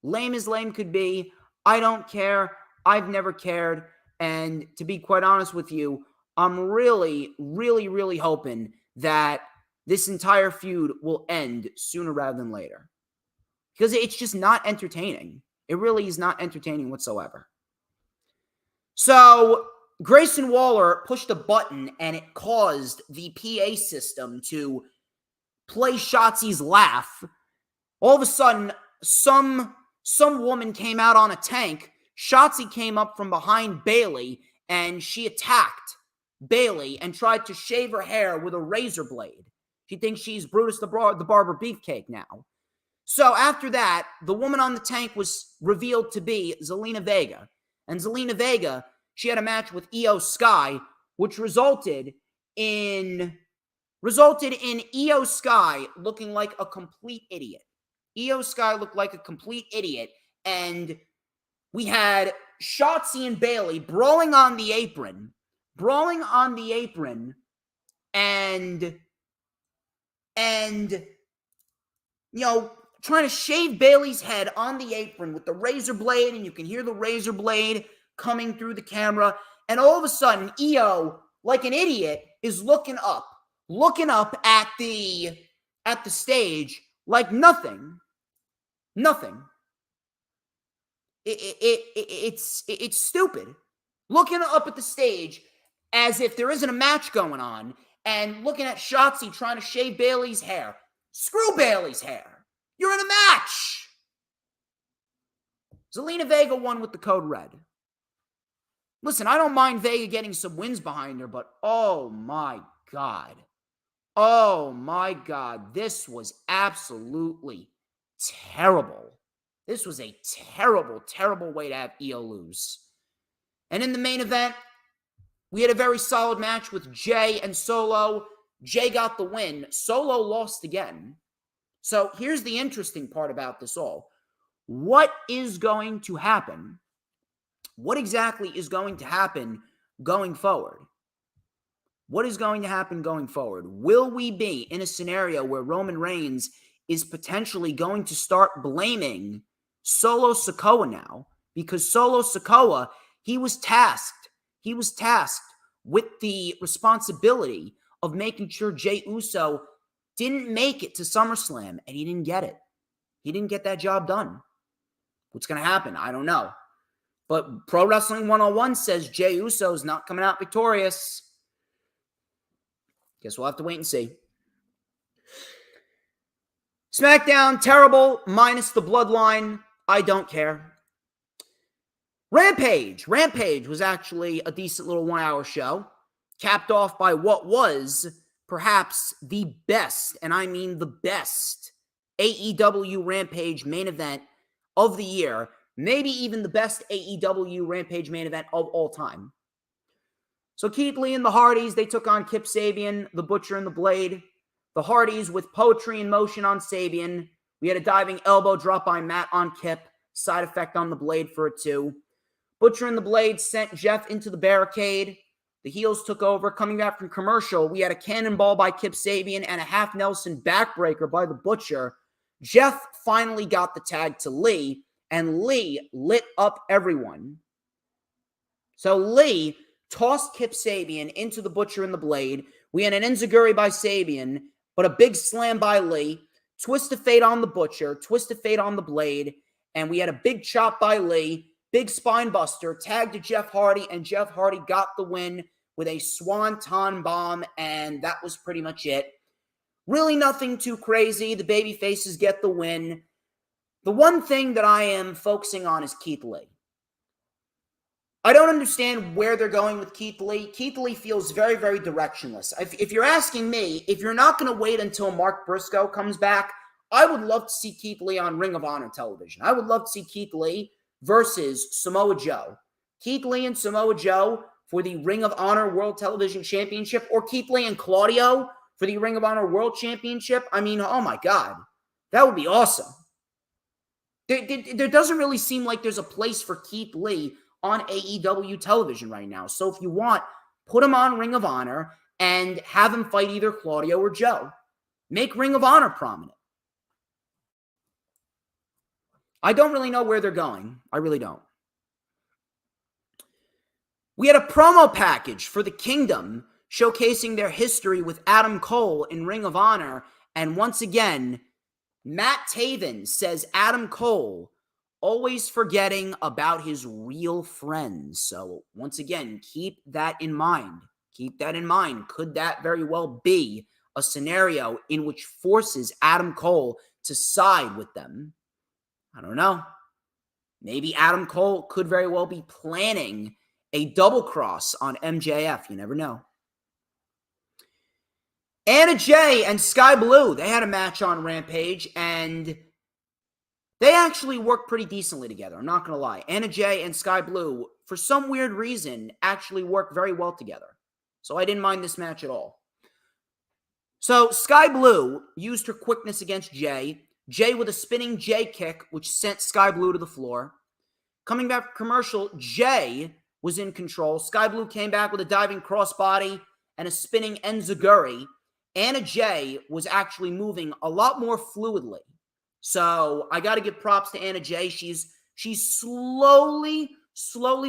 Lame as lame could be. I don't care. I've never cared. And to be quite honest with you, I'm really, really, really hoping that this entire feud will end sooner rather than later. Because it's just not entertaining. It really is not entertaining whatsoever. So, Grayson Waller pushed a button and it caused the PA system to play Shotzi's laugh. All of a sudden, some woman came out on a tank. Shotzi came up from behind Bayley and she attacked Bayley and tried to shave her hair with a razor blade. She thinks she's Brutus the Barber Beefcake now. So after that, the woman on the tank was revealed to be Zelina Vega. And Zelina Vega, she had a match with Io Sky, which resulted in Io Sky looking like a complete idiot. Io Sky looked like a complete idiot. And we had Shotzi and Bayley brawling on the apron and trying to shave Bayley's head on the apron with the razor blade, and you can hear the razor blade coming through the camera, and all of a sudden, Io, like an idiot, is looking up at the stage like nothing. It's stupid. Looking up at the stage as if there isn't a match going on, and looking at Shotzi trying to shave Bayley's hair. Screw Bayley's hair. You're in a match. Zelina Vega won with the code red. Listen, I don't mind Vega getting some wins behind her, but oh my God. Oh my God. This was absolutely terrible. This was a terrible, terrible way to have Io lose. And in the main event, we had a very solid match with Jay and Solo. Jay got the win. Solo lost again. So here's the interesting part about this all. What is going to happen? What exactly is going to happen going forward? What is going to happen going forward? Will we be in a scenario where Roman Reigns is potentially going to start blaming Solo Sikoa now? Because Solo Sikoa, he was tasked with the responsibility of making sure Jey Uso didn't make it to SummerSlam, and he didn't get it. He didn't get that job done. What's going to happen? I don't know. But Pro Wrestling 101 says Jey Uso is not coming out victorious. Guess we'll have to wait and see. SmackDown, terrible, minus the Bloodline. I don't care. Rampage. Rampage was actually a decent little 1-hour show, capped off by what was perhaps the best, and I mean the best, AEW Rampage main event of the year. Maybe even the best AEW Rampage main event of all time. So Keith Lee and the Hardys, they took on Kip Sabian, the Butcher and the Blade. The Hardys with poetry in motion on Sabian. We had a diving elbow drop by Matt on Kip. Side effect on the Blade for a 2. Butcher and the Blade sent Jeff into the barricade. The heels took over. Coming back from commercial, we had a cannonball by Kip Sabian and a half Nelson backbreaker by the Butcher. Jeff finally got the tag to Lee, and Lee lit up everyone. So Lee tossed Kip Sabian into the Butcher and the Blade. We had an enziguri by Sabian, but a big slam by Lee. Twist of Fate on the Butcher, Twist of Fate on the Blade, and we had a big chop by Lee, big spine buster, tag to Jeff Hardy, and Jeff Hardy got the win with a Swanton bomb, and that was pretty much it. Really nothing too crazy. The baby faces get the win. The one thing that I am focusing on is Keith Lee. I don't understand where they're going with Keith Lee. Keith Lee feels very, very directionless. If you're asking me, if you're not going to wait until Mark Briscoe comes back, I would love to see Keith Lee on Ring of Honor television. I would love to see Keith Lee versus Samoa Joe. Keith Lee and Samoa Joe for the Ring of Honor World Television Championship, or Keith Lee and Claudio for the Ring of Honor World Championship. I mean, oh my God, that would be awesome. There doesn't really seem like there's a place for Keith Lee on AEW television right now. So if you want, put him on Ring of Honor and have him fight either Claudio or Joe. Make Ring of Honor prominent. I don't really know where they're going. I really don't. We had a promo package for the Kingdom showcasing their history with Adam Cole in Ring of Honor. And once again, Matt Taven says Adam Cole always forgetting about his real friends. So once again, keep that in mind. Keep that in mind. Could that very well be a scenario in which forces Adam Cole to side with them? I don't know. Maybe Adam Cole could very well be planning a double cross on MJF. You never know. Anna Jay and Sky Blue, they had a match on Rampage, and they actually worked pretty decently together. I'm not going to lie. Anna Jay and Sky Blue, for some weird reason, actually work very well together. So I didn't mind this match at all. So Sky Blue used her quickness against Jay. Jay with a spinning Jay kick, which sent Sky Blue to the floor. Coming back from commercial, Jay was in control. Sky Blue came back with a diving crossbody and a spinning enziguri, Anna Jay was actually moving a lot more fluidly. So I got to give props to Anna Jay. She's slowly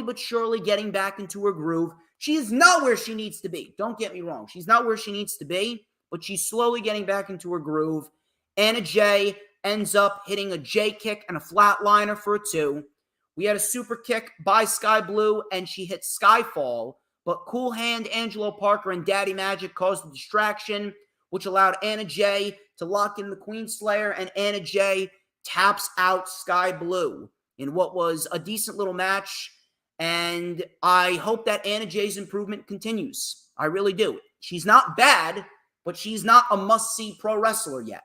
but surely getting back into her groove. She is not where she needs to be. Don't get me wrong. She's not where she needs to be, but she's slowly getting back into her groove. Anna Jay ends up hitting a J kick and a flatliner for a 2. We had a super kick by Sky Blue, and she hit Skyfall, but Cool Hand, Angelo Parker, and Daddy Magic caused the distraction, which allowed Anna Jay to lock in the Queen Slayer, and Anna Jay taps out Sky Blue in what was a decent little match, and I hope that Anna Jay's improvement continues. I really do. She's not bad, but she's not a must-see pro wrestler yet.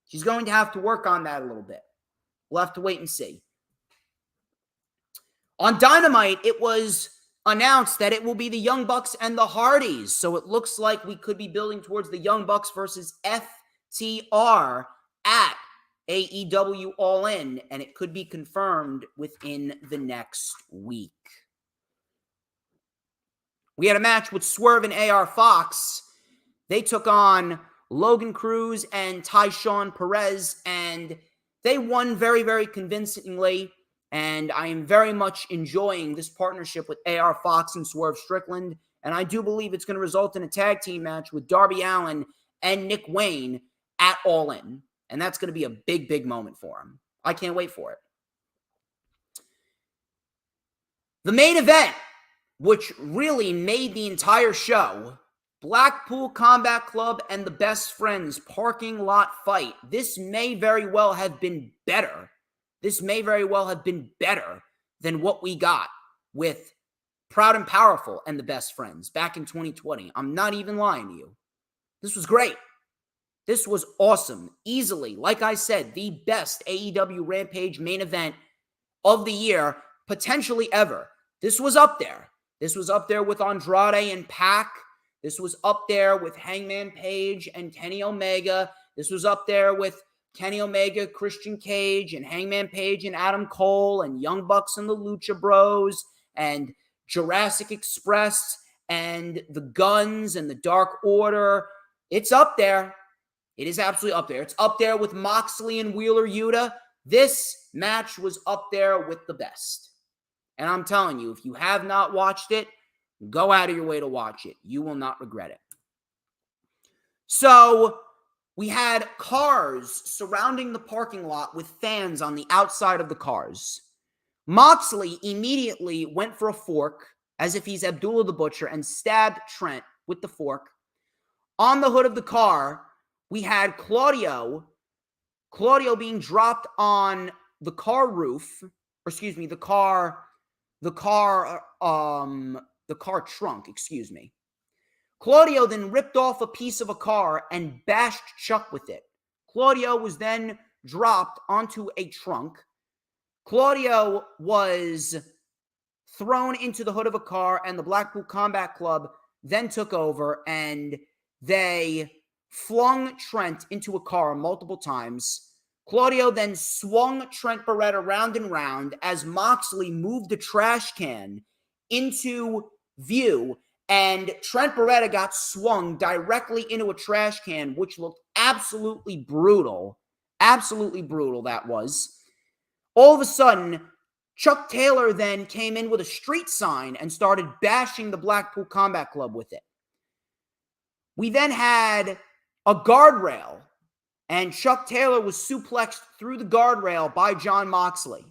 She's going to have to work on that a little bit. We'll have to wait and see. On Dynamite, it was announced that it will be the Young Bucks and the Hardys, so it looks like we could be building towards the Young Bucks versus FTR at AEW All In, and it could be confirmed within the next week. We had a match with Swerve and AR Fox. They took on Logan Cruz and Tyshawn Perez, and they won very, very convincingly, and I am very much enjoying this partnership with AR Fox and Swerve Strickland, and I do believe it's going to result in a tag team match with Darby Allin and Nick Wayne at All In. And that's going to be a big, big moment for him. I can't wait for it. The main event, which really made the entire show, Blackpool Combat Club and the Best Friends parking lot fight. This may very well have been better. This may very well have been better than what we got with Proud and Powerful and the Best Friends back in 2020. I'm not even lying to you. This was great. This was awesome. Easily, like I said, the best AEW Rampage main event of the year, potentially ever. This was up there. This was up there with Andrade and Pac. This was up there with Hangman Page and Kenny Omega. This was up there with Kenny Omega, Christian Cage, and Hangman Page and Adam Cole, and Young Bucks and the Lucha Bros, and Jurassic Express, and the Guns and the Dark Order. It's up there. It is absolutely up there. It's up there with Moxley and Wheeler Yuta. This match was up there with the best. And I'm telling you, if you have not watched it, go out of your way to watch it. You will not regret it. So we had cars surrounding the parking lot with fans on the outside of the cars. Moxley immediately went for a fork, as if he's Abdullah the Butcher, and stabbed Trent with the fork. On the hood of the car, we had Claudio being dropped on the car roof, or excuse me, the car trunk, excuse me. Claudio then ripped off a piece of a car and bashed Chuck with it. Claudio was then dropped onto a trunk. Claudio was thrown into the hood of a car, and the Blackpool Combat Club then took over, and they flung Trent into a car multiple times. Claudio then swung Trent Barretta round and round as Moxley moved the trash can into view, and Trent Barretta got swung directly into a trash can, which looked absolutely brutal. Absolutely brutal, that was. All of a sudden, Chuck Taylor then came in with a street sign and started bashing the Blackpool Combat Club with it. We then had a guardrail, and Chuck Taylor was suplexed through the guardrail by Jon Moxley.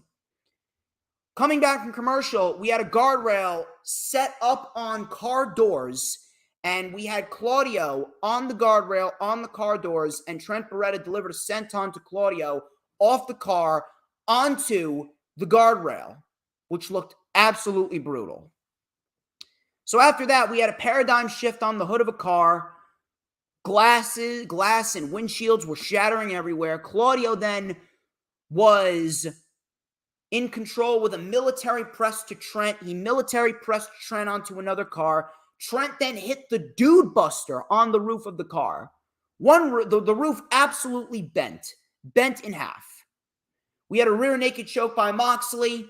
Coming back from commercial, we had a guardrail set up on car doors, and we had Claudio on the guardrail, on the car doors, and Trent Barretta delivered a senton to Claudio off the car onto the guardrail, which looked absolutely brutal. So after that, we had a paradigm shift on the hood of a car. Glass and windshields were shattering everywhere. Claudio then was in control with a military press to Trent. He military pressed Trent onto another car. Trent then hit the Dude Buster on the roof of the car. The roof absolutely bent in half. We had a rear naked choke by Moxley.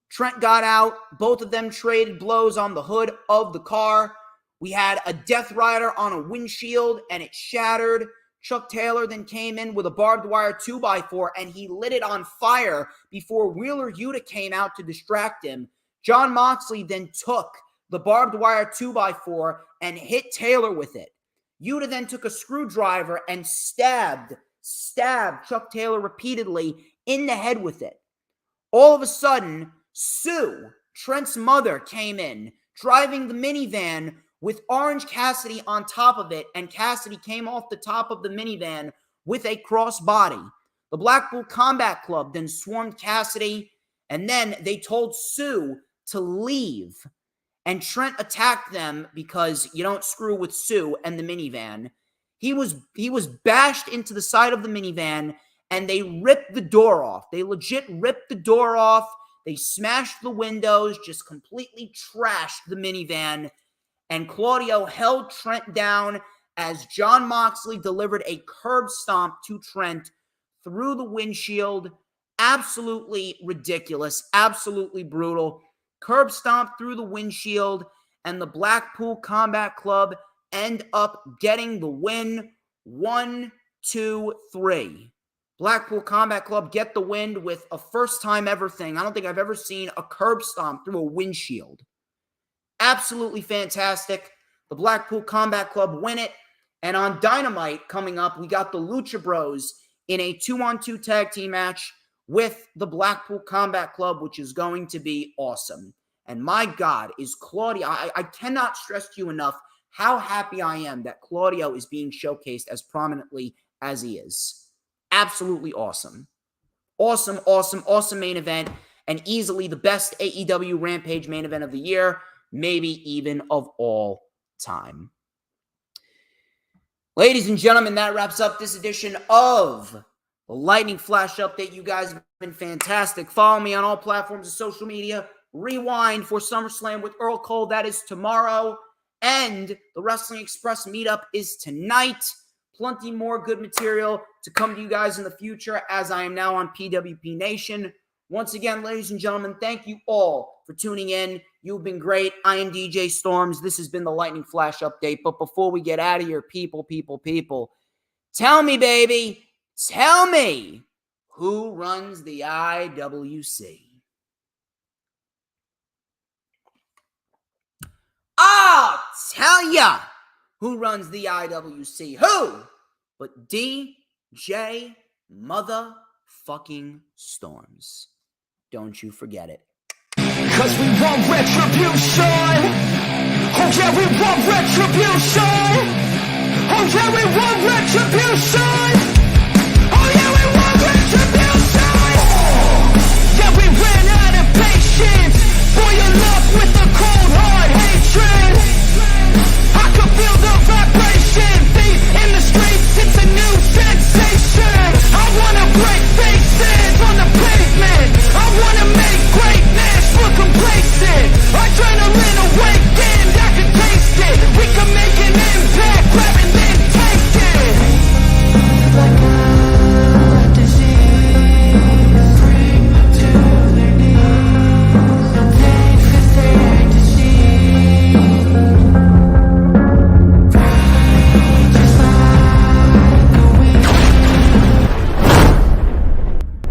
Trent got out. Both of them traded blows on the hood of the car. We had a Death Rider on a windshield, and it shattered. Chuck Taylor then came in with a barbed wire 2x4, and he lit it on fire before Wheeler Yuta came out to distract him. Jon Moxley then took the barbed wire 2x4 and hit Taylor with it. Yuta then took a screwdriver and stabbed Chuck Taylor repeatedly in the head with it. All of a sudden, Sue, Trent's mother, came in, driving the minivan with Orange Cassidy on top of it, and Cassidy came off the top of the minivan with a crossbody. The Blackpool Combat Club then swarmed Cassidy, and then they told Sue to leave. And Trent attacked them because you don't screw with Sue and the minivan. He was bashed into the side of the minivan, and they ripped the door off. They legit ripped the door off. They smashed the windows, just completely trashed the minivan. And Claudio held Trent down as Jon Moxley delivered a curb stomp to Trent through the windshield. Absolutely ridiculous, absolutely brutal. Curb stomp through the windshield, and the Blackpool Combat Club end up getting the win. 1, 2, 3. Blackpool Combat Club get the win with a first-time ever thing. I don't think I've ever seen a curb stomp through a windshield. Absolutely fantastic. The Blackpool Combat Club win it. And on Dynamite coming up, we got the Lucha Bros in a 2-on-2 tag team match with the Blackpool Combat Club, which is going to be awesome. And my God, is Claudio, I cannot stress to you enough how happy I am that Claudio is being showcased as prominently as he is. Absolutely awesome. Awesome main event, and easily the best AEW Rampage main event of the year, maybe even of all time. Ladies and gentlemen, that wraps up this edition of the Lightning Flash Update. You guys have been fantastic. Follow me on all platforms of social media. Rewind for SummerSlam with Earl Cole. That is tomorrow. And the Wrestling Express meetup is tonight. Plenty more good material to come to you guys in the future, as I am now on PWP Nation. Once again, ladies and gentlemen, thank you all for tuning in. You've been great. I am DJ Storms. This has been the Lightning Flash Update. But before we get out of here, people, tell me, baby, tell me who runs the IWC. I'll tell ya who runs the IWC. Who but DJ motherfucking Storms. Don't you forget it. Cause we want retribution. Oh yeah, we want retribution. Oh yeah, we want retribution.